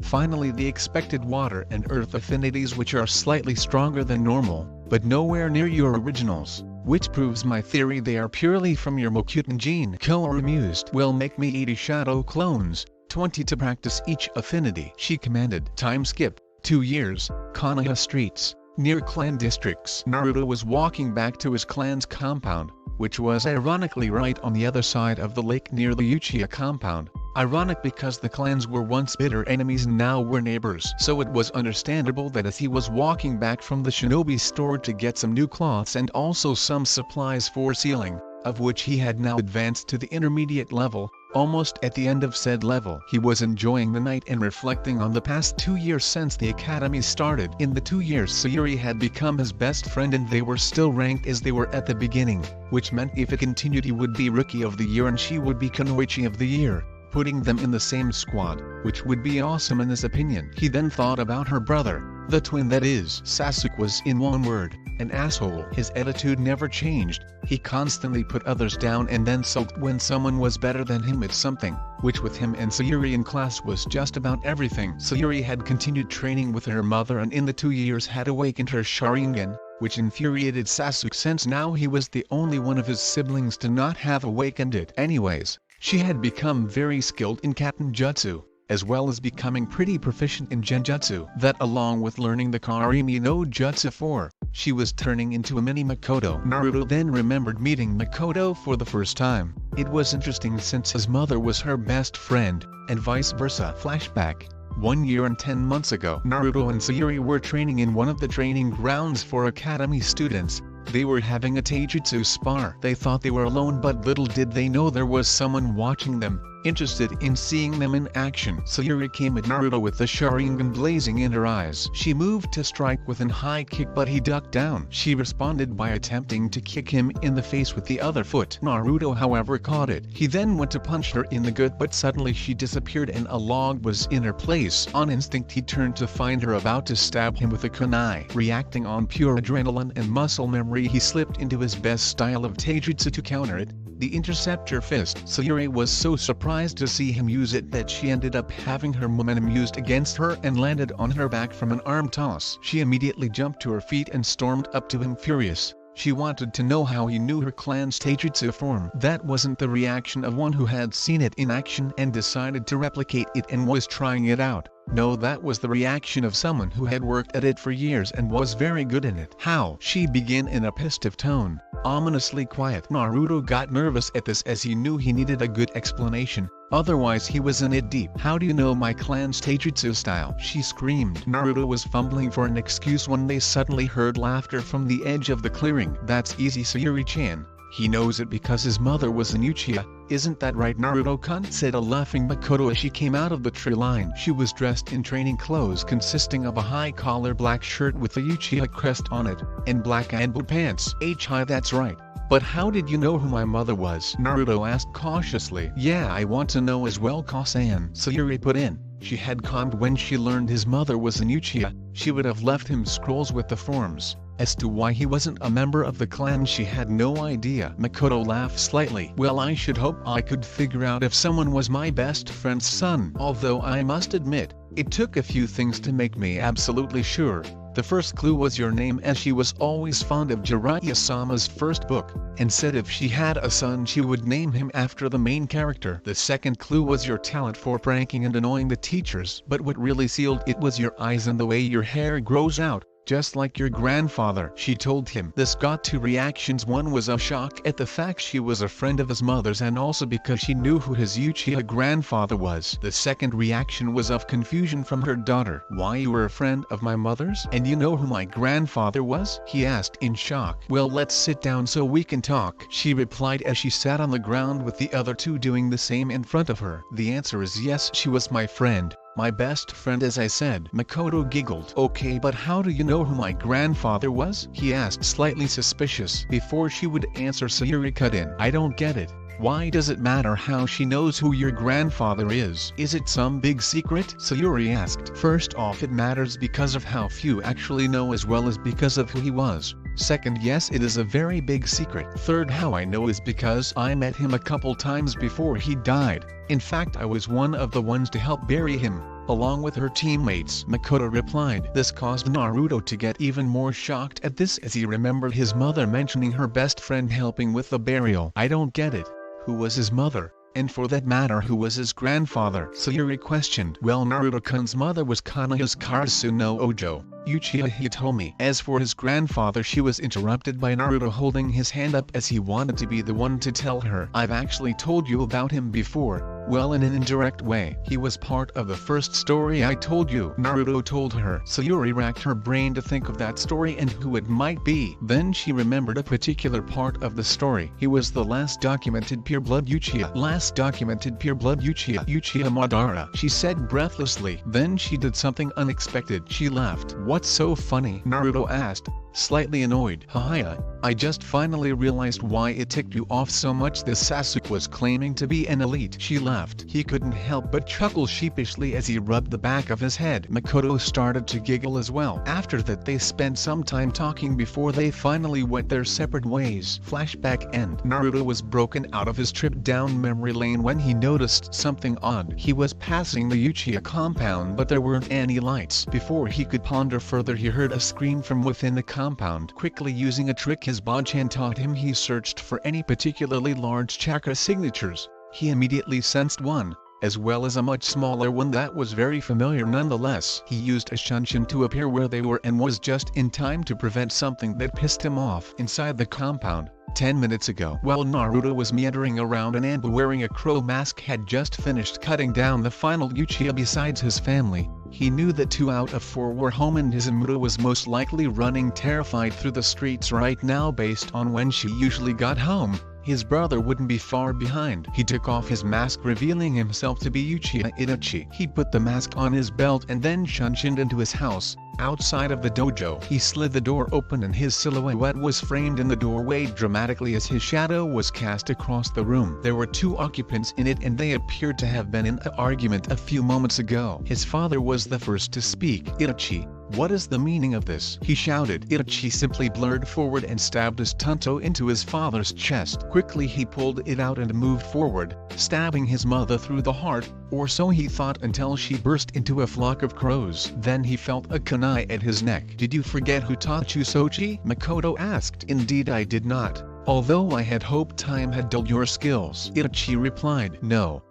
Finally, the expected water and earth affinities, which are slightly stronger than normal, but nowhere near your originals, which proves my theory they are purely from your Mokutan gene. Koharu mused. Well, make me 80 shadow clones, 20 to practice each affinity, she commanded. Time skip, 2 years, Konoha streets, near clan districts. Naruto was walking back to his clan's compound, which was ironically right on the other side of the lake near the Uchiha compound. Ironic because the clans were once bitter enemies and now were neighbors. So it was understandable that as he was walking back from the shinobi store to get some new cloths and also some supplies for sealing, of which he had now advanced to the intermediate level, almost at the end of said level. He was enjoying the night and reflecting on the past 2 years since the academy started. In the 2 years, Sayuri had become his best friend and they were still ranked as they were at the beginning, which meant if it continued he would be Rookie of the Year and she would be Kunoichi of the Year, putting them in the same squad, which would be awesome in his opinion. He then thought about her brother, the twin that is. Sasuke was, in one word, an asshole. His attitude never changed. He constantly put others down and then sulked when someone was better than him at something, which with him and Sayuri in class was just about everything. Sayuri had continued training with her mother and in the 2 years had awakened her Sharingan, which infuriated Sasuke since now he was the only one of his siblings to not have awakened it. Anyways, she had become very skilled in Katen Jutsu, as well as becoming pretty proficient in Genjutsu. That along with learning the Karimi no Jutsu 4, she was turning into a mini Makoto. Naruto then remembered meeting Makoto for the first time. It was interesting since his mother was her best friend, and vice versa. Flashback. 1 year and 10 months ago, Naruto and Sayuri were training in one of the training grounds for academy students. They were having a taijutsu spar. They thought they were alone, but little did they know there was someone watching them, interested in seeing them in action. Sayuri came at Naruto with the Sharingan blazing in her eyes. She moved to strike with an high kick, but he ducked down. She responded by attempting to kick him in the face with the other foot. Naruto however caught it. He then went to punch her in the gut, but suddenly she disappeared and a log was in her place. On instinct he turned to find her about to stab him with a kunai. Reacting on pure adrenaline and muscle memory, he slipped into his best style of taijutsu to counter it, the interceptor fist. Sayuri was so surprised to see him use it that she ended up having her momentum used against her and landed on her back from an arm toss. She immediately jumped to her feet and stormed up to him furious. She wanted to know how he knew her clan's taijutsu form. That wasn't the reaction of one who had seen it in action and decided to replicate it and was trying it out. No, that was the reaction of someone who had worked at it for years and was very good in it. How? She began in a pensive tone, ominously quiet. Naruto got nervous at this as he knew he needed a good explanation, otherwise he was in it deep. How do you know my clan's taijutsu style? She screamed. Naruto was fumbling for an excuse when they suddenly heard laughter from the edge of the clearing. That's easy, Sayuri-chan. He knows it because his mother was an Uchiha, isn't that right, Naruto-kun? Said a laughing Makoto as she came out of the tree line. She was dressed in training clothes consisting of a high-collar black shirt with a Uchiha crest on it, and black ambo pants. Hi, that's right. But how did you know who my mother was? Naruto asked cautiously. Yeah, I want to know as well, Kosan. Sayuri put in. She had calmed when she learned his mother was an Uchiha. She would have left him scrolls with the forms, As to why he wasn't a member of the clan, she had no idea. Makoto laughed slightly. Well, I should hope I could figure out if someone was my best friend's son. Although I must admit, it took a few things to make me absolutely sure. The first clue was your name, as she was always fond of Jiraiya-sama's first book, and said if she had a son she would name him after the main character. The second clue was your talent for pranking and annoying the teachers, but what really sealed it was your eyes and the way your hair grows out, just like your grandfather, she told him. This got two reactions. One was a shock at the fact she was a friend of his mother's, and also because she knew who his Uchiha grandfather was. The second reaction was of confusion from her daughter. Why, you were a friend of my mother's? And you know who my grandfather was? He asked in shock. Well, let's sit down so we can talk, she replied as she sat on the ground with the other two doing the same in front of her. The answer is yes, she was my friend. My best friend, as I said. Makoto giggled. Okay, but how do you know who my grandfather was? He asked, slightly suspicious. Before she would answer, Sayuri cut in. I don't get it. Why does it matter how she knows who your grandfather is? Is it some big secret? Sayuri asked. First off, it matters because of how few actually know, as well as because of who he was. Second, yes, it is a very big secret. Third, how I know is because I met him a couple times before he died. In fact, I was one of the ones to help bury him, along with her teammates, Makoto replied. This caused Naruto to get even more shocked at this, as he remembered his mother mentioning her best friend helping with the burial. I don't get it. Who was his mother? And for that matter, who was his grandfather? Sayuri questioned. Well, Naruto-kun's mother was Konoha's Karasu no Ojo, Uchiha Hitomi. As for his grandfather, she was interrupted by Naruto holding his hand up as he wanted to be the one to tell her. I've actually told you about him before. Well, in an indirect way. He was part of the first story I told you, Naruto told her. Sayuri racked her brain to think of that story and who it might be. Then she remembered a particular part of the story. He was the last documented pure-blood Uchiha. Last documented pure-blood Uchiha. Uchiha Madara, she said breathlessly. Then she did something unexpected. She laughed. What's so funny? Naruto asked, slightly annoyed. Haha, I just finally realized why it ticked you off so much. This Sasuke was claiming to be an elite. She laughed. He couldn't help but chuckle sheepishly as he rubbed the back of his head. Makoto started to giggle as well. After that, they spent some time talking before they finally went their separate ways. Flashback end. Naruto was broken out of his trip down memory lane when he noticed something odd. He was passing the Uchiha compound, but there weren't any lights. Before he could ponder further, he heard a scream from within the compound. Quickly using a trick his Bachan taught him, he searched for any particularly large chakra signatures. He immediately sensed one, as well as a much smaller one that was very familiar nonetheless. He used a shunshin to appear where they were and was just in time to prevent something that pissed him off inside the compound. 10 minutes ago, while Naruto was meandering around, an Anbu wearing a crow mask had just finished cutting down the final Uchiha besides his family. He knew that 2 out of 4 were home and Izumoto was most likely running terrified through the streets right now. Based on when she usually got home, his brother wouldn't be far behind. He took off his mask, revealing himself to be Uchiha Itachi. He put the mask on his belt and then shunshined into his house. Outside of the dojo, he slid the door open and his silhouette was framed in the doorway dramatically as his shadow was cast across the room. There were 2 occupants in it and they appeared to have been in an argument a few moments ago. His father was the first to speak. Itachi, what is the meaning of this? He shouted. Itachi simply blurred forward and stabbed his tanto into his father's chest. Quickly he pulled it out and moved forward, stabbing his mother through the heart, or so he thought, until she burst into a flock of crows. Then he felt a kunai at his neck. Did you forget who taught you Sochi? Makoto asked. Indeed I did not, although I had hoped time had dulled your skills. Itachi replied. No,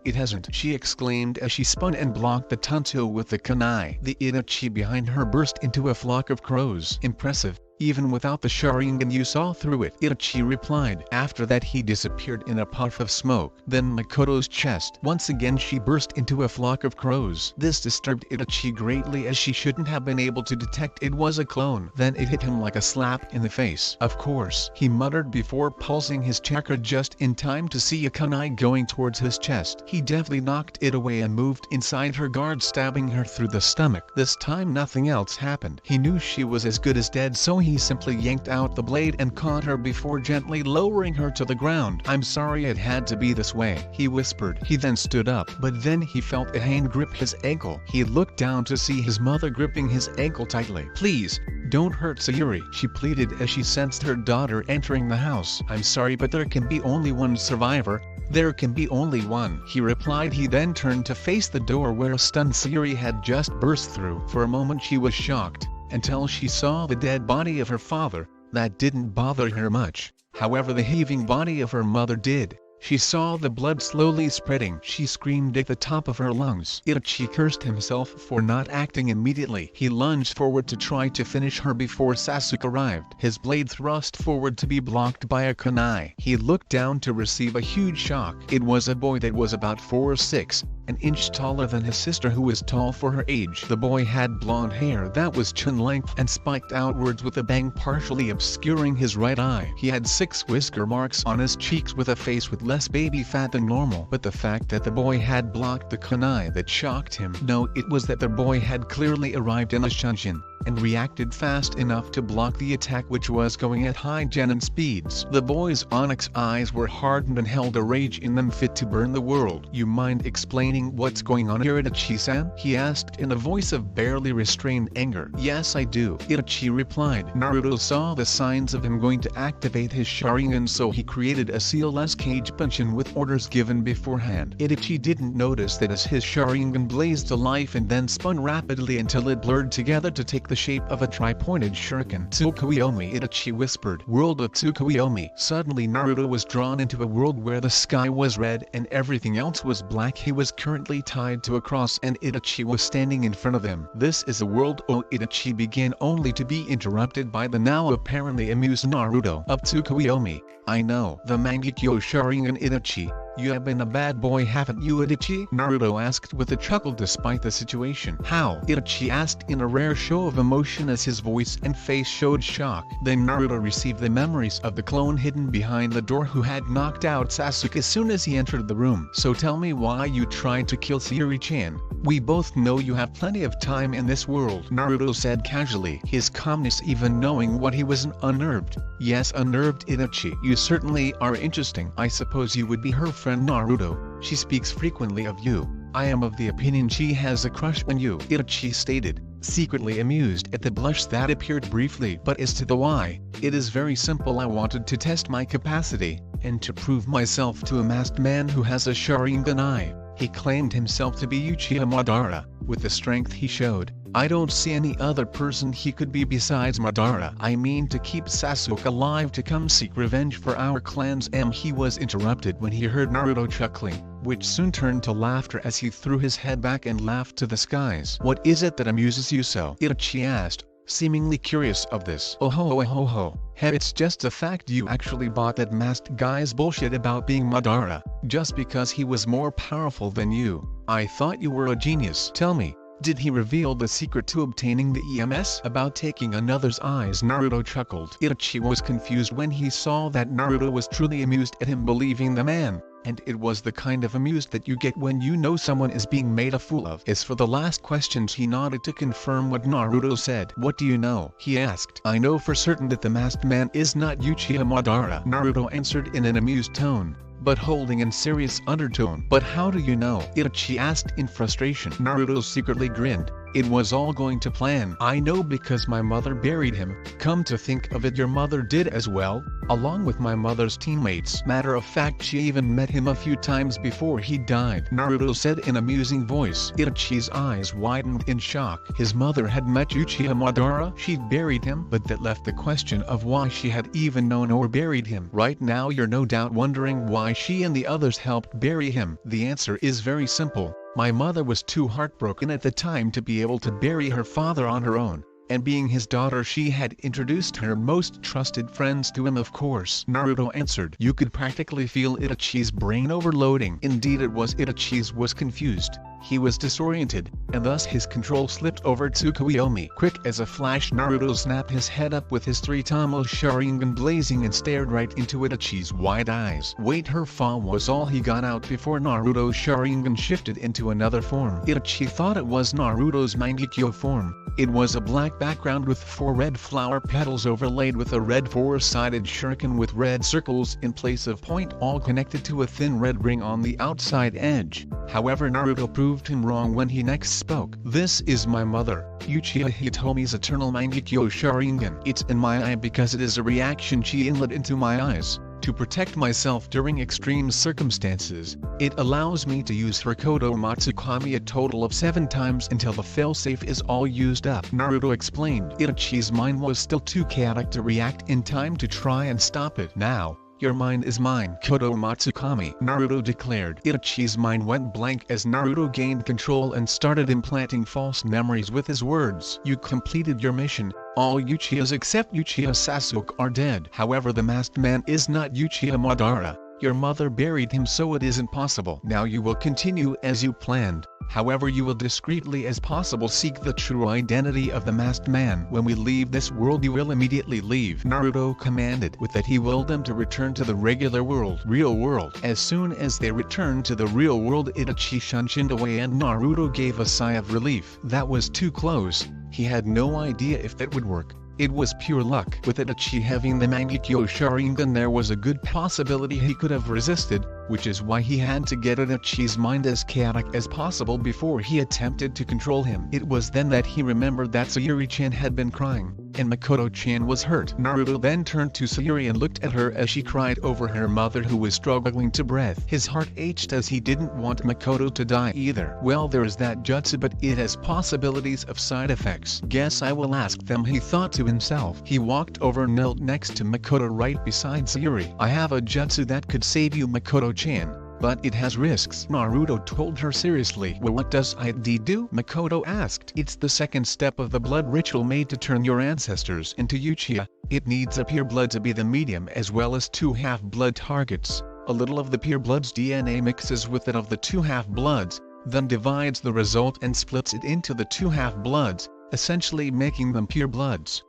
it hasn't, she exclaimed as she spun and blocked the tanto with the kunai. The Itachi behind her burst into a flock of crows. Impressive. Even without the Sharingan you saw through it, Itachi replied. After that he disappeared in a puff of smoke. Then Makoto's chest. Once again she burst into a flock of crows. This disturbed Itachi greatly as she shouldn't have been able to detect it was a clone. Then it hit him like a slap in the face. Of course, he muttered before pulsing his chakra just in time to see a kunai going towards his chest. He deftly knocked it away and moved inside her guard, stabbing her through the stomach. This time nothing else happened. He knew she was as good as dead, so he simply yanked out the blade and caught her before gently lowering her to the ground. I'm sorry it had to be this way, he whispered. He then stood up, but then he felt a hand grip his ankle. He looked down to see his mother gripping his ankle tightly. Please, don't hurt Sayuri, she pleaded as she sensed her daughter entering the house. I'm sorry, but there can be only one survivor. There can be only one, he replied. He then turned to face the door where a stunned Sayuri had just burst through. For a moment she was shocked, until she saw the dead body of her father. That didn't bother her much. However, the heaving body of her mother did. She saw the blood slowly spreading. She screamed at the top of her lungs. Itachi cursed himself for not acting immediately. He lunged forward to try to finish her before Sasuke arrived. His blade thrust forward to be blocked by a kunai. He looked down to receive a huge shock. It was a boy that was about 4 or 6, an inch taller than his sister, who was tall for her age. The boy had blonde hair that was chin length and spiked outwards with a bang partially obscuring his right eye. He had 6 whisker marks on his cheeks with a face with less baby fat than normal. But the fact that the boy had blocked the kunai that shocked him. No, it was that the boy had clearly arrived in a shunshin and reacted fast enough to block the attack, which was going at high genin speeds. The boy's onyx eyes were hardened and held a rage in them fit to burn the world. You mind explaining what's going on here, Itachi-san? He asked in a voice of barely restrained anger. Yes, I do, Itachi replied. Naruto saw the signs of him going to activate his Sharingan, so he created a sealless cage punchin with orders given beforehand. Itachi didn't notice that as his Sharingan blazed to life and then spun rapidly until it blurred together to take the shape of a tri-pointed shuriken. Tsukuyomi, Itachi whispered. World of Tsukuyomi. Suddenly Naruto was drawn into a world where the sky was red and everything else was black. He was currently tied to a cross and Itachi was standing in front of him. This is a world. Oh, Itachi began, only to be interrupted by the now apparently amused Naruto. Of Tsukuyomi. I know. The Mangekyo Sharingan. Itachi, you have been a bad boy, haven't you, Itachi? Naruto asked with a chuckle despite the situation. How? Itachi asked in a rare show of emotion as his voice and face showed shock. Then Naruto received the memories of the clone hidden behind the door who had knocked out Sasuke as soon as he entered the room. So tell me why you tried to kill Sayuri-chan. We both know you have plenty of time in this world, Naruto said casually, his calmness even knowing what he was unnerved. Yes, unnerved, Itachi. You certainly are interesting. I suppose you would be her friend, Naruto. She speaks frequently of you. I am of the opinion she has a crush on you, Itachi stated, secretly amused at the blush that appeared briefly. But as to the why, it is very simple. I wanted to test my capacity, and to prove myself to a masked man who has a Sharingan eye. He claimed himself to be Uchiha Madara. With the strength he showed, I don't see any other person he could be besides Madara. I mean to keep Sasuke alive to come seek revenge for our clans. He was interrupted when he heard Naruto chuckling, which soon turned to laughter as he threw his head back and laughed to the skies. What is it that amuses you so? Itachi asked, seemingly curious of this. Oh ho. Hey, it's just the fact you actually bought that masked guy's bullshit about being Madara, just because he was more powerful than you. I thought you were a genius. Tell me, did he reveal the secret to obtaining the EMS about taking another's eyes? Naruto chuckled. Itachi was confused when he saw that Naruto was truly amused at him believing the man, and it was the kind of amused that you get when you know someone is being made a fool of. As for the last questions, he nodded to confirm what Naruto said. What do you know? He asked. I know for certain that the masked man is not Uchiha Madara, Naruto answered in an amused tone, but holding in serious undertone. But how do you know? Itachi asked in frustration. Naruto secretly grinned. It was all going to plan. I know because my mother buried him. Come to think of it, your mother did as well, along with my mother's teammates. Matter of fact, she even met him a few times before he died, Naruto said in a musing voice. Itachi's eyes widened in shock. His mother had met Uchiha Madara? She'd buried him? But that left the question of why she had even known or buried him. Right now you're no doubt wondering why she and the others helped bury him. The answer is very simple. My mother was too heartbroken at the time to be able to bury her father on her own, and being his daughter she had introduced her most trusted friends to him, of course, Naruto answered. You could practically feel Itachi's brain overloading. Indeed it was. Itachi's was confused. He was disoriented, and thus his control slipped over to Tsukuyomi. Quick as a flash, Naruto snapped his head up with his 3-tamo Sharingan blazing and stared right into Itachi's wide eyes. Wait, her fall was all he got out before Naruto's Sharingan shifted into another form. Itachi thought it was Naruto's Mangekyo form. It was a black background with 4 red flower petals overlaid with a red 4-sided shuriken with red circles in place of point, all connected to a thin red ring on the outside edge. However, Naruto proved proved him wrong when he next spoke. "This is my mother, Uchiha Hitomi's eternal Mangekyo Sharingan. It's in my eye because it is a reaction chi inlet into my eyes. To protect myself during extreme circumstances, it allows me to use her Kodo Matsukami a total of 7 times until the failsafe is all used up," Naruto explained. Itachi's mind was still too chaotic to react in time to try and stop it. "Now, your mind is mine, Kodo Matsukami," Naruto declared. Itachi's mind went blank as Naruto gained control and started implanting false memories with his words. "You completed your mission. All Uchihas except Uchiha Sasuke are dead. However, the masked man is not Uchiha Madara. Your mother buried him, so it isn't possible. Now you will continue as you planned. However, you will discreetly as possible seek the true identity of the masked man. When we leave this world you will immediately leave," Naruto commanded. With that he willed them to return to the regular real world. As soon as they returned to the real world, Itachi shunshined away and Naruto gave a sigh of relief. That was too close. He had no idea if that would work. It was pure luck. With Itachi having the Mangekyo Sharingan, there was a good possibility he could have resisted, which is why he had to get Itachi's mind as chaotic as possible before he attempted to control him. It was then that he remembered that Sayuri-chan had been crying, and Makoto-chan was hurt. Naruto then turned to Sayuri and looked at her as she cried over her mother who was struggling to breathe. His heart ached as he didn't want Makoto to die either. "Well, there's that jutsu, but it has possibilities of side effects. Guess I will ask them," he thought to himself. He walked over and knelt next to Makoto right beside Sayuri. "I have a jutsu that could save you, Makoto-chan, but it has risks," Naruto told her seriously. "Well, what does it do?" Makoto asked. "It's the second step of the blood ritual made to turn your ancestors into Uchiha. It needs a pure blood to be the medium as well as 2 half-blood targets. A little of the pure blood's DNA mixes with that of the 2 half-bloods, then divides the result and splits it into the 2 half-bloods, essentially making them pure bloods.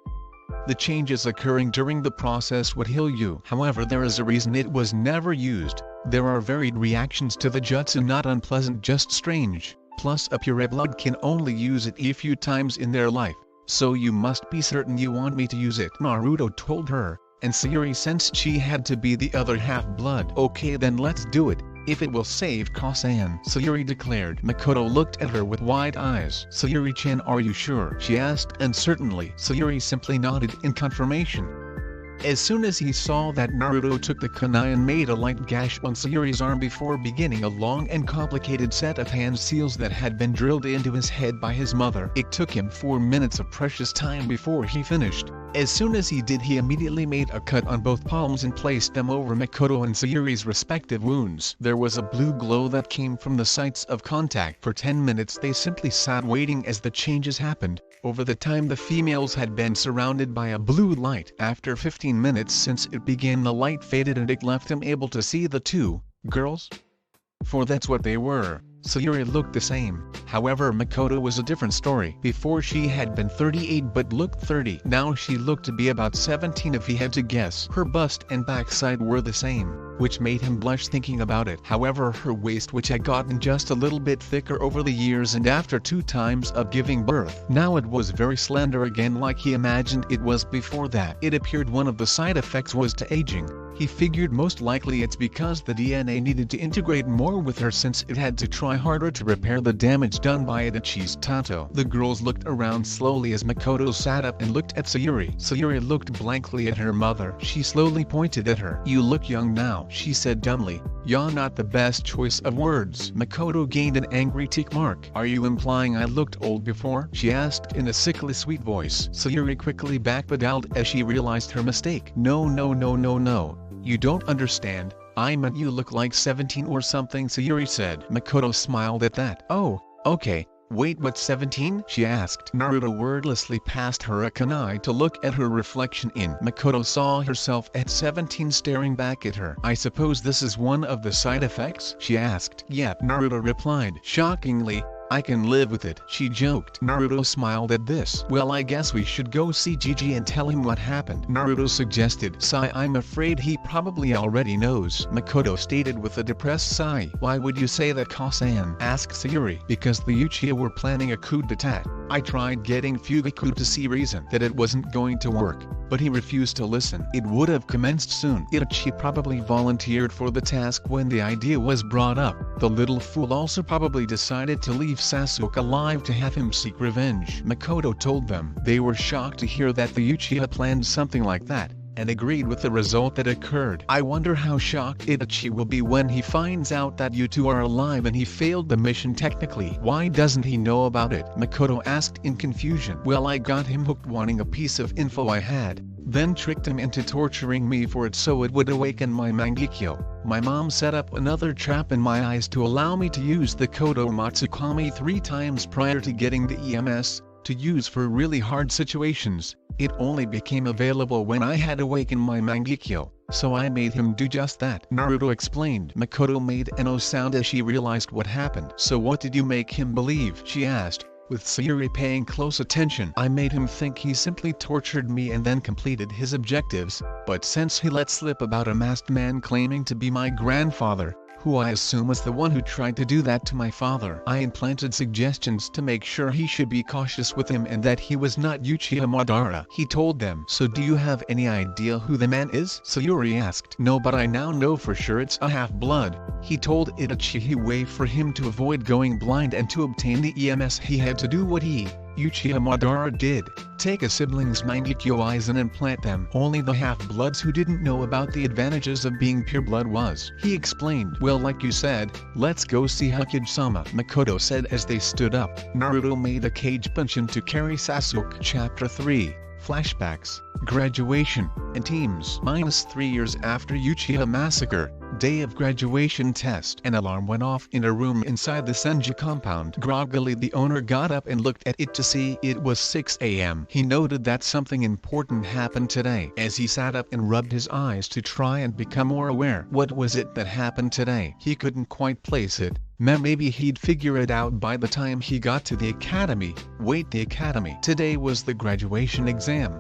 The changes occurring during the process would heal you. However, there is a reason it was never used. There are varied reactions to the jutsu, not unpleasant, just strange. Plus a pure blood can only use it a few times in their life, so you must be certain you want me to use it," Naruto told her, and Sayuri sensed she had to be the other half-blood. "Okay, then let's do it, if it will save Kosan," Sayuri declared. Makoto looked at her with wide eyes. "Sayuri-chan, are you sure?" she asked uncertainly. Sayuri simply nodded in confirmation. As soon as he saw that, Naruto took the kunai and made a light gash on Sayuri's arm before beginning a long and complicated set of hand seals that had been drilled into his head by his mother. It took him 4 minutes of precious time before he finished. As soon as he did, he immediately made a cut on both palms and placed them over Makoto and Sayuri's respective wounds. There was a blue glow that came from the sites of contact. For 10 minutes they simply sat waiting as the changes happened. Over the time the females had been surrounded by a blue light. After 15 minutes since it began, the light faded and it left him able to see the 2 girls. For that's what they were. Sayuri looked the same. However, Makoto was a different story. Before she had been 38 but looked 30. Now she looked to be about 17 if he had to guess. Her bust and backside were the same, which made him blush thinking about it. However, her waist, which had gotten just a little bit thicker over the years and after 2 times of giving birth, now it was very slender again like he imagined it was before that. It appeared one of the side effects was to aging. He figured most likely it's because the DNA needed to integrate more with her since it had to try harder to repair the damage done by Itachi's Tato. The girls looked around slowly as Makoto sat up and looked at Sayuri. Sayuri looked blankly at her mother. She slowly pointed at her. "You look young now," she said dumbly. "You're not the best choice of words." Makoto gained an angry tick mark. "Are you implying I looked old before?" she asked in a sickly sweet voice. Sayuri quickly backpedaled as she realized her mistake. No, you don't understand. I meant you look like 17 or something," Sayuri said. Makoto smiled at that. "Oh, okay. Wait, what, 17? She asked. Naruto wordlessly passed her a kunai to look at her reflection in. Makoto saw herself at 17 staring back at her. "I suppose this is one of the side effects?" she asked. "Yep," Naruto replied. "Shockingly, I can live with it," she joked. Naruto smiled at this. "Well, I guess we should go see Gigi and tell him what happened," Naruto suggested. "Sigh, I'm afraid he probably already knows," Makoto stated with a depressed sigh. "Why would you say that, Kosan?" asked Sayuri. "Because the Uchiha were planning a coup d'etat. I tried getting Fugaku to see reason that it wasn't going to work, but he refused to listen. It would have commenced soon. Itachi probably volunteered for the task when the idea was brought up. The little fool also probably decided to leave Sasuke alive to have him seek revenge. Makoto told them. They were shocked to hear that the Uchiha planned something like that, and agreed with the result that occurred. I wonder how shocked Itachi will be when he finds out that you two are alive and he failed the mission technically. Why doesn't he know about it? Makoto asked in confusion. Well, I got him hooked wanting a piece of info I had, then tricked him into torturing me for it so it would awaken my Mangekyo. My mom set up another trap in my eyes to allow me to use the Kodo Matsukami 3 times prior to getting the EMS, to use for really hard situations. It only became available when I had awakened my Mangekyo, so I made him do just that. Naruto explained. Makoto made an "oh" sound as she realized what happened. So what did you make him believe? She asked, with Sayuri paying close attention. I made him think he simply tortured me and then completed his objectives, but since he let slip about a masked man claiming to be my grandfather, who I assume was the one who tried to do that to my father, I implanted suggestions to make sure he should be cautious with him and that he was not Uchiha Madara. He told them. So do you have any idea who the man is? Sayuri asked. No, but I now know for sure it's a half-blood. He told Itachi way for him to avoid going blind and to obtain the EMS he had to do what he, Uchiha Madara, did. Take a sibling's Mangekyo eyes and implant them. Only the half-bloods who didn't know about the advantages of being pure blood was. He explained. Well, like you said, let's go see Hokage-sama, Makoto said as they stood up. Naruto made a cage punch-in to carry Sasuke. Chapter 3. Flashbacks, Graduation, and Teams. -3 years after Uchiha Massacre, day of graduation test. An alarm went off in a room inside the Senju compound. Groggily the owner got up and looked at it to see it was 6 a.m. He noted that something important happened today. As he sat up and rubbed his eyes to try and become more aware. What was it that happened today? He couldn't quite place it. Maybe he'd figure it out by the time he got to the academy. Wait, the academy. Today was the graduation exam.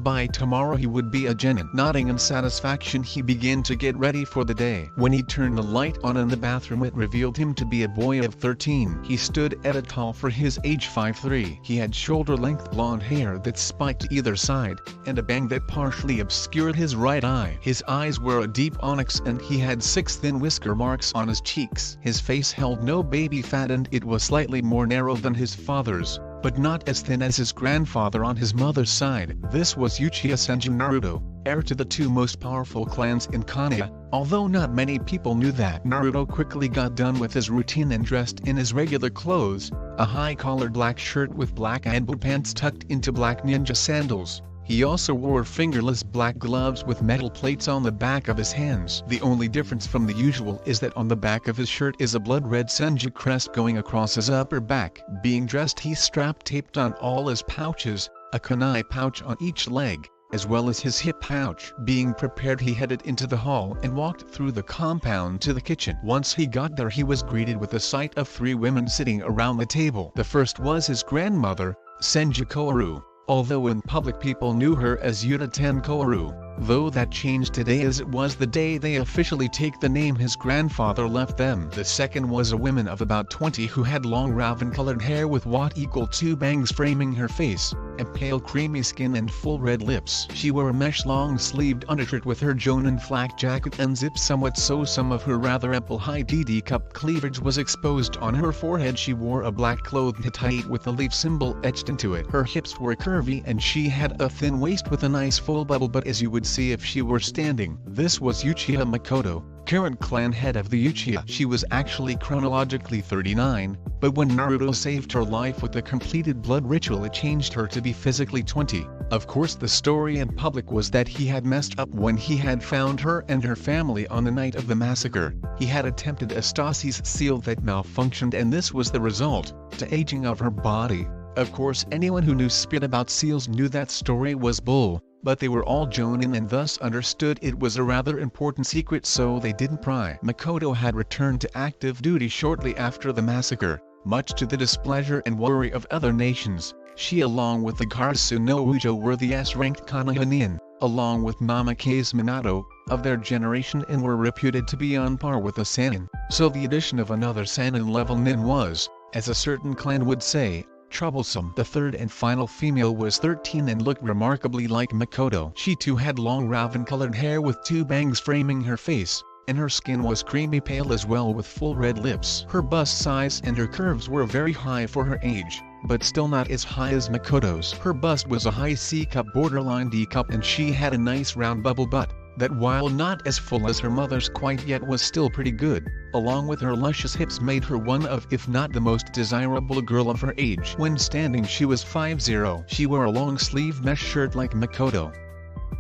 By tomorrow he would be a genin. Nodding in satisfaction, he began to get ready for the day. When he turned the light on in the bathroom, it revealed him to be a boy of 13. He stood at a tall for his age 5'3". He had shoulder-length blonde hair that spiked either side, and a bang that partially obscured his right eye. His eyes were a deep onyx and he had 6 thin whisker marks on his cheeks. His face held no baby fat and it was slightly more narrow than his father's, but not as thin as his grandfather on his mother's side. This was Uchiha Senju Naruto, heir to the 2 most powerful clans in Konoha, although not many people knew that. Naruto quickly got done with his routine and dressed in his regular clothes, a high-collared black shirt with black anbu pants tucked into black ninja sandals. He also wore fingerless black gloves with metal plates on the back of his hands. The only difference from the usual is that on the back of his shirt is a blood-red Senju crest going across his upper back. Being dressed, he taped on all his pouches, a kunai pouch on each leg, as well as his hip pouch. Being prepared, he headed into the hall and walked through the compound to the kitchen. Once he got there, he was greeted with the sight of 3 women sitting around the table. The first was his grandmother, Senju Koharu. Although in public people knew her as Yuta-ten Koharu, though that changed today as it was the day they officially take the name his grandfather left them. The second was a woman of about 20 who had long raven-colored hair with what equal 2 bangs framing her face, and pale creamy skin and full red lips. She wore a mesh long-sleeved undershirt with her jonin flak jacket unzipped somewhat so some of her rather ample high DD cup cleavage was exposed. On her forehead she wore a black clothed Hittite with a leaf symbol etched into it. Her hips were curvy and she had a thin waist with a nice full bubble butt as you would see if she were standing. This was Uchiha Makoto, current clan head of the Uchiha. She was actually chronologically 39, but when Naruto saved her life with the completed blood ritual it changed her to be physically 20. Of course the story in public was that he had messed up when he had found her and her family on the night of the massacre. He had attempted a stasis seal that malfunctioned and this was the result, to aging of her body. Of course anyone who knew spit about seals knew that story was bull, but they were all jonin and thus understood it was a rather important secret so they didn't pry. Makoto had returned to active duty shortly after the massacre, much to the displeasure and worry of other nations. She along with the Karasu no Ujo were the S-ranked Konoha nin, along with Namake's Minato, of their generation and were reputed to be on par with a Sannin. So the addition of another Sannin level nin was, as a certain clan would say, troublesome. The third and final female was 13 and looked remarkably like Makoto. She too had long raven-colored hair with 2 bangs framing her face, and her skin was creamy pale as well with full red lips. Her bust size and her curves were very high for her age, but still not as high as Makoto's. Her bust was a high C-cup borderline D-cup, and she had a nice round bubble butt that, while not as full as her mother's quite yet, was still pretty good, along with her luscious hips, made her one of, if not the most desirable girl of her age. When standing she was 5'0". She wore a long-sleeved mesh shirt like Makoto.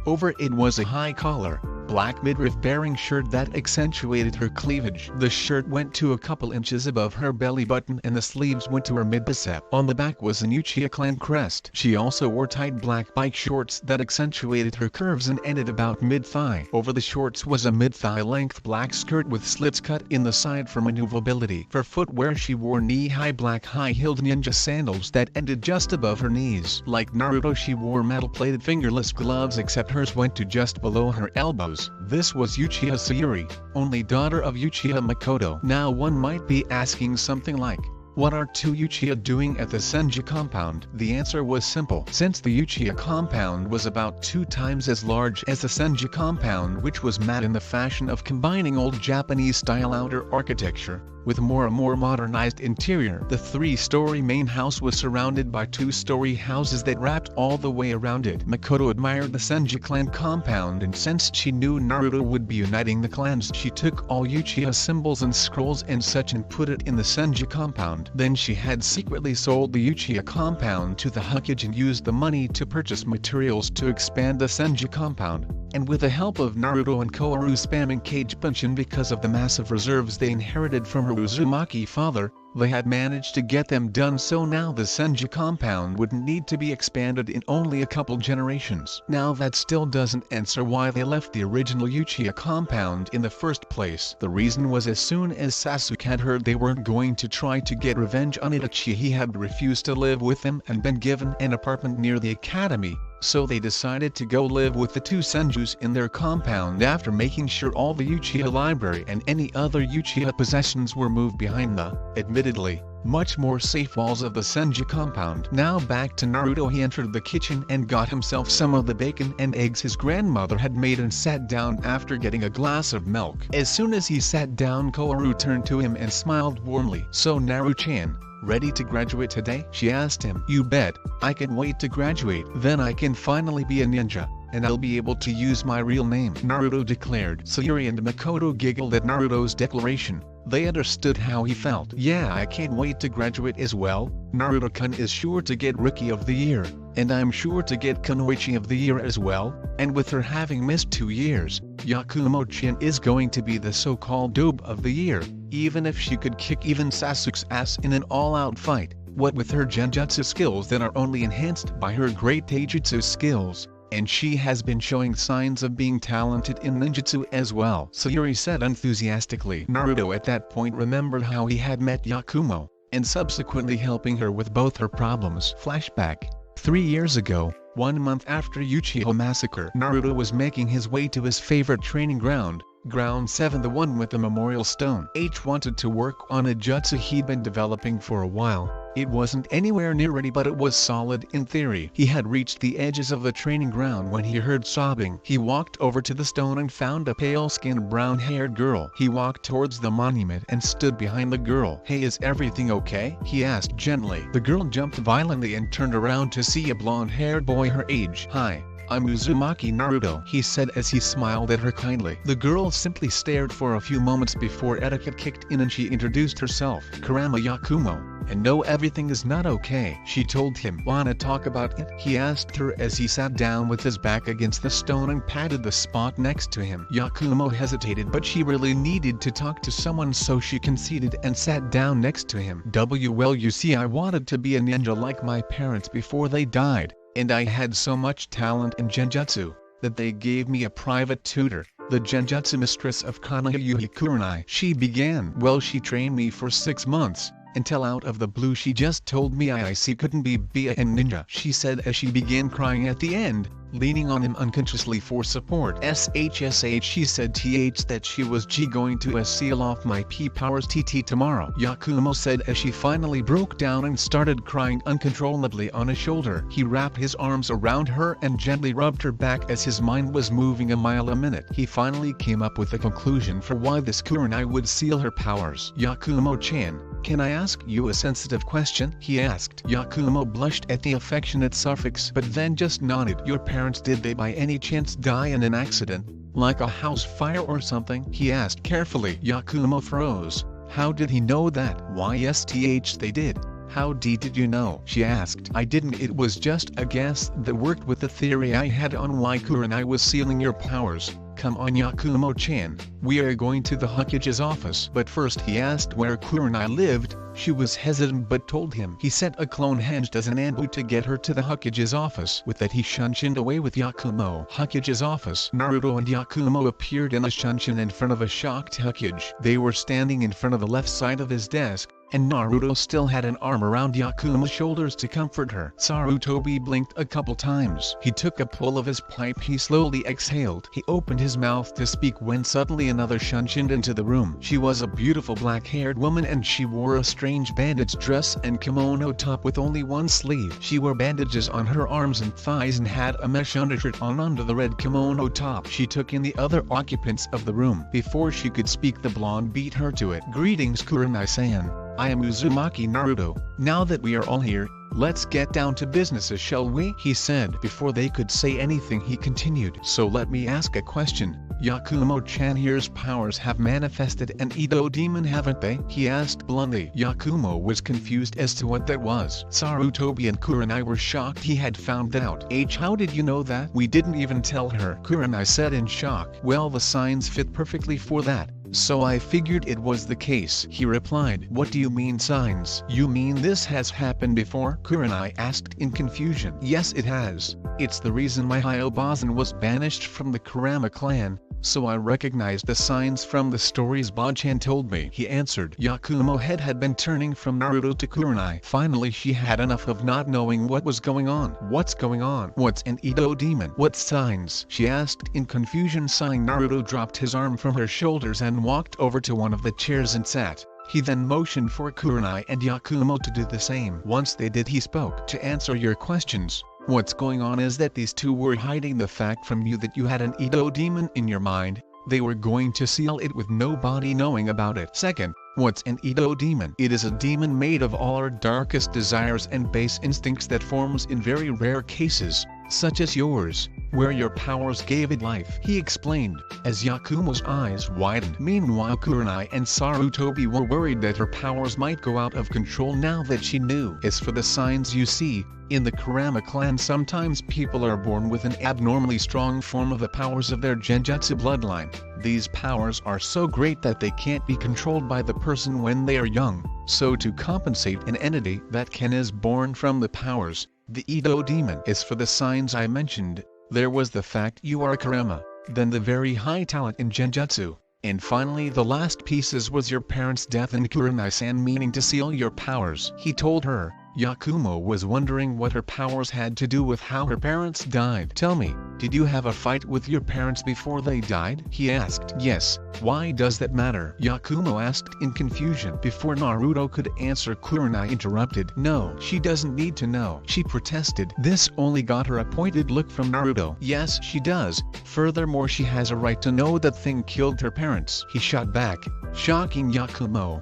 Over it was a high-collar, black midriff-bearing shirt that accentuated her cleavage. The shirt went to a couple inches above her belly button and the sleeves went to her mid-bicep. On the back was an Uchiha clan crest. She also wore tight black bike shorts that accentuated her curves and ended about mid-thigh. Over the shorts was a mid-thigh length black skirt with slits cut in the side for maneuverability. For footwear she wore knee-high black high-heeled ninja sandals that ended just above her knees. Like Naruto, she wore metal-plated fingerless gloves, except hers went to just below her elbows. This was Uchiha Sayuri, only daughter of Uchiha Makoto. Now one might be asking something like, what are 2 Uchiha doing at the Senju compound? The answer was simple. Since the Uchiha compound was about 2 times as large as the Senju compound, which was mad in the fashion of combining old Japanese-style outer architecture with more modernized interior, the 3-story main house was surrounded by 2-story houses that wrapped all the way around it. Makoto admired the Senju clan compound, and since she knew Naruto would be uniting the clans, she took all Uchiha symbols and scrolls and such and put it in the Senju compound. Then she had secretly sold the Uchiha compound to the Hokage and used the money to purchase materials to expand the Senju compound. And with the help of Naruto and Koharu spamming Kage Bunshin because of the massive reserves they inherited from her Uzumaki father, they had managed to get them done, so now the Senju compound wouldn't need to be expanded in only a couple generations. Now that still doesn't answer why they left the original Uchiha compound in the first place. The reason was, as soon as Sasuke had heard they weren't going to try to get revenge on Itachi, he had refused to live with them and been given an apartment near the academy. So they decided to go live with the 2 Senjus in their compound after making sure all the Uchiha library and any other Uchiha possessions were moved behind the, admittedly, much more safe walls of the Senju compound. Now back to Naruto. He entered the kitchen and got himself some of the bacon and eggs his grandmother had made and sat down after getting a glass of milk. As soon as he sat down, Koharu turned to him and smiled warmly. "So Naru-chan, ready to graduate today?" she asked him. "You bet, I can wait to graduate. Then I can finally be a ninja, and I'll be able to use my real name," Naruto declared. Sayuri and Makoto giggled at Naruto's declaration. They understood how he felt. "Yeah, I can't wait to graduate as well. Naruto-kun is sure to get Rookie of the Year, and I'm sure to get Kunoichi of the Year as well. And with her having missed 2 years, Yakumo-chan is going to be the so-called Dobe of the Year, even if she could kick even Sasuke's ass in an all-out fight. What with her genjutsu skills that are only enhanced by her great taijutsu skills, and she has been showing signs of being talented in ninjutsu as well," Sayuri said enthusiastically. Naruto at that point remembered how he had met Yakumo, and subsequently helping her with both her problems. Flashback. 3 years ago, 1 month after Uchiha massacre, Naruto was making his way to his favorite training ground, Ground 7, the one with the memorial stone. H wanted to work on a jutsu he'd been developing for a while. It wasn't anywhere near ready, but it was solid in theory. He had reached the edges of the training ground when he heard sobbing. He walked over to the stone and found a pale-skinned brown-haired girl. He walked towards the monument and stood behind the girl. "Hey, is everything okay?" he asked gently. The girl jumped violently and turned around to see a blonde-haired boy her age. "Hi, I'm Uzumaki Naruto," he said as he smiled at her kindly. The girl simply stared for a few moments before etiquette kicked in and she introduced herself. "Kurama Yakumo, and no, everything is not okay," she told him. "Wanna talk about it?" he asked her as he sat down with his back against the stone and patted the spot next to him. Yakumo hesitated, but she really needed to talk to someone, so she conceded and sat down next to him. "Well, you see, I wanted to be a ninja like my parents before they died, and I had so much talent in genjutsu that they gave me a private tutor, the genjutsu mistress of Konoha Kurenai. She began. Well, she trained me for 6 months, until out of the blue she just told me I couldn't be a ninja," she said as she began crying at the end. leaning on him unconsciously for support. SHSH, she said that she was going to seal off my P powers tomorrow. Yakumo said as she finally broke down and started crying uncontrollably on his shoulder. He wrapped his arms around her and gently rubbed her back as his mind was moving a mile a minute. He finally came up with a conclusion for why this Kurenai would seal her powers. Yakumo-chan, can I ask you a sensitive question? He asked. Yakumo blushed at the affectionate suffix but then just nodded. Your parents, did they by any chance die in an accident, like a house fire or something? He asked carefully. Yakumo froze. How did he know that? Why yes they did. How did you know? She asked. I didn't, it was just a guess that worked with the theory I had on why Kurenai was sealing your powers. Come on Yakumo-chan, we are going to the Hokage's office. But first he asked where Kurenai lived. She was hesitant but told him he sent a clone henge as an ambush to get her to the Hokage's office. With that he shunshined away with Yakumo. Hokage's office. Naruto and Yakumo appeared in a shunshin in front of a shocked Hokage. They were standing in front of the left side of his desk, and Naruto still had an arm around Yakumo's shoulders to comfort her. Sarutobi blinked a couple times. He took a pull of his pipe. He slowly exhaled. He opened his mouth to speak when suddenly another shunshined into the room. She was a beautiful black-haired woman and she wore a strange bandage dress and kimono top with only one sleeve. She wore bandages on her arms and thighs and had a mesh undershirt on under the red kimono top. She took in the other occupants of the room. Before she could speak, the blonde beat her to it. Greetings Kurenai-san. I am Uzumaki Naruto. Now that we are all here, let's get down to business, shall we? He said. Before they could say anything he continued. So let me ask a question. Yakumo-chan, here's powers have manifested an Edo demon, haven't they? He asked bluntly. Yakumo was confused as to what that was. Sarutobi and Kurenai were shocked he had found that out. How did you know that? We didn't even tell her, Kurenai said in shock. Well, the signs fit perfectly for that, so I figured it was the case, he replied. What do you mean signs? You mean this has happened before? Kurenai asked in confusion. Yes, it has. It's the reason my Hyobazan was banished from the Kurama clan, so I recognized the signs from the stories Bachan told me, he answered. Yakumo's head had been turning from Naruto to Kurenai. Finally she had enough of not knowing what was going on. What's going on? What's an Edo demon? What signs? She asked in confusion. Sighing, Naruto dropped his arm from her shoulders and walked over to one of the chairs and sat. He then motioned for Kurenai and Yakumo to do the same. Once they did, he spoke. To answer your questions, what's going on is that these two were hiding the fact from you that you had an Edo demon in your mind. They were going to seal it with nobody knowing about it. Second, what's an Edo demon? It is a demon made of all our darkest desires and base instincts that forms in very rare cases, such as yours, where your powers gave it life, he explained, as Yakumo's eyes widened. Meanwhile Kurenai and Sarutobi were worried that her powers might go out of control now that she knew. As for the signs you see, in the Kurama clan sometimes people are born with an abnormally strong form of the powers of their genjutsu bloodline. These powers are so great that they can't be controlled by the person when they are young, so to compensate, an entity that is born from the powers, the Edo demon. As for the signs I mentioned, there was the fact you are a Kurama, then the very high talent in genjutsu, and finally the last pieces was your parents' death and Kurenai-san meaning to seal your powers, he told her. Yakumo was wondering what her powers had to do with how her parents died. Tell me, did you have a fight with your parents before they died? He asked. Yes. Why does that matter? Yakumo asked in confusion. Before Naruto could answer, Kurenai interrupted. No, she doesn't need to know, she protested. This only got her a pointed look from Naruto. Yes, she does. Furthermore, she has a right to know that thing killed her parents. He shot back, shocking Yakumo.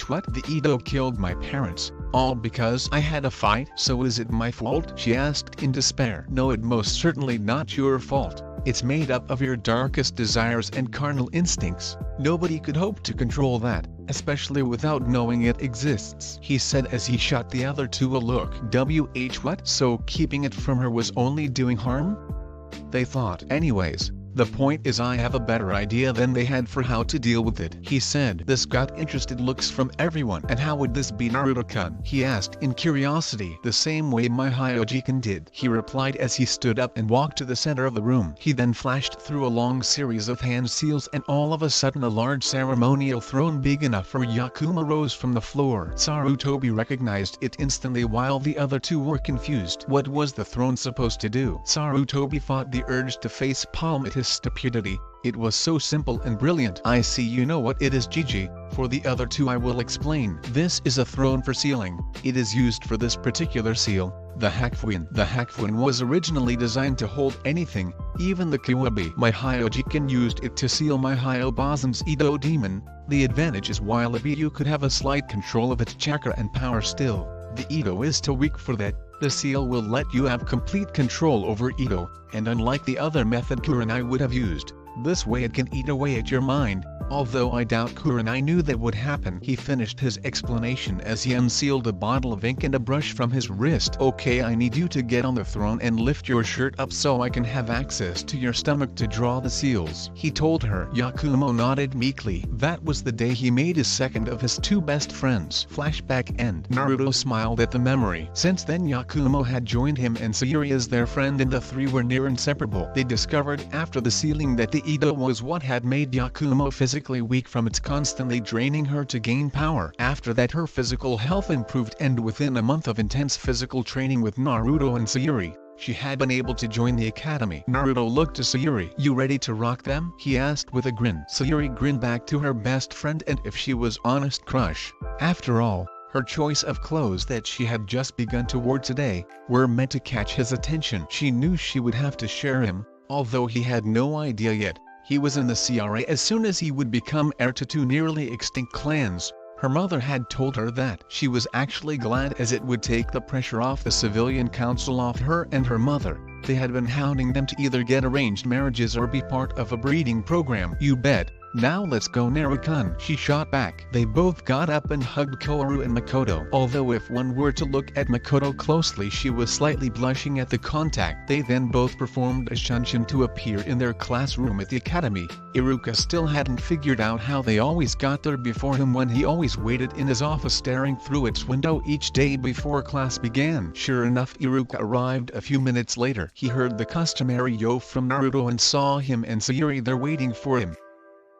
What? The Edo killed my parents, all because I had a fight? So is it my fault? She asked in despair. No, it most certainly not your fault. It's made up of your darkest desires and carnal instincts. Nobody could hope to control that, especially without knowing it exists, he said as he shot the other two a look. What? So keeping it from her was only doing harm? They thought. Anyways, The point is I have a better idea than they had for how to deal with it. He said. This got interested looks from everyone. And how would this be, Naruto-kun? He asked in curiosity. The same way my Hyoji-kun did, he replied as he stood up and walked to the center of the room. He then flashed through a long series of hand seals and all of a sudden a large ceremonial throne big enough for Yakumo rose from the floor. Sarutobi recognized it instantly while the other two were confused. What was the throne supposed to do? Sarutobi fought the urge to face palm at his stupidity. It was so simple and brilliant. I see you know what it is, Gigi. For the other two I will explain. This is a throne for sealing. It is used for this particular seal, the Hakuin. The Hakuin was originally designed to hold anything, even the Kiwabi. My Hyoji-kun used it to seal my Hyobazan's Edo demon. The advantage is while Ibiyu could have a slight control of its chakra and power still, the Edo is too weak for that. The seal will let you have complete control over Edo, and unlike the other method Kurenai would have used, this way it can eat away at your mind. Although I doubt Kurenai knew that would happen. He finished his explanation as he unsealed a bottle of ink and a brush from his wrist. Okay, I need you to get on the throne and lift your shirt up so I can have access to your stomach to draw the seals, he told her. Yakumo nodded meekly. That was the day he made his second of his two best friends. Flashback end. Naruto smiled at the memory. Since then Yakumo had joined him and Sayuri as their friend and the three were near inseparable. They discovered after the sealing that the Edo was what had made Yakumo physically weak from its constantly draining her to gain power. After that her physical health improved and within a month of intense physical training with Naruto and Sayuri, she had been able to join the academy. Naruto looked to Sayuri. You ready to rock them? He asked with a grin. Sayuri grinned back to her best friend and if she was honest crush. After all, her choice of clothes that she had just begun to wear today were meant to catch his attention. She knew she would have to share him, although he had no idea yet. He was in the CRA as soon as he would become heir to two nearly extinct clans. Her mother had told her that. She was actually glad as it would take the pressure off the civilian council off her and her mother. They had been hounding them to either get arranged marriages or be part of a breeding program. You bet. Now let's go, Naruto-kun, she shot back. They both got up and hugged Koharu and Makoto. Although if one were to look at Makoto closely she was slightly blushing at the contact. They then both performed a shunshin to appear in their classroom at the academy. Iruka still hadn't figured out how they always got there before him when he always waited in his office staring through its window each day before class began. Sure enough, Iruka arrived a few minutes later. He heard the customary yo from Naruto and saw him and Sayuri there waiting for him.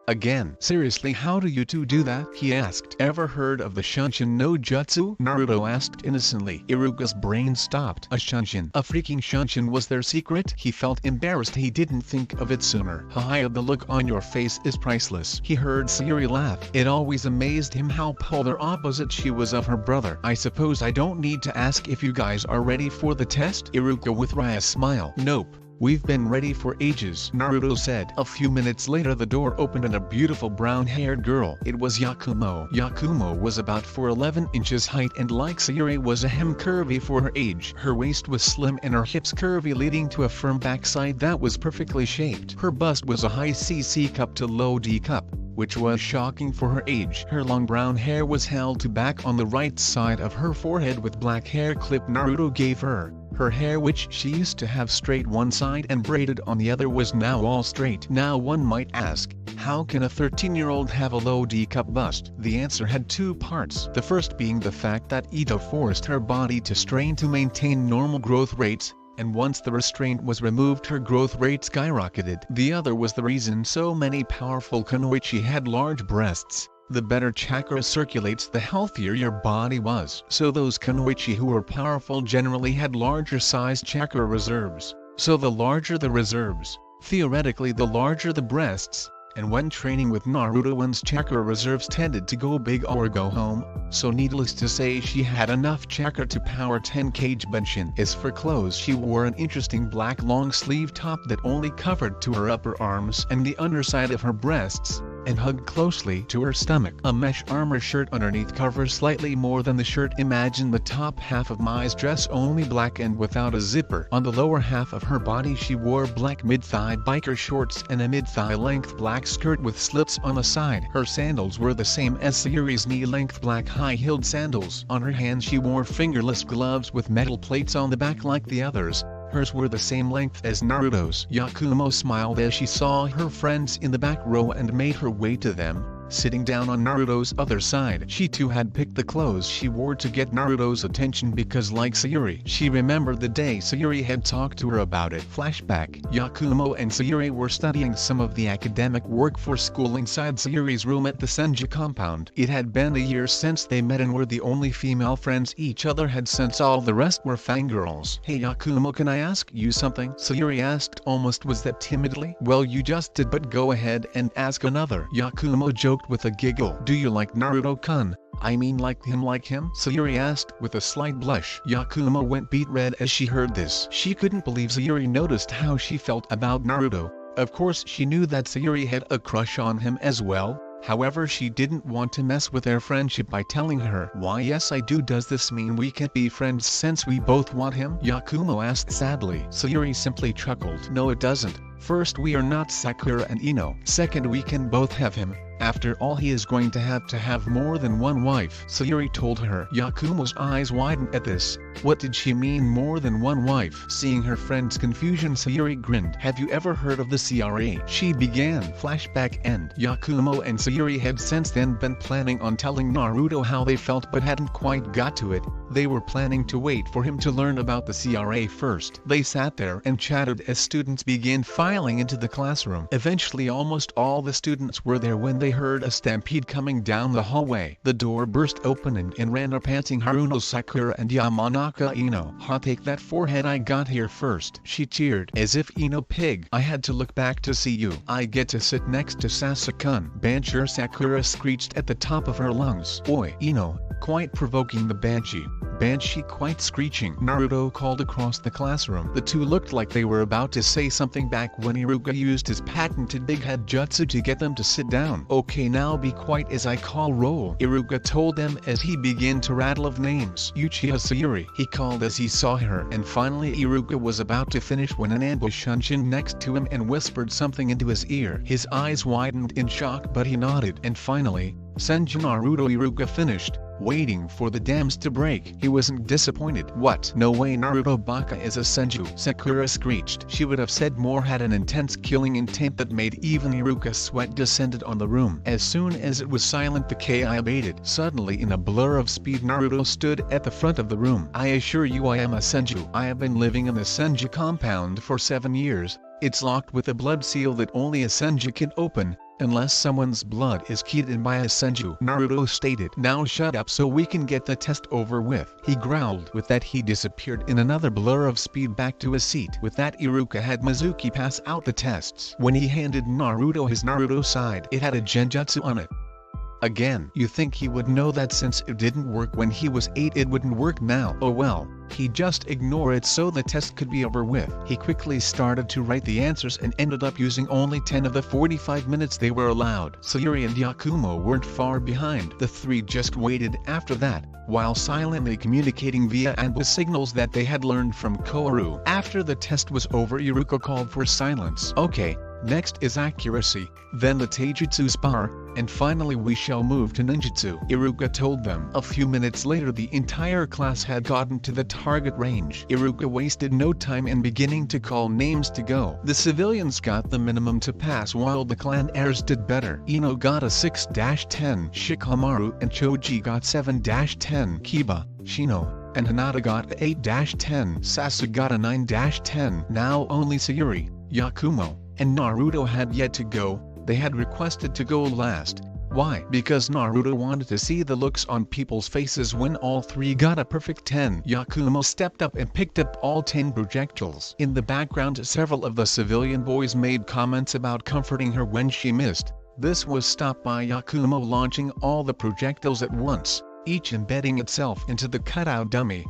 Again. Seriously, how do you two do that? He asked. Ever heard of the Shunshin no Jutsu? Naruto asked innocently. Iruka's brain stopped. A Shunshin. A freaking Shunshin was their secret? He felt embarrassed he didn't think of it sooner. Haha, the look on your face is priceless. He heard Sayuri laugh. It always amazed him how polar opposite she was of her brother. I suppose I don't need to ask if you guys are ready for the test? Iruka with a smile. Nope. We've been ready for ages, Naruto said. A few minutes later the door opened and a beautiful brown-haired girl. It was Yakumo. Yakumo was about 4'11" inches height and like Sayuri was a hem curvy for her age. Her waist was slim and her hips curvy leading to a firm backside that was perfectly shaped. Her bust was a high CC cup to low D cup, which was shocking for her age. Her long brown hair was held to back on the right side of her forehead with black hair clip Naruto gave her. Her hair, which she used to have straight one side and braided on the other, was now all straight. Now one might ask, how can a 13-year-old have a low D cup bust? The answer had two parts. The first being the fact that Ito forced her body to strain to maintain normal growth rates, and once the restraint was removed her growth rate skyrocketed. The other was the reason so many powerful kunoichi had large breasts. The better chakra circulates, the healthier your body was. So those kunoichi who were powerful generally had larger sized chakra reserves. So the larger the reserves, theoretically the larger the breasts. And when training with Naruto, one's chakra reserves tended to go big or go home, so needless to say she had enough chakra to power 10 kg Bunshin. As for clothes, she wore an interesting black long sleeve top that only covered to her upper arms and the underside of her breasts, and hugged closely to her stomach. A mesh armor shirt underneath covers slightly more than the shirt. Imagine the top half of Mai's dress only black and without a zipper. On the lower half of her body she wore black mid-thigh biker shorts and a mid-thigh length black skirt with slits on the side. Her sandals were the same as Sayuri's knee-length black high-heeled sandals. On her hands she wore fingerless gloves with metal plates on the back like the others, Hers were the same length as Naruto's. Yakumo smiled as she saw her friends in the back row and made her way to them. Sitting down on Naruto's other side, she too had picked the clothes she wore to get Naruto's attention because, like Sayuri, she remembered the day Sayuri had talked to her about it. Flashback. Yakumo and Sayuri were studying some of the academic work for school inside Sayuri's room at the Senju compound. It had been a year since they met and were the only female friends each other had since all the rest were fangirls. "Hey Yakumo, can I ask you something?" Sayuri asked, almost was that timidly. "Well, you just did, but go ahead and ask another." Yakumo joked with a giggle. "Do you like Naruto-kun? I mean like him?" Sayuri asked with a slight blush. Yakumo went beet red as she heard this. She couldn't believe Sayuri noticed how she felt about Naruto. Of course she knew that Sayuri had a crush on him as well. However, she didn't want to mess with their friendship by telling her. "Why, yes I do. Does this mean we can't be friends since we both want him?" Yakumo asked sadly. Sayuri simply chuckled. "No, it doesn't. First, we are not Sakura and Ino. Second, we can both have him. After all, he is going to have more than one wife." Sayuri told her. Yakumo's eyes widened at this. What did she mean, more than one wife? Seeing her friend's confusion, Sayuri grinned. "Have you ever heard of the CRA?" she began. Flashback end. Yakumo and Sayuri had since then been planning on telling Naruto how they felt but hadn't quite got to it. They were planning to wait for him to learn about the CRA first. They sat there and chatted as students began filing into the classroom. Eventually almost all the students were there when they heard a stampede coming down the hallway. The door burst open and in ran a panting Haruno Sakura and Yamanaka Ino. "Ha, take that forehead, I got here first." She cheered. "As if Ino pig. I had to look back to see you. I get to sit next to Sasakun." Banshee Sakura screeched at the top of her lungs. "Oi, Ino," quite provoking the Banshee. Banshee quite screeching. Naruto called across the classroom. The two looked like they were about to say something back when Iruka used his patented big head jutsu to get them to sit down. "Okay, now be quiet as I call roll," Iruka told them as he began to rattle of names. "Uchiha Sayuri," he called as he saw her. And finally Iruka was about to finish when an ambush Shunshin next to him and whispered something into his ear. His eyes widened in shock, but he nodded. And finally, Senju Naruto, Iruka finished. Waiting for the dams to break. He wasn't disappointed. "What? No way, Naruto Baka is a Senju," Sakura screeched. She would have said more had an intense killing intent that made even Iruka's sweat descended on the room. As soon as it was silent, the Ki abated. Suddenly, in a blur of speed, Naruto stood at the front of the room. "I assure you I am a Senju. I have been living in the Senju compound for 7 years. It's locked with a blood seal that only a Senju can open, unless someone's blood is keyed in by a Senju," Naruto stated. "Now shut up so we can get the test over with," he growled. With that he disappeared in another blur of speed back to his seat. With that Iruka had Mizuki pass out the tests. When he handed Naruto his Naruto side, it had a genjutsu on it. Again, you think he would know that since it didn't work when he was 8 it wouldn't work now. Oh well, he'd just ignore it so the test could be over with. He quickly started to write the answers and ended up using only 10 of the 45 minutes they were allowed. Sayuri and Yakumo weren't far behind. The three just waited after that, while silently communicating via ambush signals that they had learned from Koharu. After the test was over, Iruka called for silence. "Okay, next is accuracy, then the taijutsu spar, and finally we shall move to ninjutsu," Iruka told them. A few minutes later the entire class had gotten to the target range. Iruka wasted no time in beginning to call names to go. The civilians got the minimum to pass while the clan heirs did better. Ino got a 6-10, Shikamaru and Choji got 7-10, Kiba, Shino, and Hinata got 8-10, Sasuke got a 9-10. Now only Sayuri, Yakumo, and Naruto had yet to go. They had requested to go last. Why? Because Naruto wanted to see the looks on people's faces when all three got a perfect 10. Yakumo stepped up and picked up all 10 projectiles. In the background several of the civilian boys made comments about comforting her when she missed. This was stopped by Yakumo launching all the projectiles at once, each embedding itself into the cutout dummy,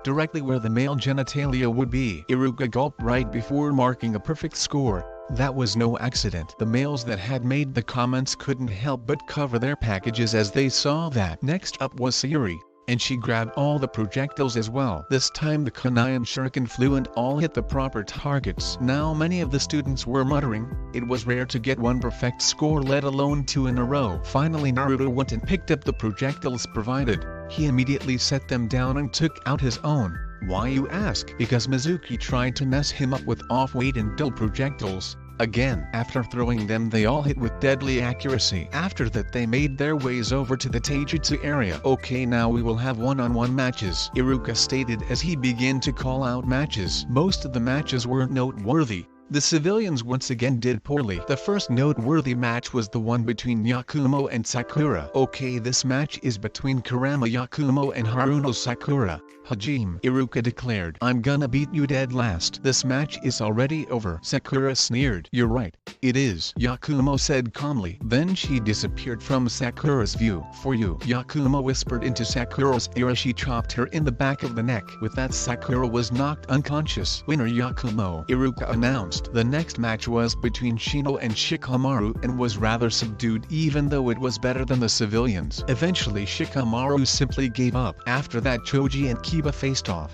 directly where the male genitalia would be. Iruka gulped right before marking a perfect score. That was no accident. The males that had made the comments couldn't help but cover their packages as they saw that. Next up was Sayuri, and she grabbed all the projectiles as well. This time the kunai and shuriken flew and all hit the proper targets. Now many of the students were muttering, it was rare to get one perfect score, let alone 2 in a row. Finally Naruto went and picked up the projectiles provided. He immediately set them down and took out his own. Why, you ask? Because Mizuki tried to mess him up with off-weight and dull projectiles. Again, after throwing them they all hit with deadly accuracy. After that they made their ways over to the taijutsu area. Okay, now we will have one-on-one matches, Iruka stated as he began to call out matches. Most of the matches were noteworthy. The civilians once again did poorly. The first noteworthy match was the one between Yakumo and Sakura. Okay, this match is between Kurama Yakumo and Haruno Sakura. Hajime, Iruka declared. I'm gonna beat you dead last. This match is already over. Sakura sneered. You're right, it is, Yakumo said calmly. Then she disappeared from Sakura's view. For you, Yakumo whispered into Sakura's ear as she chopped her in the back of the neck. With that, Sakura was knocked unconscious. Winner Yakumo, Iruka announced. The next match was between Shino and Shikamaru and was rather subdued even though it was better than the civilians. Eventually Shikamaru simply gave up. After that Choji and Kiba faced off.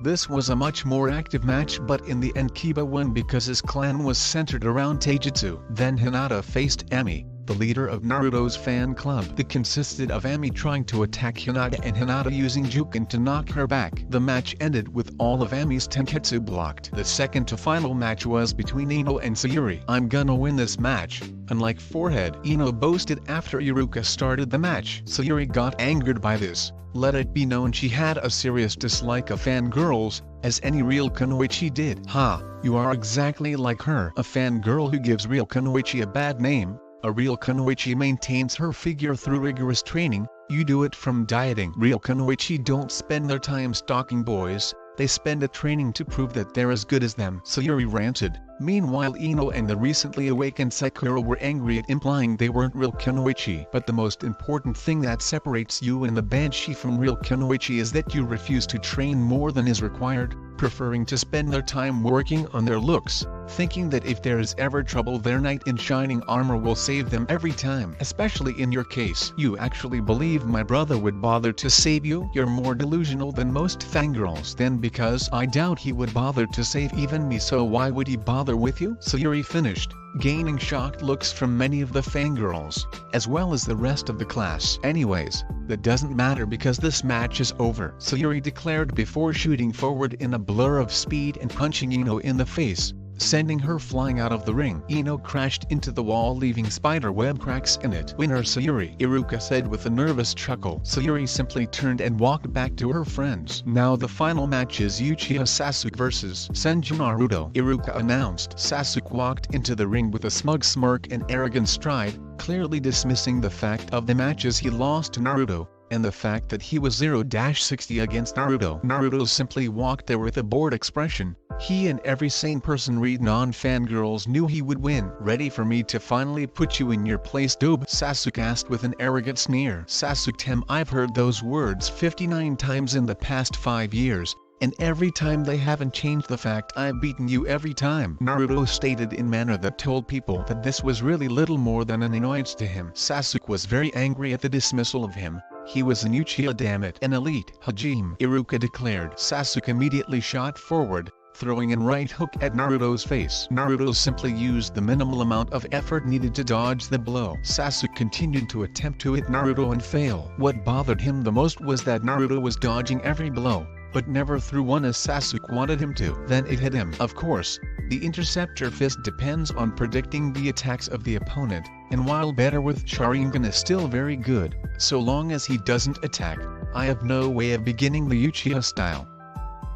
This was a much more active match, but in the end Kiba won because his clan was centered around taijutsu. Then Hinata faced Ami, the leader of Naruto's fan club. That consisted of Ami trying to attack Hinata and Hinata using Juken to knock her back. The match ended with all of Ami's tenketsu blocked. The second to final match was between Ino and Sayuri. I'm gonna win this match. Unlike Forehead, Ino boasted after Iruka started the match. Sayuri got angered by this. Let it be known she had a serious dislike of fangirls, as any real kunoichi did. Ha, you are exactly like her. A fangirl who gives real kunoichi a bad name. A real kunoichi maintains her figure through rigorous training, you do it from dieting. Real kunoichi don't spend their time stalking boys, they spend it training to prove that they're as good as them. Sayuri ranted. Meanwhile Ino and the recently awakened Sakura were angry at implying they weren't real kunoichi. But the most important thing that separates you and the banshee from real kunoichi is that you refuse to train more than is required, preferring to spend their time working on their looks, thinking that if there is ever trouble their knight in shining armor will save them every time. Especially in your case. You actually believe my brother would bother to save you? You're more delusional than most fangirls then, because I doubt he would bother to save even me, so why would he bother with you? Sayuri finished, gaining shocked looks from many of the fangirls, as well as the rest of the class. Anyways, that doesn't matter because this match is over, Sayuri declared before shooting forward in a blur of speed and punching Ino in the face, sending her flying out of the ring. Ino crashed into the wall leaving spider web cracks in it. Winner Sayuri, Iruka said with a nervous chuckle. Sayuri simply turned and walked back to her friends. Now the final match is Uchiha Sasuke vs Senju Naruto, Iruka announced. Sasuke walked into the ring with a smug smirk and arrogant stride, clearly dismissing the fact of the matches he lost to Naruto, and the fact that he was 0-60 against Naruto. Naruto simply walked there with a bored expression. He and every sane person read non-fangirls knew he would win. Ready for me to finally put you in your place, doob? Sasuke asked with an arrogant sneer. Sasuke, I've heard those words 59 times in the past 5 years, and every time they haven't changed the fact I've beaten you every time, Naruto stated in manner that told people that this was really little more than an annoyance to him. Sasuke was very angry at the dismissal of him. He was an Uchiha, damn it. An elite. Hajime, Iruka declared. Sasuke immediately shot forward, throwing a right hook at Naruto's face. Naruto simply used the minimal amount of effort needed to dodge the blow. Sasuke continued to attempt to hit Naruto and fail. What bothered him the most was that Naruto was dodging every blow, but never threw one as Sasuke wanted him to. Then it hit him. Of course, the interceptor fist depends on predicting the attacks of the opponent, and while better with Sharingan is still very good, so long as he doesn't attack, I have no way of beginning the Uchiha style.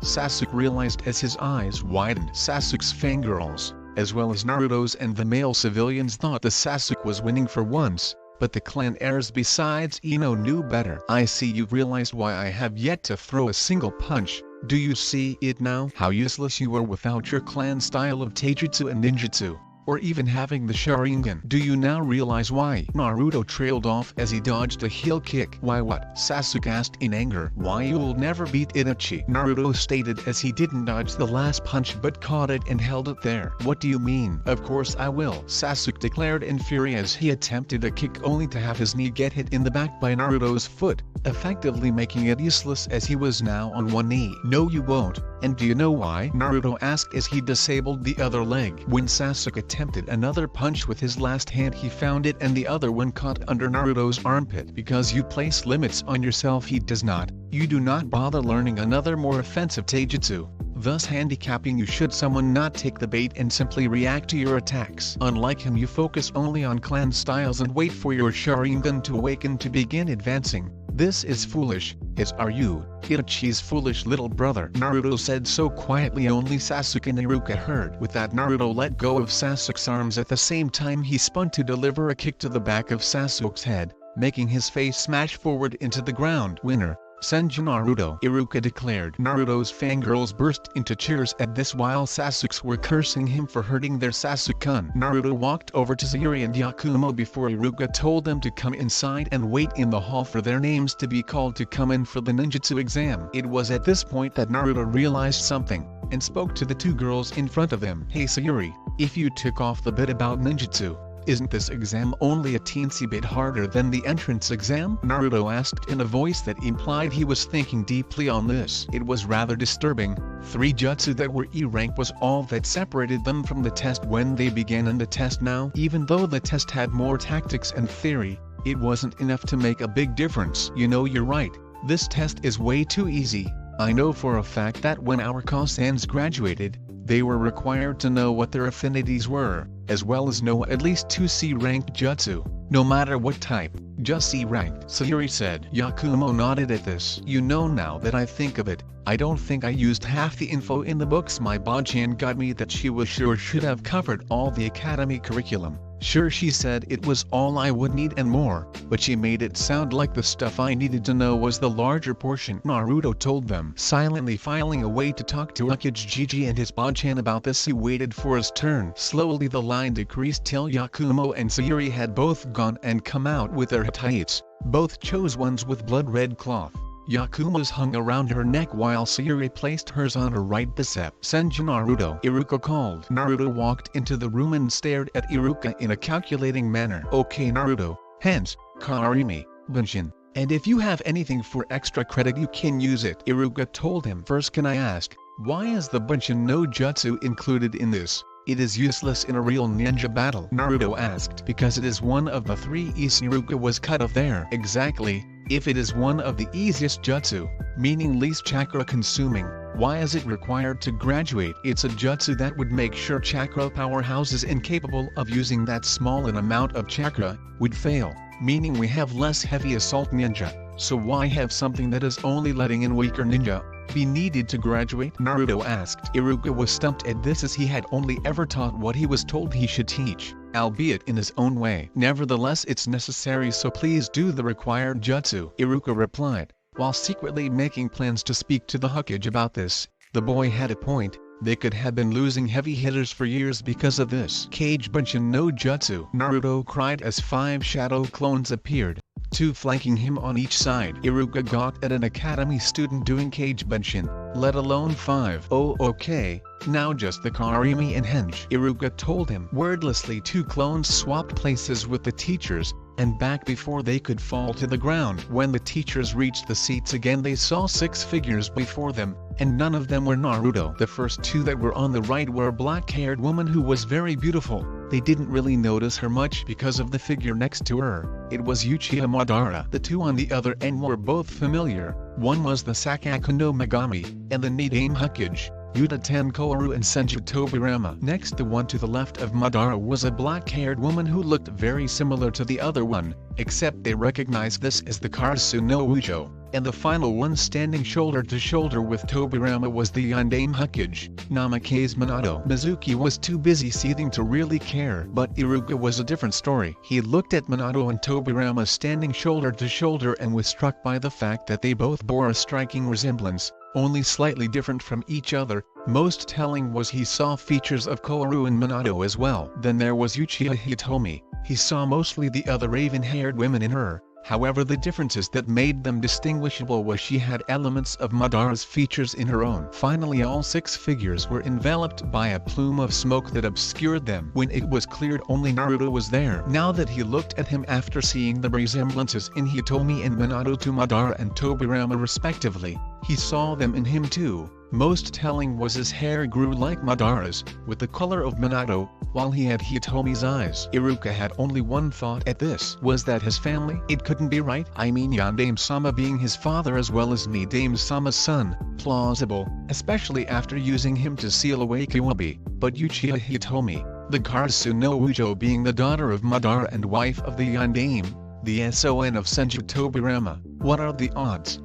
Sasuke realized as his eyes widened. Sasuke's fangirls, as well as Naruto's and the male civilians, thought the Sasuke was winning for once, but the clan heirs besides Ino knew better. I see you've realized why I have yet to throw a single punch. Do you see it now? How useless you are without your clan style of taijutsu and ninjutsu, or even having the Sharingan. Do you now realize why? Naruto trailed off as he dodged a heel kick. Why what? Sasuke asked in anger. Why you'll never beat Itachi, Naruto stated as he didn't dodge the last punch but caught it and held it there. What do you mean? Of course I will, Sasuke declared in fury as he attempted a kick only to have his knee get hit in the back by Naruto's foot, effectively making it useless as he was now on one knee. No you won't, and do you know why? Naruto asked as he disabled the other leg. When Sasuke attempted another punch with his last hand. He found it and the other one caught under Naruto's armpit. Because you place limits on yourself, he does not. You do not bother learning another more offensive taijutsu, thus handicapping you should someone not take the bait and simply react to your attacks. Unlike him, you focus only on clan styles and wait for your Sharingan to awaken to begin advancing. This is foolish. Are you Itachi's foolish little brother? Naruto said so quietly only Sasuke and Iruka heard. With that, Naruto let go of Sasuke's arms. At the same time, he spun to deliver a kick to the back of Sasuke's head, making his face smash forward into the ground. Winner, Senju Naruto, Iruka declared. Naruto's fangirls burst into cheers at this while Sasuke's were cursing him for hurting their Sasuke-kun. Naruto walked over to Sayuri and Yakumo before Iruka told them to come inside and wait in the hall for their names to be called to come in for the ninjutsu exam. It was at this point that Naruto realized something, and spoke to the two girls in front of him. Hey Sayuri, if you took off the bit about ninjutsu, isn't this exam only a teensy bit harder than the entrance exam? Naruto asked in a voice that implied he was thinking deeply on this. It was rather disturbing. 3 jutsu that were E rank was all that separated them from the test when they began, and the test now, even though the test had more tactics and theory, it wasn't enough to make a big difference. You know, you're right. This test is way too easy. I know for a fact that when our Kosans graduated, they were required to know what their affinities were, as well as know at least 2 C-ranked jutsu, no matter what type, just C-ranked, Sayuri said. Yakumo nodded at this. You know, now that I think of it, I don't think I used half the info in the books my Bachan got me that she was sure should have covered all the academy curriculum. Sure, she said it was all I would need and more, but she made it sound like the stuff I needed to know was the larger portion. Naruto told them, silently filing away to talk to Hokage Gigi and his Bachan about this. He waited for his turn. Slowly the line decreased till Yakumo and Sayuri had both gone and come out with their hataits. Both chose ones with blood-red cloth. Yakumo's hung around her neck while Sayuri placed hers on her right bicep. Senju Naruto, Iruka called. Naruto walked into the room and stared at Iruka in a calculating manner. Okay Naruto, hence, Karimi, Bunshin, and if you have anything for extra credit you can use it. Iruka told him. First, can I ask, why is the Bunshin no jutsu included in this? It is useless in a real ninja battle, Naruto asked. Because it is one of the 3 E's. Iruka was cut off there. Exactly. If it is one of the easiest jutsu, meaning least chakra consuming, why is it required to graduate? It's a jutsu that would make sure chakra powerhouses incapable of using that small an amount of chakra would fail, meaning we have less heavy assault ninja. So why have something that is only letting in weaker ninja be needed to graduate? Naruto asked. Iruka was stumped at this, as he had only ever taught what he was told he should teach, albeit in his own way. Nevertheless, it's necessary, so please do the required jutsu, Iruka replied, while secretly making plans to speak to the Hokage about this. The boy had a point. They could have been losing heavy hitters for years because of this. Kage Bunshin no jutsu, Naruto cried as 5 shadow clones appeared, 2 flanking him on each side. Iruka gawked at an academy student doing Kage Bunshin, let alone 5. Oh okay, now just the Karimi and Henge, Iruka told him. Wordlessly 2 clones swapped places with the teachers, and back before they could fall to the ground. When the teachers reached the seats again, they saw 6 figures before them, and none of them were Naruto. The first 2 that were on the right were a black-haired woman who was very beautiful. They didn't really notice her much because of the figure next to her. It was Uchiha Madara. The 2 on the other end were both familiar. One was the Sakaku no Megami, and the Nidaime Hokage, Uchiha Koharu and Senju Tobirama. Next, the one to the left of Madara was a black-haired woman who looked very similar to the other one, except they recognized this as the Karasu no Ujo. And the final one standing shoulder to shoulder with Tobirama was the Nidaime Hokage, Namikaze Minato. Mizuki was too busy seething to really care, but Iruka was a different story. He looked at Minato and Tobirama standing shoulder to shoulder and was struck by the fact that they both bore a striking resemblance, only slightly different from each other. Most telling was he saw features of Koharu and Minato as well. Then there was Uchiha Hitomi. He saw mostly the other raven-haired women in her. However, the differences that made them distinguishable was she had elements of Madara's features in her own. Finally, all 6 figures were enveloped by a plume of smoke that obscured them. When it was cleared, only Naruto was there. Now that he looked at him after seeing the resemblances in Hitomi and Minato to Madara and Tobirama respectively, He saw them in him too. Most telling was his hair grew like Madara's, with the color of Minato, while he had Hitomi's eyes. Iruka had only one thought at this, was that his family? It couldn't be right. I mean Yondaime-sama being his father as well as Nidaime-sama's son. Plausible, especially after using him to seal away Kiwabe. But Uchiha Hitomi, the Karasu no Ujo being the daughter of Madara and wife of the Yondaime, the son of Senju Tobirama, what are the odds?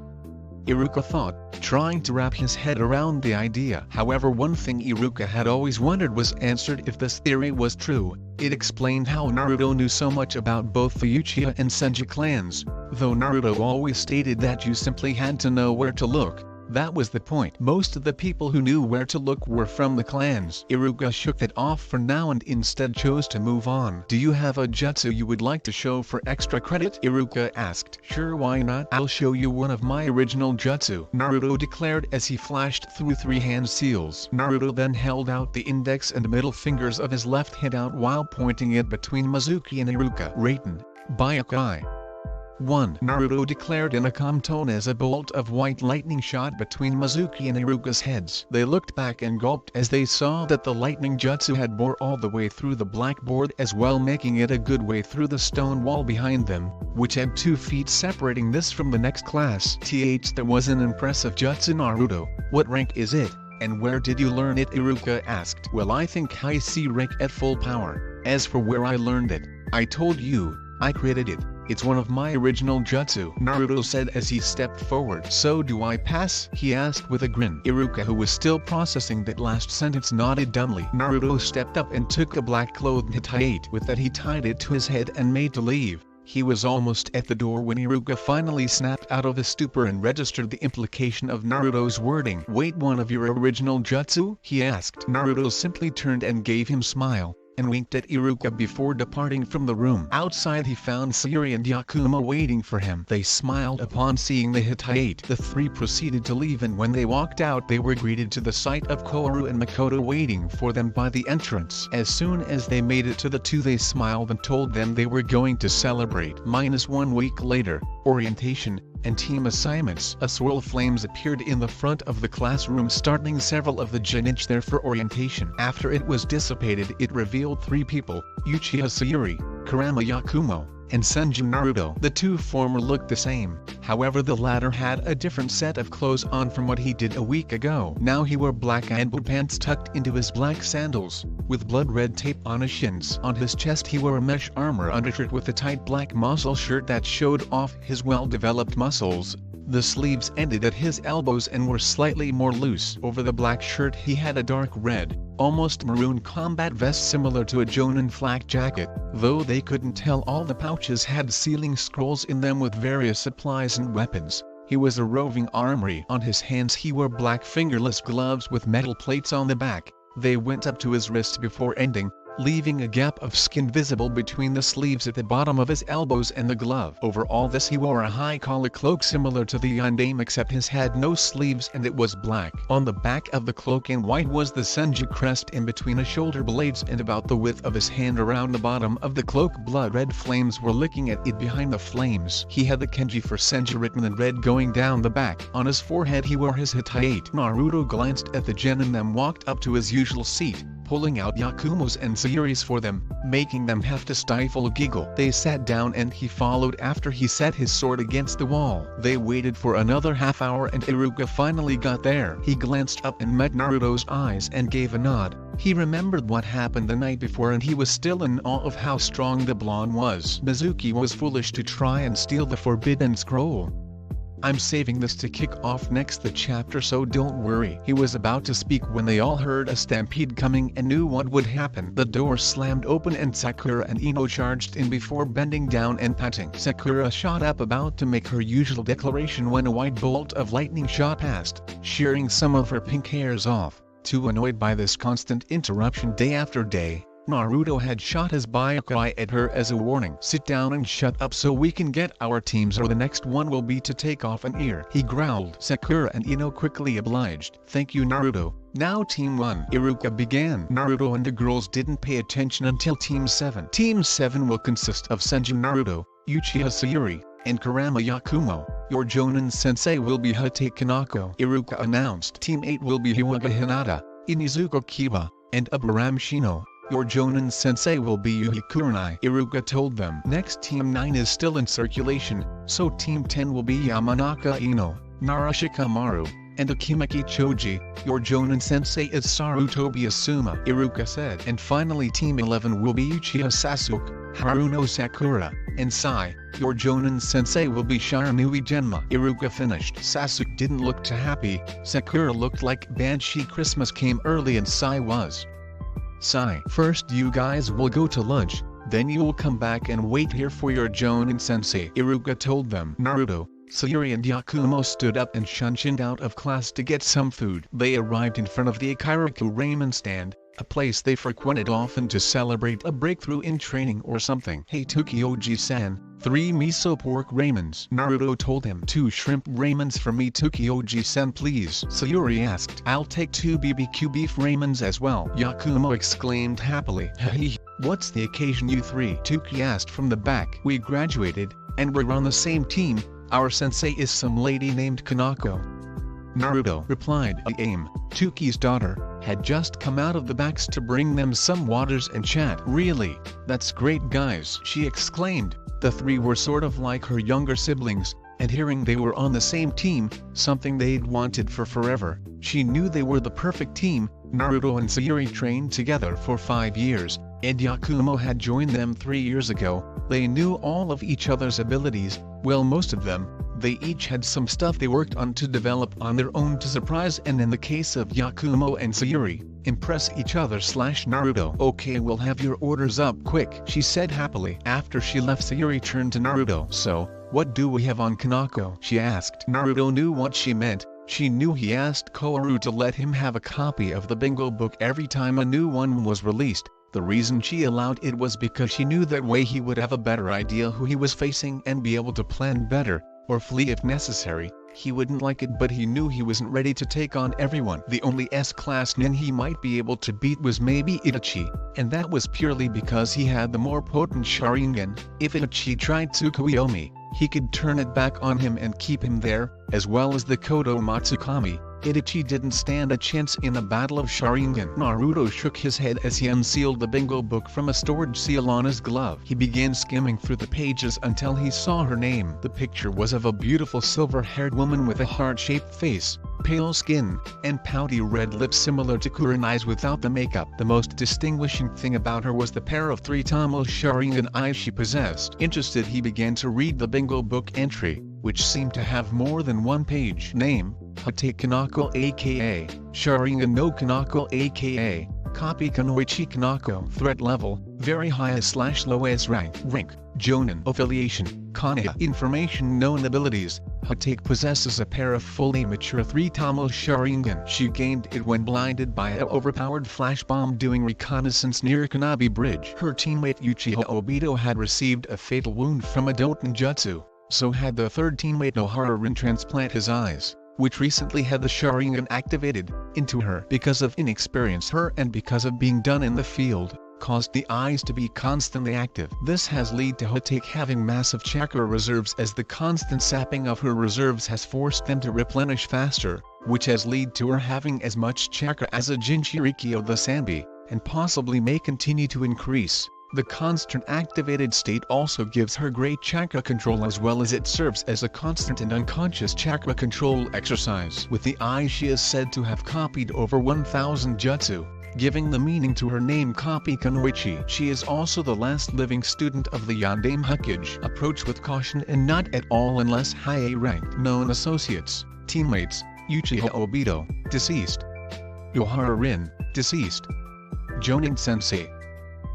Iruka thought, trying to wrap his head around the idea. However, one thing Iruka had always wondered was answered if this theory was true. It explained how Naruto knew so much about both the Uchiha and Senju clans, though Naruto always stated that you simply had to know where to look. That was the point. Most of the people who knew where to look were from the clans. Iruka shook it off for now and instead chose to move on. Do you have a jutsu you would like to show for extra credit? Iruka asked. Sure, why not? I'll show you one of my original jutsu, Naruto declared as he flashed through 3 hand seals. Naruto then held out the index and middle fingers of his left hand out while pointing it between Mizuki and Iruka. Raten, Byakai. 1. Naruto declared in a calm tone as a bolt of white lightning shot between Mizuki and Iruka's heads. They looked back and gulped as they saw that the lightning jutsu had bore all the way through the blackboard as well, making it a good way through the stone wall behind them, which had 2 feet separating this from the next class. That was an impressive jutsu, Naruto. What rank is it, and where did you learn it? Iruka asked. Well, I think high C rank at full power. As for where I learned it, I told you, I created it. It's one of my original jutsu, Naruto said as he stepped forward. So do I pass? He asked with a grin. Iruka, who was still processing that last sentence, nodded dumbly. Naruto stepped up and took a black-clothed Hittite. With that he tied it to his head and made to leave. He was almost at the door when Iruka finally snapped out of his stupor and registered the implication of Naruto's wording. Wait, one of your original jutsu? He asked. Naruto simply turned and gave him a smile, and winked at Iruka before departing from the room. Outside he found Sayuri and Yakumo waiting for him. They smiled upon seeing the Hittite. The 3 proceeded to leave, and when they walked out they were greeted to the sight of Koharu and Makoto waiting for them by the entrance. As soon as they made it to the 2 they smiled and told them they were going to celebrate. -1 week later, orientation and team assignments. A swirl of flames appeared in the front of the classroom, startling several of the Genin there for orientation. After it was dissipated, it revealed 3 people, Uchiha Sayuri, Kurama Yakumo, and Senju Naruto. The 2 former looked the same, however the latter had a different set of clothes on from what he did a week ago. Now he wore black ambo pants tucked into his black sandals, with blood-red tape on his shins. On his chest he wore a mesh armor undershirt with a tight black muscle shirt that showed off his well-developed muscles. The sleeves ended at his elbows and were slightly more loose. Over the black shirt he had a dark red, almost maroon combat vest similar to a Jonin flak jacket, though they couldn't tell. All the pouches had sealing scrolls in them with various supplies and weapons. He was a roving armory. On his hands he wore black fingerless gloves with metal plates on the back. They went up to his wrists before ending, leaving a gap of skin visible between the sleeves at the bottom of his elbows and the glove. Over all this he wore a high-collar cloak similar to the Yondaime, except his had no sleeves and it was black. On the back of the cloak in white was the Senju crest in between his shoulder blades and about the width of his hand. Around the bottom of the cloak blood-red flames were licking at it. Behind the flames he had the kanji for Senju written in red going down the back. On his forehead he wore his Hittite. Naruto glanced at the Genin and walked up to his usual seat, pulling out Yakumo's and Sayuri's for them, making them have to stifle a giggle. They sat down and he followed after he set his sword against the wall. They waited for another half hour and Iruka finally got there. He glanced up and met Naruto's eyes and gave a nod. He remembered what happened the night before and he was still in awe of how strong the blonde was. Mizuki was foolish to try and steal the forbidden scroll. I'm saving this to kick off next the chapter, so don't worry. He was about to speak when they all heard a stampede coming and knew what would happen. The door slammed open and Sakura and Ino charged in before bending down and patting. Sakura shot up about to make her usual declaration when a white bolt of lightning shot past, shearing some of her pink hairs off. Too annoyed by this constant interruption day after day, Naruto had shot his Byakuai at her as a warning. Sit down and shut up so we can get our teams, or the next one will be to take off an ear, he growled. Sakura and Ino quickly obliged. Thank you, Naruto. Now Team 1. Iruka began. Naruto and the girls didn't pay attention until Team 7. Team 7 will consist of Senju Naruto, Uchiha Sayuri, and Kurama Yakumo. Your Jonin sensei will be Hatake Kanako. Iruka announced. Team 8 will be Hyuga Hinata, Inizuka Kiba, and Abraham Shino. Your Jonin sensei will be Yuhi Kurenai. Iruka told them. Next Team 9 is still in circulation, so Team 10 will be Yamanaka Ino, Narashikamaru, and Akimaki Choji. Your Jonin sensei is Sarutobi Asuma, Iruka said. And finally Team 11 will be Uchiha Sasuke, Haruno Sakura, and Sai. Your Jonin sensei will be Shiranui Genma. Iruka finished. Sasuke didn't look too happy, Sakura looked like Banshee. Christmas came early and Sai was. Sai, first you guys will go to lunch, then you will come back and wait here for your Jonin sensei. Iruka told them. Naruto, Sayuri and Yakumo stood up and shunshined out of class to get some food. They arrived in front of the Ikaraku ramen stand, a place they frequented often to celebrate a breakthrough in training or something. Hey Tukioji-san, 3 miso pork ramens. Naruto told him. 2 shrimp ramens for me Tukioji-san please. Sayuri asked. I'll take 2 BBQ beef ramens as well. Yakumo exclaimed happily. Hehe, what's the occasion you 3? Tuki asked from the back. We graduated, and we're on the same team. Our sensei is some lady named Kanako. Naruto replied. Aim, Tuki's daughter, had just come out of the backs to bring them some waters and chat. Really? That's great guys, she exclaimed. The 3 were sort of like her younger siblings, and hearing they were on the same team, something they'd wanted for forever, she knew they were the perfect team. Naruto and Sayuri trained together for 5 years, and Yakumo had joined them 3 years ago. They knew all of each other's abilities, well most of them. They each had some stuff they worked on to develop on their own to surprise and in the case of Yakumo and Sayuri, impress each other. Naruto. Okay, we'll have your orders up quick, she said happily. After she left, Sayuri turned to Naruto. So, what do we have on Kanako? She asked. Naruto knew what she meant. She knew he asked Koharu to let him have a copy of the bingo book every time a new one was released. The reason she allowed it was because she knew that way he would have a better idea who he was facing and be able to plan better, or flee if necessary. He wouldn't like it, but he knew he wasn't ready to take on everyone. The only S-class nin he might be able to beat was maybe Itachi, and that was purely because he had the more potent Sharingan. If Itachi tried Tsukuyomi, he could turn it back on him and keep him there, as well as the Kodo Matsukami. Itachi didn't stand a chance in a battle of Sharingan. Naruto shook his head as he unsealed the bingo book from a storage seal on his glove. He began skimming through the pages until he saw her name. The picture was of a beautiful silver-haired woman with a heart-shaped face, pale skin, and pouty red lips similar to Kurenai's without the makeup. The most distinguishing thing about her was the pair of 3 Tamil Sharingan eyes she possessed. Interested, he began to read the bingo book entry, which seemed to have more than one page. Name, Hatake Kanako aka, Sharingan no Kanako aka, Copy Kanoichi Kanako. Threat level, very high /low as rank. Rank, Jonin. Affiliation, Kana. Information, known abilities. Hatake possesses a pair of fully mature 3 Tamil Sharingan. She gained it when blinded by an overpowered flash bomb during reconnaissance near Kanabi Bridge. Her teammate Uchiha Obito had received a fatal wound from a Doton Jutsu. So had the 3rd teammate Koharu transplant his eyes, which recently had the Sharingan activated, into her. Because of inexperience her and because of being done in the field, caused the eyes to be constantly active. This has led to Hatake having massive chakra reserves, as the constant sapping of her reserves has forced them to replenish faster, which has led to her having as much chakra as a Jinchuriki of the Sanbi, and possibly may continue to increase. The constant activated state also gives her great chakra control, as well as it serves as a constant and unconscious chakra control exercise. With the eye, she is said to have copied over 1,000 jutsu, giving the meaning to her name Copy Kanoichi. She is also the last living student of the Yondaime Hokage. Approach with caution and not at all unless high A rank. Known associates, teammates, Uchiha Obito, deceased. Koharu Rin, deceased. Jonin Sensei.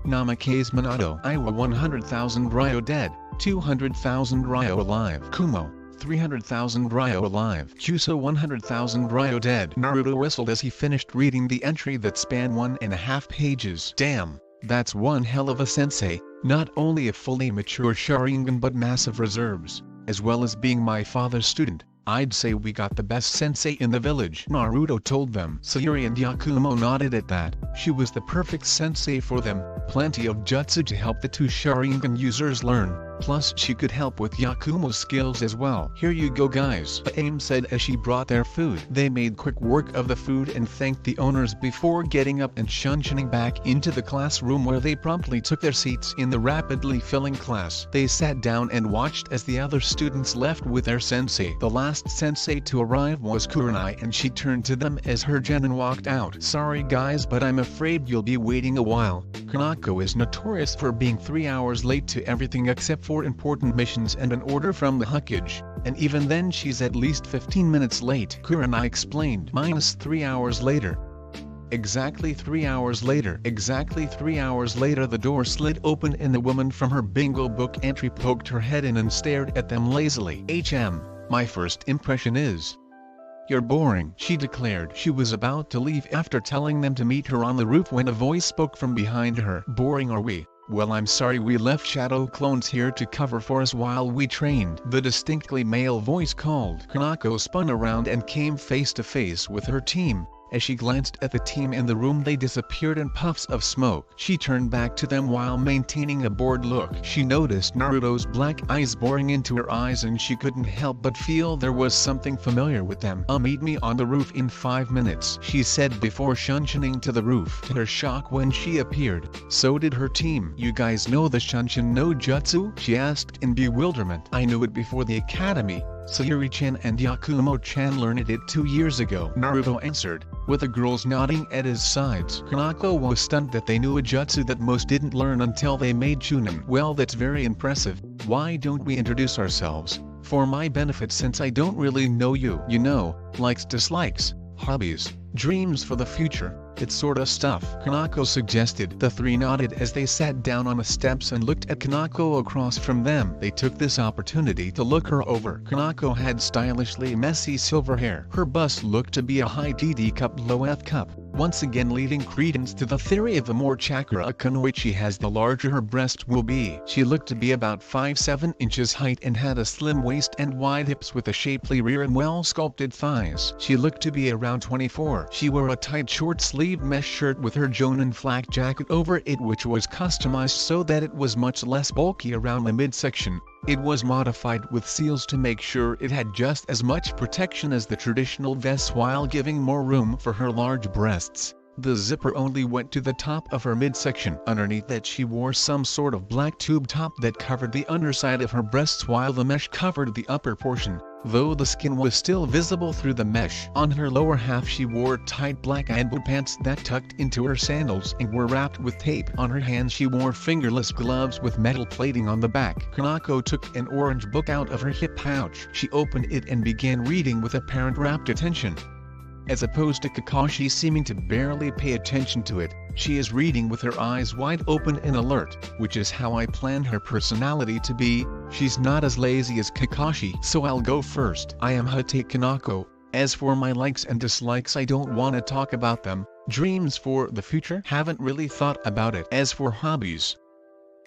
Namikaze Minato. Iwa 100,000 Ryo dead, 200,000 Ryo alive. Kumo, 300,000 Ryo alive. Chuso 100,000 Ryo dead. Naruto whistled as he finished reading the entry that spanned 1.5 pages. Damn, that's one hell of a sensei, not only a fully mature Sharingan but massive reserves, as well as being my father's student. I'd say we got the best sensei in the village, Naruto told them. Sayuri and Yakumo nodded at that. She was the perfect sensei for them, plenty of jutsu to help the 2 Sharingan users learn. Plus she could help with Yakumo's skills as well. Here you go guys, Aim said as she brought their food. They made quick work of the food and thanked the owners before getting up and shunning back into the classroom where they promptly took their seats in the rapidly filling class. They sat down and watched as the other students left with their sensei. The last sensei to arrive was Kurenai, and she turned to them as her genin walked out. Sorry guys, but I'm afraid you'll be waiting a while. Kanako is notorious for being 3 hours late to everything except for important missions and an order from the Hokage, and even then she's at least 15 minutes late. Kurenai explained. Minus 3 hours later. Exactly 3 hours later. Exactly 3 hours later the door slid open and the woman from her bingo book entry poked her head in and stared at them lazily. My first impression is, you're boring, she declared. She was about to leave after telling them to meet her on the roof when a voice spoke from behind her. Boring are we? Well, I'm sorry, we left shadow clones here to cover for us while we trained, the distinctly male voice called. Kanako spun around and came face to face with her team. As she glanced at the team in the room, they disappeared in puffs of smoke. She turned back to them while maintaining a bored look. She noticed Naruto's black eyes boring into her eyes and she couldn't help but feel there was something familiar with them. Meet me on the roof in 5 minutes, she said before shunning to the roof. To her shock when she appeared, so did her team. You guys know the Shunshin no Jutsu? She asked in bewilderment. I knew it before the academy. Sayuri-chan and Yakumo-chan learned it 2 years ago, Naruto answered, with the girls nodding at his sides. Kanako was stunned that they knew a jutsu that most didn't learn until they made Chunin. Well, that's very impressive. Why don't we introduce ourselves? For my benefit, since I don't really know you. You know, likes, dislikes, hobbies, dreams for the future, that sorta stuff, Kanako suggested. The three nodded as they sat down on the steps and looked at Kanako across from them. They took this opportunity to look her over. Kanako had stylishly messy silver hair. Her bust looked to be a high DD cup, low F cup, once again leading credence to the theory of the more chakra a kunoichi has, the larger her breast will be. She looked to be about 5'7" inches height and had a slim waist and wide hips with a shapely rear and well-sculpted thighs. She looked to be around 24. She wore a tight short-sleeved mesh shirt with her jonin flak jacket over it, which was customized so that it was much less bulky around the midsection. It was modified with seals to make sure it had just as much protection as the traditional vest while giving more room for her large breasts. The zipper only went to the top of her midsection. Underneath that she wore some sort of black tube top that covered the underside of her breasts while the mesh covered the upper portion, though the skin was still visible through the mesh. On her lower half she wore tight black ambo pants that tucked into her sandals and were wrapped with tape. On her hands she wore fingerless gloves with metal plating on the back. Kanako took an orange book out of her hip pouch. She opened it and began reading with apparent rapt attention. As opposed to Kakashi seeming to barely pay attention to it, she is reading with her eyes wide open and alert, which is how I planned her personality to be. She's not as lazy as Kakashi, so I'll go first. I am Hate Kanako. As for my likes and dislikes, I don't want to talk about them. Dreams for the future? Haven't really thought about it. As for hobbies,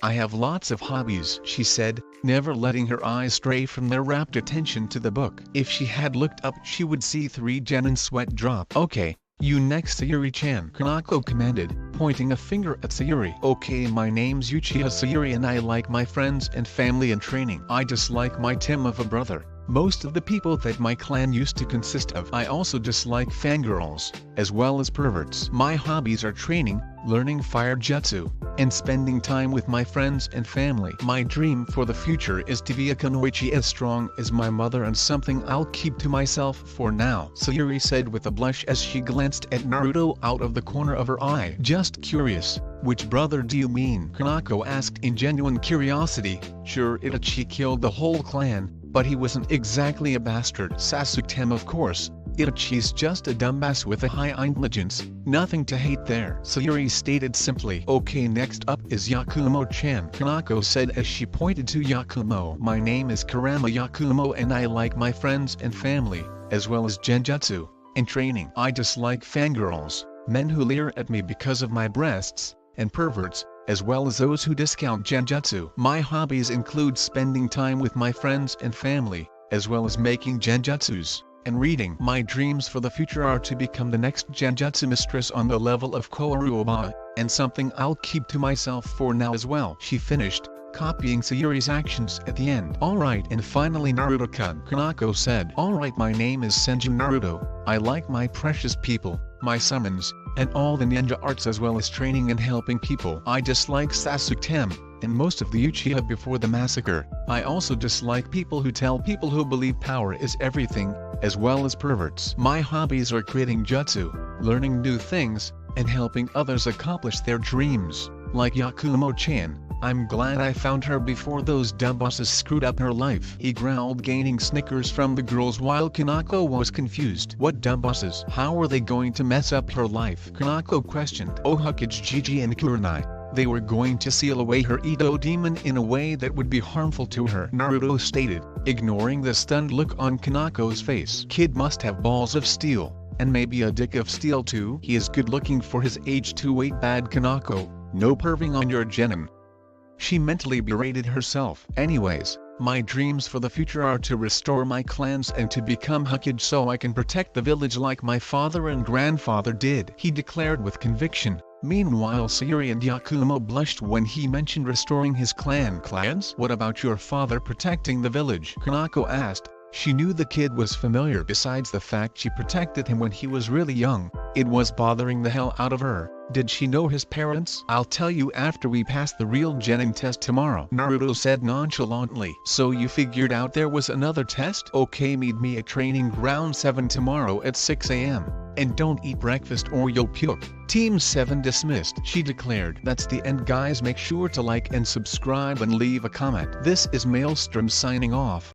I have lots of hobbies, she said, never letting her eyes stray from their rapt attention to the book. If she had looked up, she would see 3 genin sweat drop. Okay, you next, Sayuri-chan, Kanako commanded, pointing a finger at Sayuri. Okay, my name's Uchiha Sayuri and I like my friends and family and training. I dislike my team of a brother. Most of the people that my clan used to consist of. I also dislike fangirls, as well as perverts. My hobbies are training, learning fire jutsu, and spending time with my friends and family. My dream for the future is to be a kunoichi as strong as my mother, and something I'll keep to myself for now, Sayuri said with a blush as she glanced at Naruto out of the corner of her eye. Just curious, which brother do you mean? Kanako asked in genuine curiosity. Sure, Itachi killed the whole clan, but he wasn't exactly a bastard. Sasuke, of course. Itachi's just a dumbass with a high intelligence, nothing to hate there, Sayuri stated simply. Okay, next up is Yakumo-chan, Kanako said as she pointed to Yakumo. My name is Kurama Yakumo and I like my friends and family, as well as genjutsu, and training. I dislike fangirls, men who leer at me because of my breasts, and perverts, as well as those who discount genjutsu. My hobbies include spending time with my friends and family, as well as making genjutsus, and reading. My dreams for the future are to become the next genjutsu mistress on the level of Koharu, and something I'll keep to myself for now as well, she finished, copying Sayuri's actions at the end. Alright, and finally Naruto-kun. Kanako said, alright, my name is Senju Naruto. I like my precious people, my summons, and all the ninja arts as well as training and helping people. I dislike Sasuke and most of the Uchiha before the massacre. I also dislike people who tell people who believe power is everything, as well as perverts. My hobbies are creating jutsu, learning new things, and helping others accomplish their dreams, like Yakumo-chan. I'm glad I found her before those dumb bosses screwed up her life. He growled, gaining snickers from the girls while Kanako was confused. What dumb bosses? How are they going to mess up her life? Kanako questioned. Oh, Hokage, Gigi and Kurenai. They were going to seal away her Edo demon in a way that would be harmful to her, Naruto stated, ignoring the stunned look on Kanako's face. Kid must have balls of steel, and maybe a dick of steel too. He is good looking for his age too. Wait, bad Kanako, no perving on your genin. She mentally berated herself. Anyways, my dreams for the future are to restore my clans and to become Hokage so I can protect the village like my father and grandfather did, he declared with conviction. Meanwhile, Sayuri and Yakumo blushed when he mentioned restoring his clans. What about your father protecting the village? Kanako asked. She knew the kid was familiar. Besides the fact she protected him when he was really young, it was bothering the hell out of her. Did she know his parents? I'll tell you after we pass the real genin test tomorrow, Naruto said nonchalantly. So you figured out there was another test? Okay, meet me at training ground 7 tomorrow at 6 a.m. And don't eat breakfast or you'll puke. Team 7 dismissed, she declared. That's the end, guys. Make sure to like and subscribe and leave a comment. This is Maelstrom signing off.